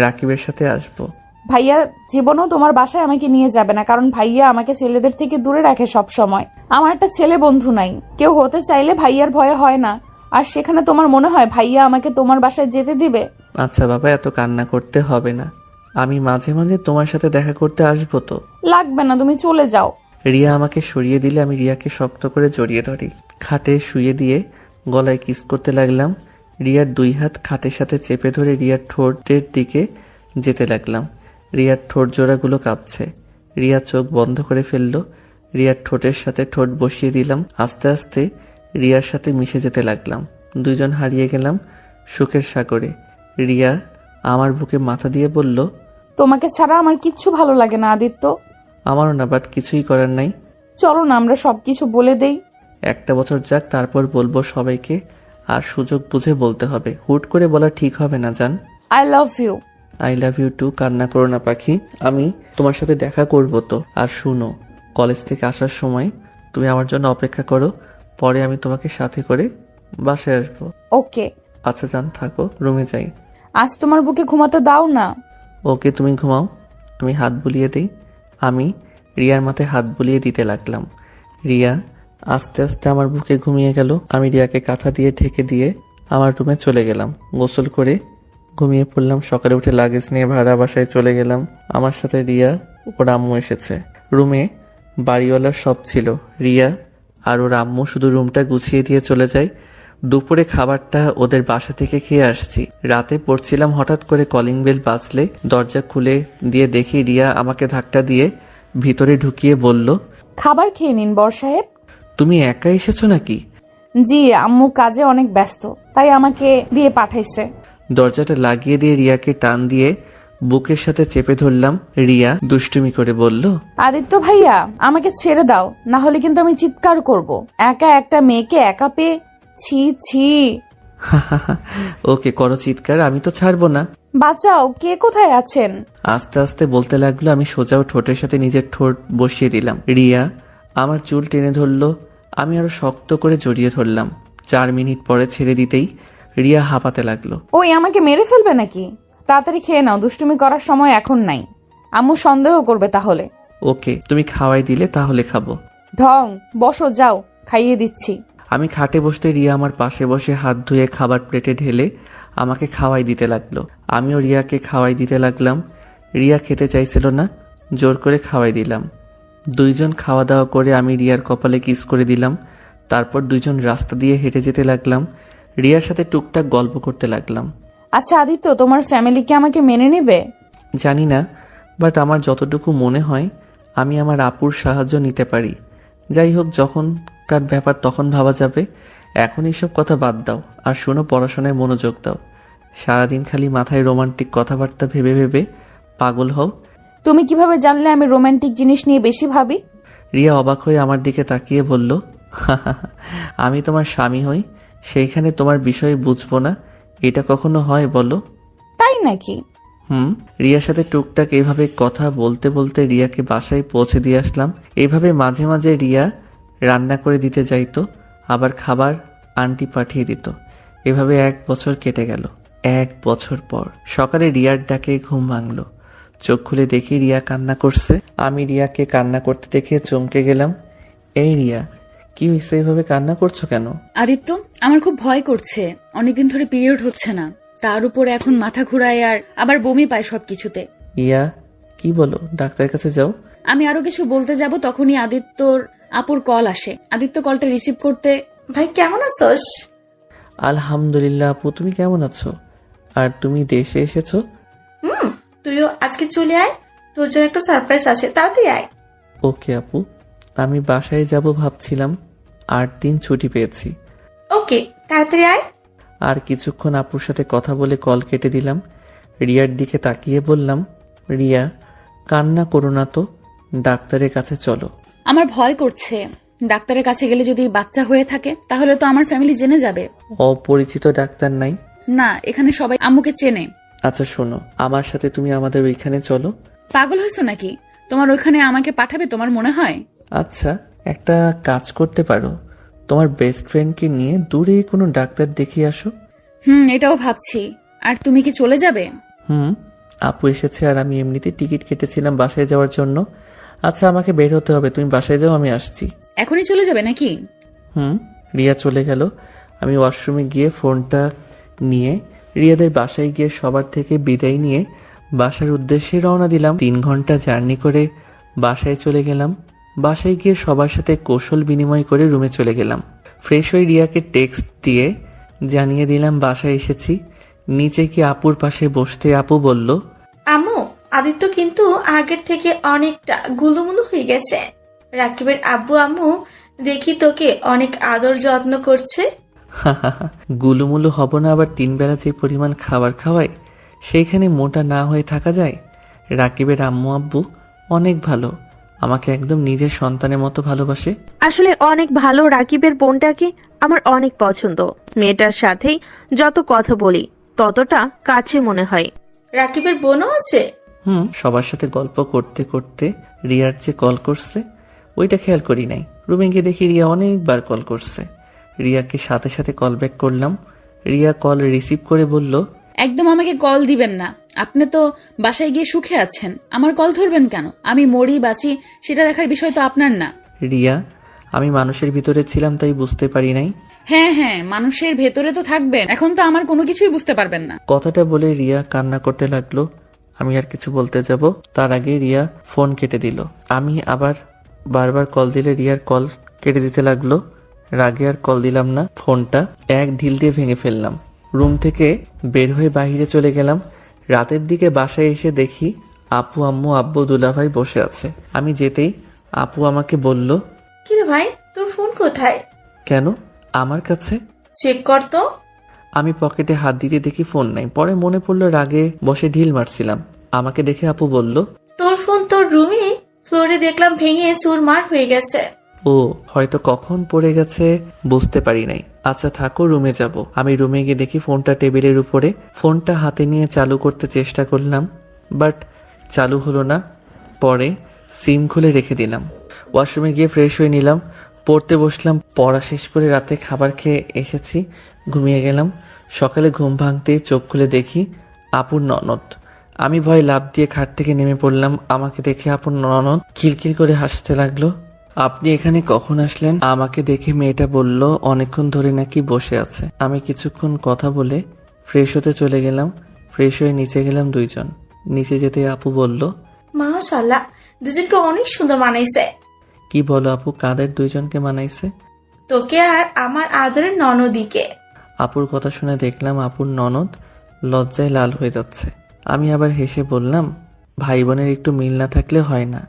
B: রাকিবের সাথে আসবো।
A: ভাইয়া জীবনও তোমার বাসায় আমাকে নিয়ে যাবে না, কারণ ভাইয়া আমাকে ছেলেদের থেকে দূরে রাখে সব সময়। আমার একটা ছেলে বন্ধু নাই, কেউ হতে চাইলে ভাইয়ার ভয়ে হয় না। আর সেখানে তোমার মনে হয় ভাইয়া আমাকে তোমার বাসায় যেতে দিবে?
B: আচ্ছা বাবা, এত কান্না করতে হবে না, আমি মাঝে মাঝে তোমার সাথে দেখা করতে আসবো তো।
A: লাগবে না, তুমি চলে যাও।
B: রিয়া আমাকে সরিয়ে দিলে আমি রিয়াকে শক্ত করে জড়িয়ে ধরি, খাটে শুয়ে দিয়ে গলায় কিস করতে লাগলাম। রিয়ার 2 হাত খাটের সাথে চেপে ধরে রিয়ার ঠোঁটের দিকে যেতে লাগলাম। রিয়ার ঠোঁট জোড়াগুলো কাঁপছে। রিয়া চোখ বন্ধ করে ফেললো। রিয়ার ঠোঁটের সাথে ঠোঁট বসিয়ে দিলাম। আস্তে আস্তে রিয়ার সাথে মিশে যেতে লাগলাম। 2 জন হারিয়ে গেলাম সুখের সাগরে। রিয়া আমার বুকে মাথা দিয়ে বলল,
A: তোমাকে ছাড়া আমার কিচ্ছু ভালো লাগে না আদিত্য।
B: আমারও না, বাট কিছুই করার নাই।
A: চলো না আমরা সবকিছু বলে দেই।
B: 1 বছর যাক, তারপর বলবো সবাইকে। আর সুযোগ বুঝে বলতে হবে, হুট করে বলা ঠিক হবে না জান।
A: I love you.
B: I love you too. কান্না করো না পাখি, আমি তোমার সাথে দেখা করব তো। আর শুনো, কলেজ থেকে আসার সময় তুমি আমার জন্য অপেক্ষা করো, পরে আমি তোমাকে সাথে করে বাসায় আসবো।
A: ওকে।
B: আচ্ছা জান, থাকো, রুমে যাই।
A: আজ তোমার বুকে ঘুমাতে দাও না।
B: ওকে, তুমি ঘুমাও, আমি হাত বুলিয়ে দিই। আমি রিয়ার মাথায় হাত বুলিয়ে দিতে লাগলাম। রিয়া আস্তে আস্তে আমার বুকে ঘুমিয়ে গেল। আমি রিয়াকে কাঁথা দিয়ে ঢেকে দিয়ে আমার রুমে চলে গেলাম। গোসল করে ঘুমিয়ে পড়লাম। সকালে উঠে লাগেজ নিয়ে ভাড়া বাসায় চলে গেলাম। আমার সাথে রিয়া ওর আম্মু এসেছে। রুমে বাড়িওয়ালার সব ছিল। রিয়া আর ওর আম্মু শুধু রুমটা গুছিয়ে দিয়ে চলে যায়। দুপুরে খাবারটা ওদের বাসা থেকে খেয়ে আসছি। রাতে পড়ছিলাম, হঠাৎ করে কলিং বেল বাজলে দরজা খুলে দিয়ে দেখি রিয়া আমাকে ধাক্কা দিয়ে ভিতরে ঢুকিয়ে বলল,
A: খাবার খেয়ে নিন বর সাহেব।
B: তুমি একা এসেছো নাকি?
A: জি, আম্মু কাজে অনেক ব্যস্ত, তাই আমাকে দিয়ে পাঠাইছে।
B: দরজাটা লাগিয়ে দিয়ে রিয়াকে টান দিয়ে বুকের সাথে চেপে ধরলাম। রিয়া দুষ্টুমি করে বলল,
A: আদিত্য ভাইয়া আমাকে ছেড়ে দাও, না হলে কিন্তু আমি চিৎকার করব। একা একটা মেয়েকে একা পেয়ে ছি ছি।
B: ওকে, করো চিৎকার, আমি তো ছাড়বো না।
A: বাঁচাও, কে কোথায় আছেন?
B: আস্তে আস্তে বলতে লাগলো। আমি সোজাও ঠোঁটের সাথে নিজের ঠোঁট বসিয়ে দিলাম। রিয়া আমার চুল টেনে ধরলো, আমি আরো শক্ত করে জড়িয়ে ধরলাম। 4 মিনিট পরে ছেড়ে দিতেই রিয়া হাঁপাতে লাগলো।
A: ওই আমাকে মেরে ফেলবে নাকি? তাড়াতাড়ি খেয়ে নাও, দুষ্টুমি করার সময় এখন নাই। আম্মু সন্দেহ করবে তাহলে।
B: ওকে, তুমি খাওয়াই দিলে তাহলে খাবো।
A: ঢং, বসো, যাও খাইয়ে দিচ্ছি।
B: আমি খাটে বসতে রিয়া আমার পাশে বসে হাত ধুয়ে খাবার প্লেটে ঢেলে আমাকে খাওয়াই দিতে লাগলো। আমিও রিয়াকে খাওয়াই দিতে লাগলাম। রিয়া খেতে চাইছিল না, জোর করে খাওয়াই দিলাম। 2 জন খাওয়া দাওয়া করে আমি রিয়ার কপালে কিস করে দিলাম। তারপর 2 জন রাস্তা দিয়ে হেঁটে যেতে লাগলাম। রিয়ার সাথে টুকটাক গল্প করতে লাগলাম।
A: আচ্ছা আদিত্য, তোমার ফ্যামিলি কি আমাকে মেনে নেবে?
B: জানি না, বাট আমার যতটুকু মনে হয় আমি আমার আপুর সাহায্য নিতে পারি। যাই হোক, যখনকার ব্যাপার তখন ভাবা যাবে। এখন এইসব কথা বাদ দাও, আর শোনো, পড়াশোনায় মনোযোগ দাও। সারাদিন খালি মাথায় রোমান্টিক কথাবার্তা ভেবে ভেবে পাগল হও।
A: তুমি কিভাবে জানলে আমি রোমান্টিক জিনিস নিয়ে বেশি ভাবি?
B: রিয়া অবাক হয়ে আমার দিকে তাকিয়ে বলল, আমি তোমার স্বামী হই, সেইখানে তোমার বিষয়ে বুঝবো না, এটা কখনো হয় বলো?
A: তাই নাকি?
B: রিয়ার সাথে টুকটাক এইভাবে কথা বলতে বলতে রিয়াকে বাসায় পৌঁছে দিয়ে আসলাম। এইভাবে মাঝে মাঝে রিয়া রান্না করে দিতে যাইতো, আবার খাবার আন্টি পাঠিয়ে দিত। এভাবে 1 বছর কেটে গেল। 1 বছর পর সকালে রিয়ার ডাকে ঘুম ভাঙলো। চোখ খুলে দেখি রিয়া কান্না করছে। আমি রিয়াকে কান্না করতে দেখে চমকে গেলাম। এই রিয়া, কি হয়েছে, এভাবে কান্না করছো কেন?
K: আদিত্য, আমার খুব ভয় করছে। অনেকদিন ধরে পিরিয়ড হচ্ছে না, তার উপরে এখন মাথা ঘুরায় আর আবার বমি পায় সবকিছুতে।
B: ইয়া, কি বলো, ডাক্তারের কাছে যাও।
K: আমি আরো কিছু বলতে যাব, তখনই আদিত্যর আপুর কল আসে। আদিত্য কলটা রিসিভ করতে,
I: ভাই কেমন আছোস?
B: আলহামদুলিল্লাহ আপু, তুমি কেমন আছো? আর তুমি দেশে এসেছো?
I: তুইও আজকে চলে আয়, তোর জন্য একটা সারপ্রাইজ আছে, তাড়াতাড়ি আয়।
B: ওকে আপু, আমি বাসায় যাব ভাবছিলাম, 8 দিন ছুটি পেয়েছি।
I: ওকে, তাড়াতাড়ি আয়।
B: আর কিছুক্ষণ আপুর সাথে কথা বলে কল কেটে দিলাম। রিয়ার দিকে তাকিয়ে বললাম, রিয়া কান্না করো না তো, ডাক্তারের কাছে চলো।
K: আমার ভয় করছে, ডাক্তারের কাছে গেলে যদি বাচ্চা হয়ে থাকে তাহলে তো আমার ফ্যামিলি জেনে যাবে।
F: অপরিচিত ডাক্তার নাই?
K: না, এখানে সবাই আম্মুকে চেনে।
F: আচ্ছা শোনো, আমার সাথে তুমি আমাদের ওইখানে চলো।
K: পাগল হয়েছো নাকি? তোমার ওইখানে আমাকে পাঠাবে তোমার মনে হয়?
F: আচ্ছা একটা কাজ করতে পারো, তোমার বেস্ট ফ্রেন্ডকে নিয়ে দূরে কোনো ডাক্তার দেখিয়ে আসো।
K: এটাও ভাবছি। আর তুমি কি চলে যাবে?
F: আপু এসেছে আর আমি এমনিতে টিকিট কেটেছিলাম বাসায় যাওয়ার জন্য। আচ্ছা আমাকে বের হতে হবে, তুমি বাসায় যাও, আমি আসছি।
K: এখনই চলে যাবে নাকি?
F: রিয়া চলে গেল। আমি ওয়াশরুমে গিয়ে ফোনটা নিয়ে রিয়াদের বাসায় গিয়ে সবার থেকে বিদায় নিয়ে বাসার উদ্দেশ্যে রওনা দিলাম। 3 ঘন্টা জার্নি করে বাসায় চলে গেলাম। বাসায় গিয়ে সবার সাথে কৌশল বিনিময় করে রুমে চলে গেলাম। ফ্রেশ হয়ে রিয়াকে টেক্সট দিয়ে জানিয়ে দিলাম বাসায় এসেছি। নিচে কি আপুর পাশে বসতে আপু বলল,
I: আম্মু, আদিত্য কিন্তু আগের থেকে অনেকটা গুলুমুলু হয়ে গেছে। রাকিবের আব্বু আম্মু দেখি তোকে অনেক আদর যত্ন করছে।
F: গুলুমুলু হব না, আবার 3 বেলা যে পরিমাণ খাবার খাওয়ায় সেইখানে মোটা না হয়ে থাকা যায়। রাকিবের আম্মু আব্বু অনেক ভালো, আমাকে একদম নিজের সন্তানের মতো ভালোবাসে।
G: আসলে অনেক ভালো। রাকিবের বোনটাকে আমার অনেক পছন্দ। মেয়েটার সাথেই যত কথা বলি ততটা কাছে মনে হয়।
I: রাকিবের বোনও আছে?
F: সবার সাথে গল্প করতে করতে রিয়ার যে কল করছে ওইটা খেয়াল করি নাই। রুমে গিয়ে দেখি রিয়া অনেকবার কল করছে। রিয়াকে সাথে সাথে কল ব্যাক করলাম। রিয়া কল রিসিভ করে বলল,
K: একদম আমাকে কল দিবেন না। আপনি তো বাসায় গিয়ে সুখে আছেন, আমার কল ধরবেন কেন? আমি মরি বাঁচি সেটা দেখার বিষয় তো আপনার না।
F: রিয়া আমি মানুষের ভিতরে ছিলাম তাই বুঝতে পারি নাই।
K: হ্যাঁ, মানুষের ভেতরে তো থাকবেন, এখন তো আমার কোনো কিছুই বুঝতে পারবেন না।
F: কথাটা বলে রিয়া কান্না করতে লাগলো। আমি আর কিছু বলতে যাব তার আগে রিয়া ফোন কেটে দিল। আমি আবার বারবার কল দিলে রিয়ার কল কেটে দিতে লাগলো। রাগে আর কল দিলাম না, ফোনটা এক ঢিল দিয়ে ভেঙে ফেললাম। রুম থেকে বের হয়ে বাইরে চলে গেলাম। রাতের দিকে বাসায় এসে দেখি আপু আম্মু আব্বু দুলাভাই বসে আছে। আমি যেতেই আপু আমাকে বলল,
I: কিরে ভাই, তোর ফোন কোথায়?
F: কেন? আমার কাছে।
I: চেক কর তো।
F: আমি পকেটে হাত দিতে দেখি ফোন নাই। পরে মনে পড়লো রাগে বসে ঢিল মারছিলাম। আমাকে দেখে আপু বলল,
I: তোর ফোন তোর রুমে ফ্লোরে দেখলাম ভেঙে চুরমার হয়ে গেছে।
F: ও হয়তো কখন পড়ে গেছে বুঝতে পারি নাই। আচ্ছা থাকো, রুমে যাব। আমি রুমে গিয়ে দেখি ফোনটা টেবিলের উপরে। ফোনটা হাতে নিয়ে চালু করতে চেষ্টা করলাম, বাট চালু হলো না। পরে সিম খুলে রেখে দিলাম। ওয়াশরুমে গিয়ে ফ্রেশ হয়ে নিলাম, পড়তে বসলাম। পড়া শেষ করে রাতে খাবার খেয়ে এসেছি, ঘুমিয়ে গেলাম। সকালে ঘুম ভাঙতেই চোখ খুলে দেখি আপুর ননদ। আমি ভয় লাফ দিয়ে খাট থেকে নেমে পড়লাম। আমাকে দেখে আপুর ননদ খিলখিল করে হাসতে লাগলো। আপনি এখানে কখন আসলেন? আমাকে দেখে মেয়েটা বলল অনেকক্ষণ ধরে নাকি বসে আছে। আমি কিছুক্ষণ কথা বলে ফ্রেশ হতে চলে গেলাম। ফ্রেশ হয়ে নিচে গেলাম। 2 জন নিচে যেতে আপু বলল,
I: মাশাআল্লাহ, দুজনকে অনেক সুন্দর মানাইছে।
F: কি বলো আপু, কাদের 2 জনকে মানাইছে?
I: তোকে আর আমার আদরের ননদিকে।
F: আপুর কথা শুনে দেখলাম আপুর ননদ লজ্জায় লাল হয়ে যাচ্ছে। আমি আবার হেসে বললাম, ভাই বোনের একটু মিল না থাকলে হয় না।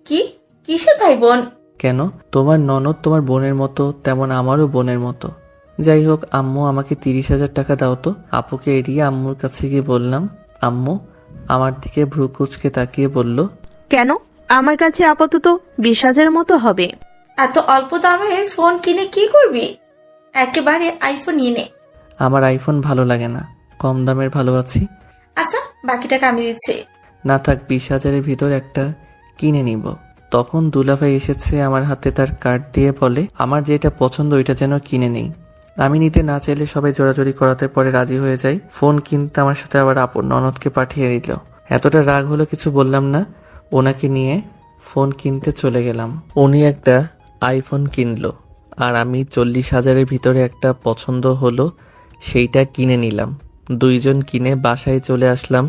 I: কি? কিসের ভাই বোন?
F: কেন? তোমার ননদ তোমার বোনের মতো, তেমন আমারও বোনের মতো। যাই হোক, আম্মু আমাকে 30,000 টাকা দাও তো। আপুকে এড়িয়ে আম্মুর কাছে গিয়ে বললাম। আম্মু আমার দিকে ভ্রু কুচকে তাকিয়ে বলল,
G: কেন? আমার কাছে আপাতত 20,000 মতো হবে।
I: এত অল্প দামের ফোন কিনে কি করবি? একেবারে আইফোন নিয়ে নে।
F: আমার আইফোন ভালো লাগে না, কম দামের ভালো আছি।
I: আচ্ছা, বাকি টাকা আমি দিচ্ছি।
F: না থাক, 20,000-এর ভিতর একটা কিনে নিব। তখন দুলাভাই এসেছে, আমার হাতে তার কার্ড দিয়ে বলে আমার যেটা পছন্দ ওইটা যেন কিনে নেই। আমি নিতে না চাইলে সবাই জোরাজোরি করাতে পরে রাজি হয়ে যায়। ফোন কিনতে আমার সাথে আবার আপন ননদকে পাঠিয়ে দিল। এতটা রাগ হলো কিছু বললাম না, ওনাকে নিয়ে ফোন কিনতে চলে গেলাম। উনি একটা আইফোন কিনলো আর আমি 40,000-এর ভিতরে একটা পছন্দ হলো সেইটা কিনে নিলাম। 2 জন কিনে বাসায় চলে আসলাম।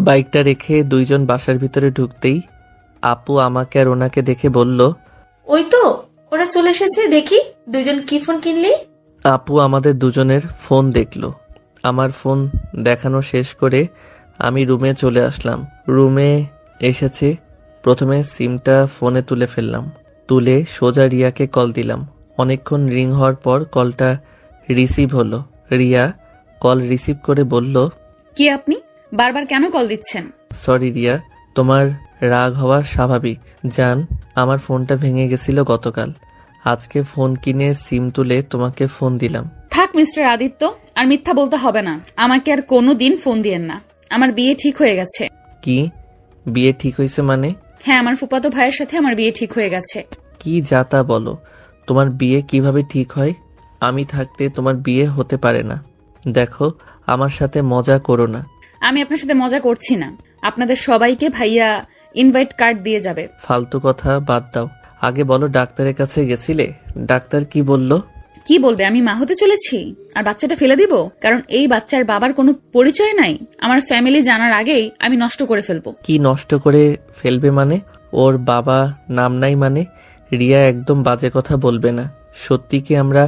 F: বাইকটা রেখে 2 জন বাসার ভিতরে ঢুকতেই আপু আমাকে আর ওনাকে দেখে বলল,
I: ওই তো ওরা চলে এসেছে, দেখি দুজন কি ফোন কিনলি।
F: আপু আমাদের 2 জনের ফোন দেখলো। আমার ফোন দেখানো শেষ করে আমি রুমে চলে আসলাম। রুমে এসেছে, প্রথমে সিমটা ফোনে তুলে ফেললাম। তুলে সোজা রিয়াকে কল দিলাম। অনেকক্ষণ রিং হওয়ার পর কলটা রিসিভ হলো। রিয়া কল রিসিভ করে বলল,
K: কি আপনি বারবার কেন কল দিচ্ছেন?
F: সরি রিয়া, তোমার রাগ হওয়া স্বাভাবিক। জান, আমার ফোনটা ভেঙে গেছিল গতকাল। আজকে ফোন কিনে সিম তুলে তোমাকে ফোন দিলাম।
K: থাক মিস্টার আদিত্য, আর মিথ্যা বলতে হবে না। আমাকে আর কোনোদিন ফোন দিয়েন না। আমার বিয়ে ঠিক হয়ে গেছে।
F: কি বিয়ে ঠিক হয়েছে মানে?
K: হ্যাঁ, আমার ফুফাতো ভাইয়ের সাথে আমার বিয়ে ঠিক হয়ে গেছে।
F: কি যাতা বলো? তোমার বিয়ে কিভাবে ঠিক হয়? আমি থাকতে তোমার বিয়ে হতে পারে না। দেখো, আমার সাথে মজা করো না।
K: আমি আপনার সাথে মজা করছি না। আপনাদের সবাইকে ভাইয়া ইনভাইট কার্ড দিয়ে যাবে।
F: ফালতু কথা বাদ দাও। আগে বলো, ডাক্তারের কাছে গেছিলে? ডাক্তার কি বলল?
K: কি বলবে, আমি মা হতে চলেছি আর বাচ্চাটা ফেলে দিব? কারণ এই বাচ্চার বাবার কোনো পরিচয় নাই। আমার ফ্যামিলি জানার আগেই আমি নষ্ট করে ফেলবো।
F: কি নষ্ট করে ফেলবে মানে? ওর বাবা নাম নাই মানে? রিয়া, একদম বাজে কথা বলবে না। সত্যি কি আমরা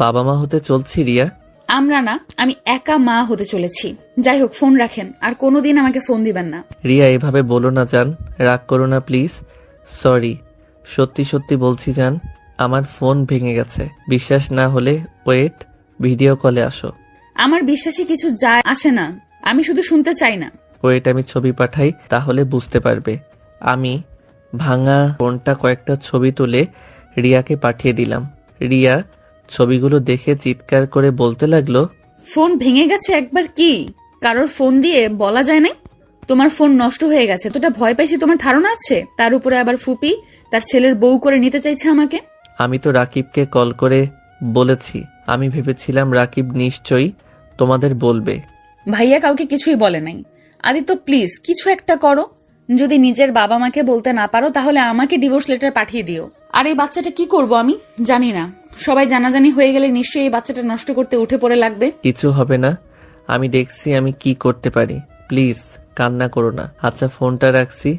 F: বাবা মা হতে চলছি রিয়া?
K: আমরা না, আমি একা মা হতে চলেছি। যাই হোক, ফোন রাখেন, আর কোনোদিন আমাকে ফোন দিবেন না।
F: রিয়া, এভাবে বলো না জান, রাগ করো না প্লিজ। সরি, সত্যি সত্যি বলছি জান, আমার ফোন ভেঙে গেছে। বিশ্বাস না হলে ওয়েট, ভিডিও কলে আসো।
K: আমার বিশ্বাসে কিছু যায় আসে না, আমি শুধু শুনতে চাই না।
F: ওয়েট, আমি ছবি পাঠাই, তাহলে বুঝতে পারবে। আমি ভাঙা ফোনটা কয়েকটা ছবি তুলে রিয়াকে পাঠিয়ে দিলাম। রিয়া ছবিগুলো দেখে চিৎকার করে বলতে লাগলো,
K: ফোন ভেঙে গেছে একবার কি কারোর ফোন দিয়ে বলা যায় না? তোমার ফোন নষ্ট হয়ে গেছে, তোটা ভয় পাইছি তোমার ধারণা আছে? তার উপরে আবার ফুপি তার ছেলের বউ করে নিতে চাইছে আমাকে।
F: আমি তো রাকিবকে কল করে বলেছি। আমি ভেবেছিলাম রাকিব নিশ্চয়ই তোমাদের বলবে।
K: ভাইয়া কাউকে কিছুই বলে নাই। আদিত্য, প্লিজ কিছু একটা করো। যদি নিজের বাবা মাকে বলতে না পারো, তাহলে আমাকে ডিভোর্স লেটার পাঠিয়ে দিও। আর এই বাচ্চাটা কি করব আমি জানি না। সবাই জানাজানি হয়ে গেলে নিশ্চয়ই এই বাচ্চাটা নষ্ট করতে উঠে পড়ে লাগবে।
F: কিছু হবে না, আমি দেখছি আমি কি করতে পারি। প্লিজ কান্না করো না। আচ্ছা, ফোনটা রাখছি,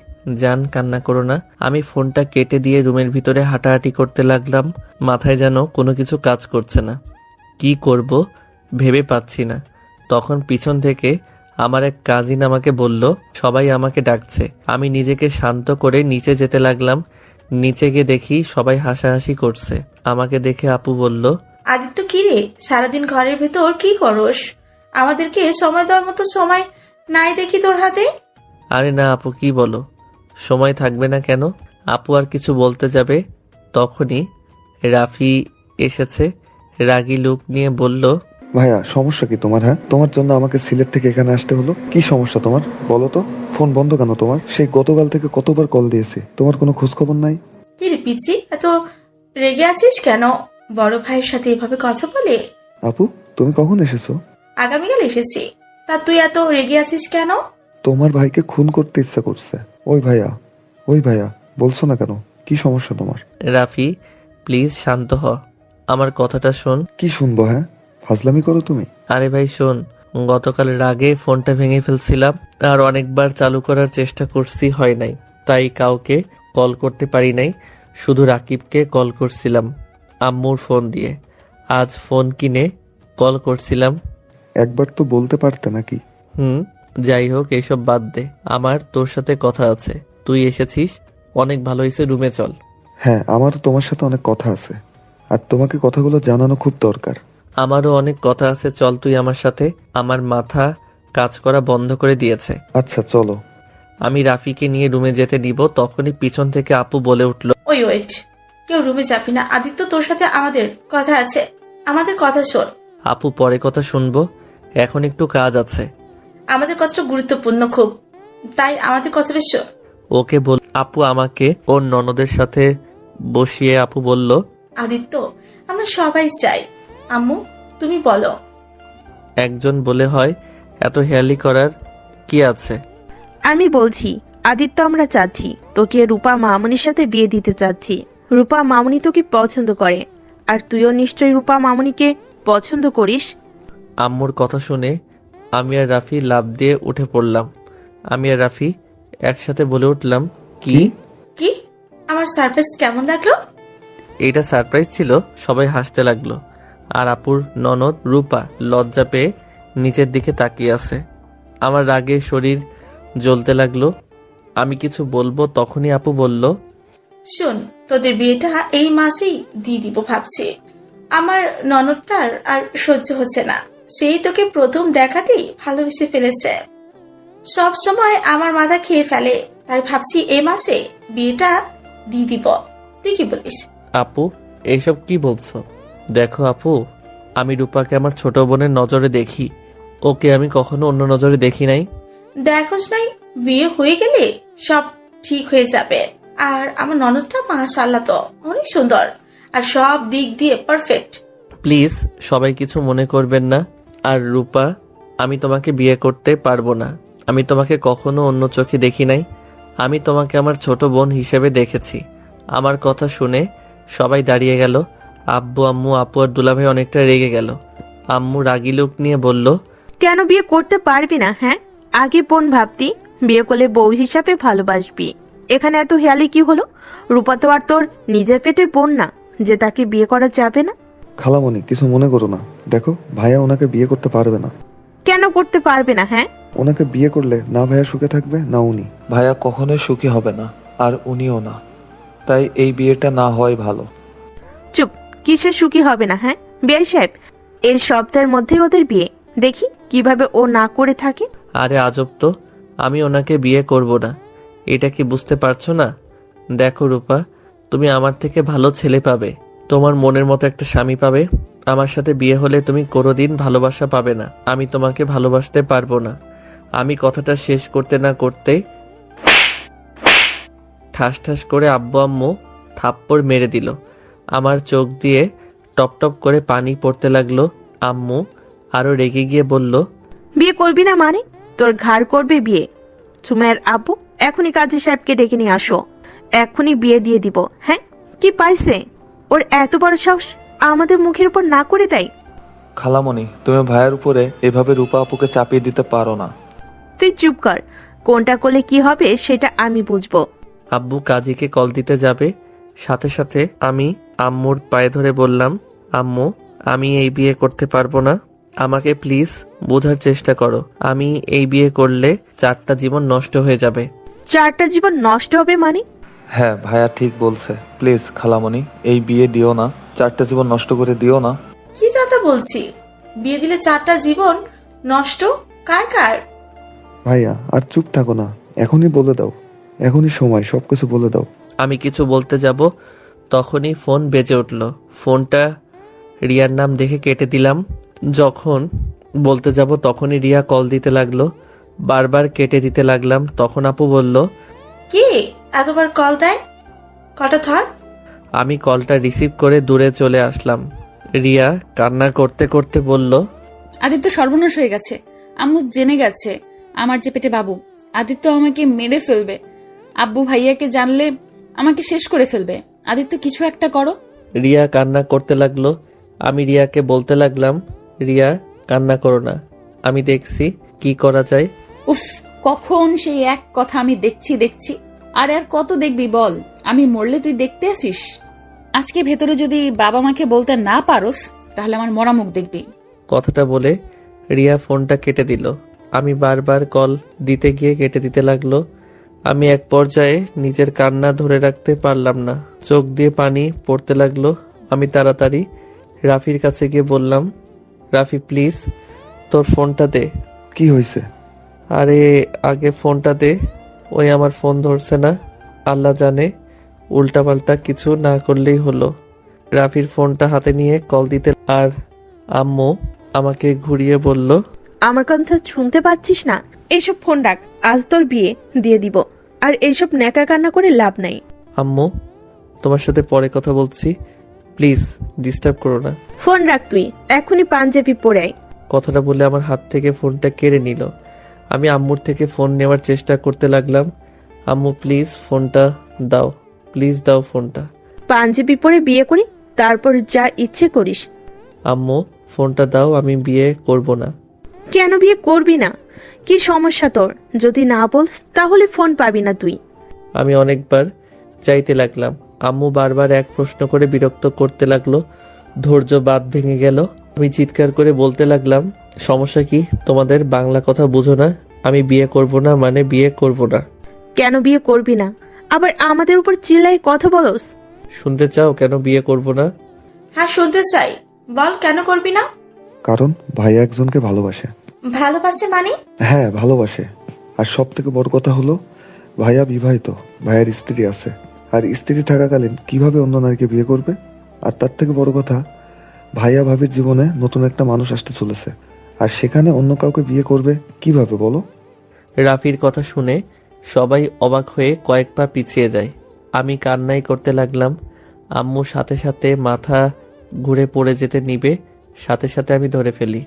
F: জান কান্না করো না। আমি ফোনটা কেটে দিয়ে রুমের ভিতরে হাঁটাহাঁটি করতে লাগলাম। মাথায় যেন কোনো কিছু কাজ করছে না। কি করব ভেবে পাচ্ছি না। তখন পিছন থেকে আমার এক কাজিন আমাকে বলল, সবাই আমাকে ডাকছে। আমি নিজেকে শান্ত করে নিচে যেতে লাগলাম। নিচে গিয়ে দেখি সবাই হাসাহাসি করছে। আমাকে দেখে আপু বলল,
I: আদিত্য, কি রে, সারাদিন ঘরের ভেতর কি করস? আমাদেরকে সময় দেওয়ার মতো সময় নাই দেখি তোর হাতে।
F: আরে না আপু, কি বলো, সময় থাকবে না কেন? আপু আর কিছু বলতে যাবে, তখনই রাফি এসেছে। রাগী লুক নিয়ে বলল,
D: ভাইয়া, সমস্যা কি তোমার? হ্যাঁ, তোমার জন্য আমাকে সিলেট থেকে এখানে আসতে হলো। কি সমস্যা তোমার বলো তো? ফোন বন্ধ কেন তোমার? সেই গতকাল থেকে কতবার কল দিয়েছি, তোমার কোনো খোঁজ খবর নাই?
I: কি রে পিচ্ছি, এত রেগে আছিস কেন? বড় ভাইয়ের সাথে এভাবে কথা বলে?
D: আপু, তুমি কখন এসেছো?
I: আগামীকাল এসেছি। তা তুই এত রেগে আছিস কেন?
D: তোমার ভাইকে খুন করতে ইচ্ছা করছে। ওই ভাইয়া বলছো না কেন? কি সমস্যা তোমার?
F: রাফি প্লিজ শান্ত হ, আমার কথাটা শোন।
D: কি শুনবো? হ্যাঁ, ফাজলামি করো তুমি।
F: আরে ভাই শোন, গতকাল রাগে ফোনটা ভেঙে ফেলছিলাম, আর অনেকবার চালু করার চেষ্টা করছি, হয় নাই। তাই কাউকে কল করতে পারি নাই, শুধু রাকিবকে কল করছিলাম আম্মুর ফোন দিয়ে। আজ ফোন কিনে কল করছিলাম।
D: একবার তো বলতে পারতে নাকি?
F: যাই হোক, এইসব বাদ দে। আমার তোর সাথে কথা আছে। তুই এসেছিস, অনেক ভালো হয়েছে, রুমে চল।
D: হ্যাঁ, আমারও তোমার সাথে অনেক কথা আছে, আর তোমাকে কথাগুলো জানানো খুব দরকার।
F: আমারও অনেক কথা আছে, চল তুই আমার সাথে। আমার মাথা কাজ করা বন্ধ করে দিয়েছে।
D: আচ্ছা চলো।
F: আমি রাফিকে নিয়ে রুমে যেতে দিব, তখনই পিছন থেকে আপু বলে উঠল,
I: ওই ওয়েট, কেউ রুমে যাবি না। আদিত্য, তোর সাথে আমাদের কথা আছে, আমাদের কথা শোন।
F: আপু পরে কথা শুনবো, এখন একটু কাজ আছে।
I: আমাদের কথাটা গুরুত্বপূর্ণ খুব, তাই আমাদের কথাটা শোন।
F: ওকে বল। আপু আমাকে ওর ননদের সাথে বসিয়ে আপু বলল,
I: আদিত্য, আমরা সবাই চাই। আম্মু, তুমি বলো।
F: একজন বলে হয়, এত হেয়ালি করার কি আছে?
G: আমি বলছি, আদিত্য, আমরা চাচ্ছি তোকে রূপা মামুনির সাথে বিয়ে দিতে চাচ্ছি। রূপা মামুনি তোকে পছন্দ করে, আর তুইও নিশ্চয়ই রূপা মামুনিকে পছন্দ করিস।
F: আম্মুর কথা শুনে আমি আর রাফি লাফ দিয়ে উঠে পড়লাম। আমি আর রাফি একসাথে বলে উঠলাম, কি?
I: কি? আমার সারপ্রাইজ কেমন লাগলো?
F: এটা সারপ্রাইজ ছিল। সবাই হাসতে লাগলো, আর আপুর ননদ রূপা লজ্জা পেয়ে নিচের দিকে তাকিয়ে আছে। আমার রাগে শরীর জ্বলতে লাগলো। আমি কিছু বলবো, তখনই আপু বলল,
I: শোন, তোদের বিয়েটা এই মাসেই দিয়ে দিব ভাবছি। আমার ননদটার আর সহ্য হচ্ছে না। সেই তোকে প্রথম দেখাতেই ভালোবেসে ফেলেছে। সব সময় আমার মাথা খেয়ে ফেলে। তাই ভাবছি এ মাসে বিয়েটা দিয়ে দিব। তুই কি বলিস?
F: আপু এইসব কি বলছো? দেখো আপু, আমি রূপাকে আমার ছোট বোনের নজরে দেখি, ওকে আমি কখনো অন্য নজরে দেখি নাই।
I: দেখোস নাই, বিয়ে হয়ে গেলে সব ঠিক হয়ে যাবে। আর আমার ননদটা মাশাআল্লাহ তো অনেক সুন্দর আর সব দিক দিয়ে পারফেক্ট।
F: প্লিজ সবাই কিছু মনে করবেন না। আর রূপা, আমি তোমাকে বিয়ে করতে পারবো না। আমি তোমাকে কখনো অন্য চোখে দেখি নাই। আমি তোমাকে আমার ছোট বোন হিসেবে দেখেছি। আমার কথা শুনে সবাই দাঁড়িয়ে গেল। আব্বু, আম্মু, আপু আর দুলাভাই অনেকটা রেগে গেল। আম্মু রাগি লোক নিয়ে বলল,
G: কেন বিয়ে করতে পারবি না? হ্যাঁ, আগে বোন ভাবতি, বিয়ে করলে বউ হিসাবে ভালোবাসবি। এখানে এত হেয়ালি কি হলো? রূপা তো আর তোর নিজের পেটের বোন না যে তাকে বিয়ে করা যাবে না।
D: খালামণি, কিছু মনে করো না। দেখো, ভাইয়া ওনাকে বিয়ে করতে পারবে না।
G: কেন করতে পারবে না? হ্যাঁ,
D: ওনাকে বিয়ে করলে না ভাইয়া সুখে থাকবে না উনি।
E: ভাইয়া কখনোই সুখী হবে না, আর উনিও না। তাই এই বিয়েটা না হয় ভালো।
G: চুপ, কিসে সুখী হবে না? হ্যাঁ বিআই সাহেব, এই সপ্তাহের মধ্যেই ওদের বিয়ে, দেখি কিভাবে ও না করে থাকে।
F: আরে আজব তো, আমি ওনাকে বিয়ে করব না। এটা কি বুঝতে পারছো না? দেখো রূপা, তুমি আমার থেকে ভালো ছেলে পাবে, তোমার মনের মতো একটা স্বামী পাবে। আমার সাথে বিয়ে হলে তুমি কোনোদিন ভালোবাসা পাবে না। আমি তোমাকে ভালোবাসতে পারবো না। আমি কথাটা শেষ করতে না করতেই ঠাস ঠাস করে আব্বু আম্মু থাপ্পড় মেরে দিল। আমার চোখ দিয়ে টপ টপ করে পানি পড়তে লাগলো। আম্মু আরো রেগে গিয়ে বলল,
G: বিয়ে করবি না মানে? তোর ঘাড় করবে বিয়ে। সুমাইয়ার আব্বু, এখনই কাজী সাহেবকে ডেকে নিয়ে আসো, এখনই বিয়ে দিয়ে দিব। হ্যাঁ, কি পাইছে ওর এত বড় সাহস আমাদের মুখের উপর না করে দেয়?
E: খালামণি, তুমি ভাইয়ের উপরে এভাবে রূপা আপুকে চাপিয়ে দিতে পারো না।
G: তুই চুপ কর, কোনটা করলে কি হবে সেটা আমি বুঝবো।
F: আব্বু কাজীকে কল দিতে যাবে, সাথে সাথে আমি আম্মুর পায়ে ধরে বললাম, আম্মু আমি এই বিয়ে করতে পারবো না। আমাকে প্লিজ বোঝার চেষ্টা করো। আমি এই বিয়ে করলে 4টা জীবন নষ্ট হয়ে যাবে।
G: 4টা জীবন নষ্ট হবে মানে?
E: হ্যাঁ, ভাইয়া ঠিক বলছে। প্লিজ খালামণি, এই বিয়ে দিও না, 4টা জীবন নষ্ট করে দিও না।
I: কি যাতা বলছি? বিয়ে দিলে 4টা জীবন নষ্ট? কার কার?
D: ভাইয়া আর চুপ থাকো না, এখনই বলে দাও, এখনই সময়, সবকিছু বলে দাও।
F: আমি কিছু বলতে যাব, তখনই ফোন বেজে উঠল। ফোনটা রিয়ার নাম দেখে কেটে দিলাম। যখন বলতে যাব তখনই রিয়া কল দিতে লাগলো। বারবার কেটে দিতে লাগলাম। তখন আপু বলল,
I: কি এতবার কল দেয়? কলটা ধর।
F: আমি কলটা রিসিভ করে দূরে চলে আসলাম। রিয়া কান্না করতে করতে বলল,
K: আদিত্য সর্বনাশ হয়ে গেছে। আম্মু জেনে গেছে আমার যে পেটে বাবু। আদিত্য আমাকে মেরে ফেলবে। আব্বু ভাইয়াকে জানলে আমাকে শেষ করে ফেলবে। আদিত্য কিছু একটা করো।
F: রিয়া কান্না করতে লাগলো। আমি রিয়াকে বলতে লাগলাম, রিয়া কান্না করো না, আমি দেখছি কি করা যায়।
K: উফ, কখন সেই এক কথা আমি দেখছি। আর কত দেখবি বল? আমি মরলে তুই দেখতে আসিস? আজকে ভেতরে যদি বাবা মাকে বলতে না পারোস তাহলে আমার মরা মুখ দেখবি।
F: কথাটা বলে রিয়া ফোনটা কেটে দিল। আমি বারবার কল দিতে গিয়ে কেটে দিতে লাগলো। আমি এক পর্যায়ে নিজের কান্না ধরে রাখতে পারলাম না, চোখ দিয়ে পানি পড়তে লাগলো। আমি তাড়াতাড়ি রাফির কাছে গিয়ে বললাম, রাফি প্লিজ তোর ফোনটা দে।
D: কি হয়েছে?
F: আরে আগে ফোনটা দে। ওই আমার ফোন ধরছে না। আল্লাহ জানে উল্টাপাল্টা কিছু না করলেই হলো। রাফির ফোনটা হাতে নিয়ে কল দিতে, আর আম্মু আমাকে ঘুরিয়ে বলল,
G: আমার কথা শুনতে পাচ্ছিস না? এইসব ফোন রাখ, আজ তোর বিয়ে দিয়ে দিব। আর এইসব ন্যাকা কান্না করে লাভ নাই।
F: আম্মু তোমার সাথে পরে কথা বলছি, প্লিজ ডিস্টার্ব করো না।
G: ফোন রাখ তুই, এখনই পাঞ্জাবি পরে আয়।
F: কথাটা বলে আমার হাত থেকে ফোনটা কেড়ে নিল। আমি আম্মুর থেকে ফোন নেওয়ার চেষ্টা করতে লাগলাম। আম্মু প্লিজ ফোনটা দাও, প্লিজ দাও ফোনটা।
G: পাঞ্জাবি পরে বিয়ে করি, তারপর যা ইচ্ছে করিস।
F: আম্মু ফোনটা দাও, আমি বিয়ে করব না।
G: কেন বিয়ে করবি না? কি সমস্যা তোর? যদি না বলস তাহলে ফোন পাবি না তুই।
F: আমি অনেকবার চাইতে লাগলাম। আম্মু বারবার এক প্রশ্ন করে বিরক্ত করতে লাগলো। ধৈর্য বাঁধ ভেঙে গেল। আমি চিৎকার করে বলতে লাগলাম, সমস্যা কি তোমাদের? বাংলা কথা বুঝো না? আমি বিয়ে করব না মানে বিয়ে করব না।
G: কেন বিয়ে করবি না? আবার আমাদের উপর চিল্লাই কথা বলস?
F: শুনতে চাও কেন বিয়ে করব না?
I: হ্যাঁ শুনতে চাই, বল কেন করবি না?
D: কারণ ভাইয়া একজনকে ভালোবাসে।
I: ভালোবাসে মানে?
D: হ্যাঁ ভালোবাসে। আর সব থেকে বড় কথা হলো, ভাইয়া বিবাহিত, ভাইয়ার স্ত্রী আছে। আর স্ত্রী থাকাকালীন কিভাবে অন্য নারীকে বিয়ে করবে? আর তার থেকে বড় কথা, ভাইয়া ভাবির জীবনে নতুন একটা মানুষ আসতে চলেছে, আর সেখানে অন্য কাউকে বিয়ে করবে কিভাবে বলো?
F: রাফির কথা শুনে সবাই অবাক হয়ে কয়েক পা পিছিয়ে যায়। আমি কান্নাই করতে লাগলাম। আম্মু সাথে সাথে মাথা ঘুরে পড়ে যেতে নিবে, সাথে সাথে আমি ধরে ফেলি।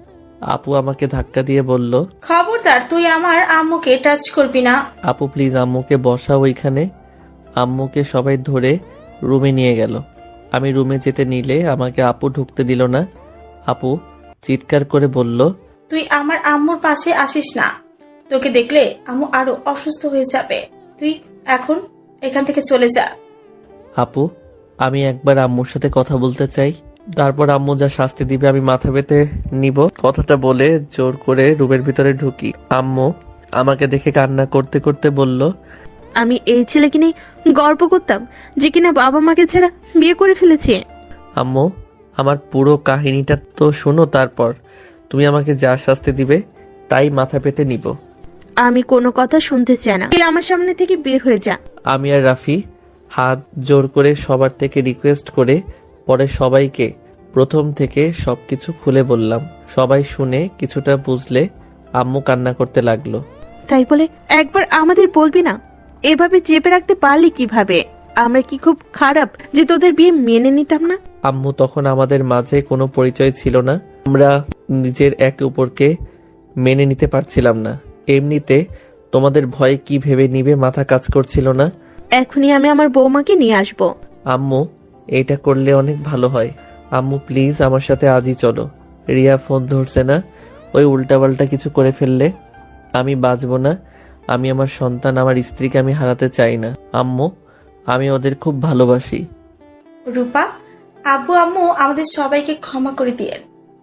F: আপু আমাকে ধাক্কা দিয়ে বলল,
I: খবরদার, তুই আমার আম্মুকে টাচ করবি না।
F: আপু প্লিজ আম্মুকে বসাও ওইখানে। আম্মুকে সবাই ধরে রুমে নিয়ে গেল। আমি রুমে যেতে নিলে আমাকে আপু ঢুকতে দিল না। আপু চিৎকার করে বলল,
I: তুই আমার আম্মুর পাশে আসিস না, তোকে দেখলে আম্মু আরো অসুস্থ হয়ে যাবে। তুই এখন এখান থেকে চলে যা।
F: আপু আমি একবার আম্মুর সাথে কথা বলতে চাই, তারপর আম্মু যা শাস্তি দিবে আমি মাথা পেতে নিব। কথাটা বলে জোর করে রুমের ভিতরে ঢুকি। আম্মু আমাকে দেখে কান্না করতে করতে বলল,
G: আমি এই ছেলেকে নিয়ে গর্ব করতাম যে কিনা বাবা মাকে ছাড়া বিয়ে করে ফেলেছে।
F: আম্মু আমার পুরো কাহিনীটা তো শোনো, তারপর তুমি আমাকে যা শাস্তি দিবে তাই মাথা পেতে নিব।
G: আমি কোনো কথা শুনতে চাই না, তুই আমার সামনে থেকে বের হয়ে যা।
F: আমি আর রাফি হাত জোর করে সবার থেকে রিকোয়েস্ট করে পরে সবাইকে প্রথম থেকে সবকিছু খুলে বললাম। সবাই শুনে কিছুটা বুঝলে আম্মু কান্না করতে লাগলো।
G: তাই বলে একবার আমাদের বলবি না? এভাবে চেপে রাখতে পারলি কিভাবে? আমরা কি খুব খারাপ যে তোদের বিয়ে মেনে নিতাম না?
F: আম্মু তখন আমাদের মাঝে কোনো পরিচয় ছিল না, আমরা নিজের একে অপরকে মেনে নিতে পারছিলাম না। এমনিতে তোমাদের ভয়ে কি ভেবে নিবে মাথা কাজ করছিল না।
G: এখনই আমি আমার বৌমাকে নিয়ে আসবো।
F: আম্মু এটা করলে অনেক ভালো হয়। আম্মু প্লিজ আমার সাথে আজই চলো। রিয়া ফোন ধরছে না, ওই উল্টাপাল্টা কিছু করে ফেললে আমি বাঁচবো না। আমি আমার সন্তান, আমার স্ত্রীকে আমি হারাতে চাই না। আম্মু আমি ওদের খুব ভালোবাসি।
I: রূপা, আব্বু আম্মু আমাদের সবাইকে ক্ষমা করে দিয়েন।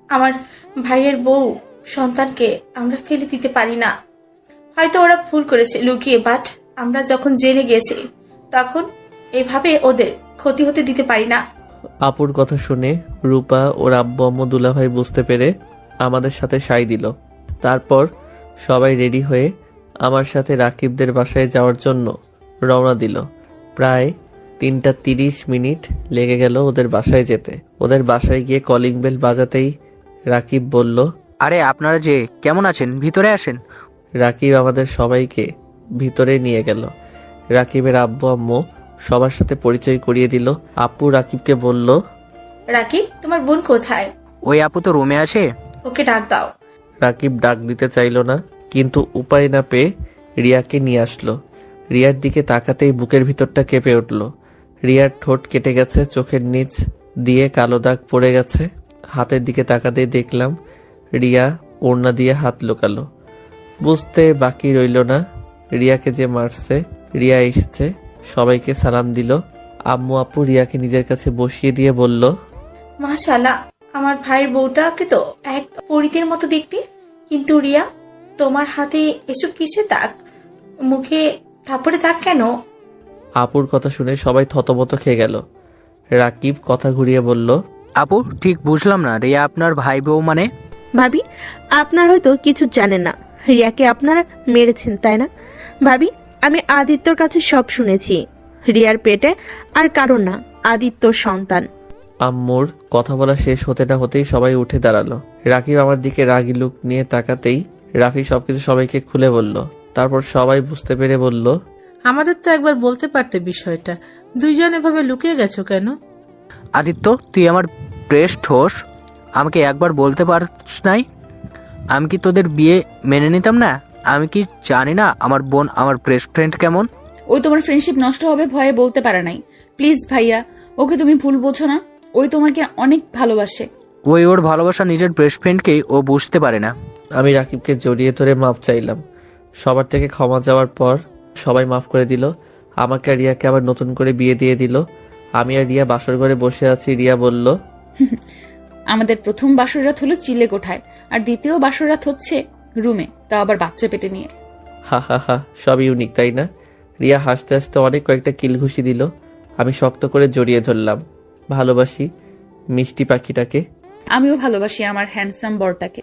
I: আমার ভাইয়ের বউ সন্তানকে আমরা ফেলে দিতে পারি না। হয়তো ওরা ভুল করেছে লুকিয়ে, বাট আমরা যখন জেনে গেছি তখন এভাবে ওদের ক্ষতি হতে দিতে পারি না।
F: আপুর কথা শুনে রূপা ওর আব্বু আম্মু দুলাভাই বুঝতে পেরে আমাদের সাথে সাই দিল। তারপর সবাই রেডি হয়ে আমার সাথে রাকিবদের বাসায় যাওয়ার জন্য রওনা দিল। প্রায় 3:30 লেগে গেল ওদের বাসায় যেতে। ওদের বাসায় গিয়ে কলিং বেল বাজাতেই রাকিব বলল,
H: আরে আপনারা যে কেমন আছেন, ভিতরে আসেন।
F: রাকিব আমাদের সবাইকে ভিতরে নিয়ে গেল। রাকিবের আব্বু আম্মু সবার সাথে পরিচয় করিয়ে দিল। আপু রাকিবকে বলল,
I: রাকিব, তোমার বোন কোথায়?
H: ওই আপু তো রুমে আছে।
I: ওকে ডাক দাও।
F: রাকিব ডাক দিতে চাইল না, কিন্তু উপায় না পেয়ে রিয়াকে নিয়ে আসলো। রিয়ার দিকে তাকাতেই বুকের ভিতরটা কেঁপে উঠল। রিয়ার ঠোঁট কেটে গেছে, চোখের নিচ দিয়ে কালো দাগ পড়ে গেছে। হাতের দিকে তাকাতেই দেখলাম রিয়া ওড়না দিয়ে হাত লুকালো। বুঝতে বাকি রইল না রিয়াকে যে মারছে। রিয়া এসেছে, সবাইকে সালাম দিল। আম্মু আপু রিয়াকে নিজের কাছে বসিয়ে দিয়ে বলল,
I: মাশাআল্লাহ, আমার ভাইয়ের বউটাকে তো এক পরীদের মতো দেখতে। কিন্তু রিয়া, তোমার হাতে এসব কিসের দাগ? মুখে থাপড়ে দাগ কেন?
F: আপুর কথা শুনে সবাই থতমত খেয়ে গেল। রাকিব কথা ঘুরিয়ে বলল,
H: আপু ঠিক বুঝলাম না, রিয়া আপনার ভাই বউ মানে?
G: ভাবি, আপনার হয়তো কিছু জানেন না। রিয়াকে আপনারা মেরেছেন, তাই না? ভাবি, আমি আদিত্যর কাছে সব শুনেছি। রিয়ার পেটে আর কারণ না, আদিত্যর সন্তান।
F: আম্মুর কথা বলা শেষ হতে না হতেই সবাই উঠে দাঁড়ালো। রাকিব আমার দিকে রাগি লুক নিয়ে তাকাতেই রাফি সবকিছু সবাইকে খুলে বলল। তারপর সবাই বুঝতে পেরে বলল,
J: আমাদের তো একবার বলতে পারতে বিষয়টা, দুইজন এভাবে লুকিয়ে গেছো কেন?
H: আদিত্য, তুই আমার প্রেস্ট হোস, আমাকে একবার বলতে পারছ নাই? আমি কি তোদের বিয়ে মেনে নিতাম না? আমি কি জানি না আমার বোন আমার বেস্ট ফ্রেন্ড কেমন?
K: ওই তোমার ফ্রেন্ডশিপ নষ্ট হবে ভয়ে বলতে পারে নাই। প্লিজ ভাইয়া, ওকে তুমি ভুল বোঝো না। ওই তোমাকে অনেক ভালোবাসে।
H: ওই ওর ভালোবাসা নিজের বেস্ট ফ্রেন্ডকেই ও বুঝতে পারে না।
F: আমি রাকিবকে জড়িয়ে ধরে মাপ চাইলাম। সবার থেকে ক্ষমা চাওয়ার পর সবাই মাফ করে দিল। আমাকে আর রিয়াকে আবার নতুন করে বিয়ে দিয়ে দিল। আমি আর রিয়া বাসর ঘরে বসে আছি। রিয়া বলল,
K: আমাদের প্রথম বাসর রাত হলো চিলে কোঠায়, আর দ্বিতীয় বাসর রাত হচ্ছে রুমে, তাও আবার বাচ্চা পেটে নিয়ে।
F: হা হা হা, সব ইউনিক তাই না? রিয়া হাসতে হাসতে অনেক কয়েকটা কিল ঘুষি দিল। আমি শক্ত করে জড়িয়ে ধরলাম। ভালোবাসি মিষ্টি পাখিটাকে।
K: আমিও ভালোবাসি আমার হ্যান্ডসাম বরটাকে।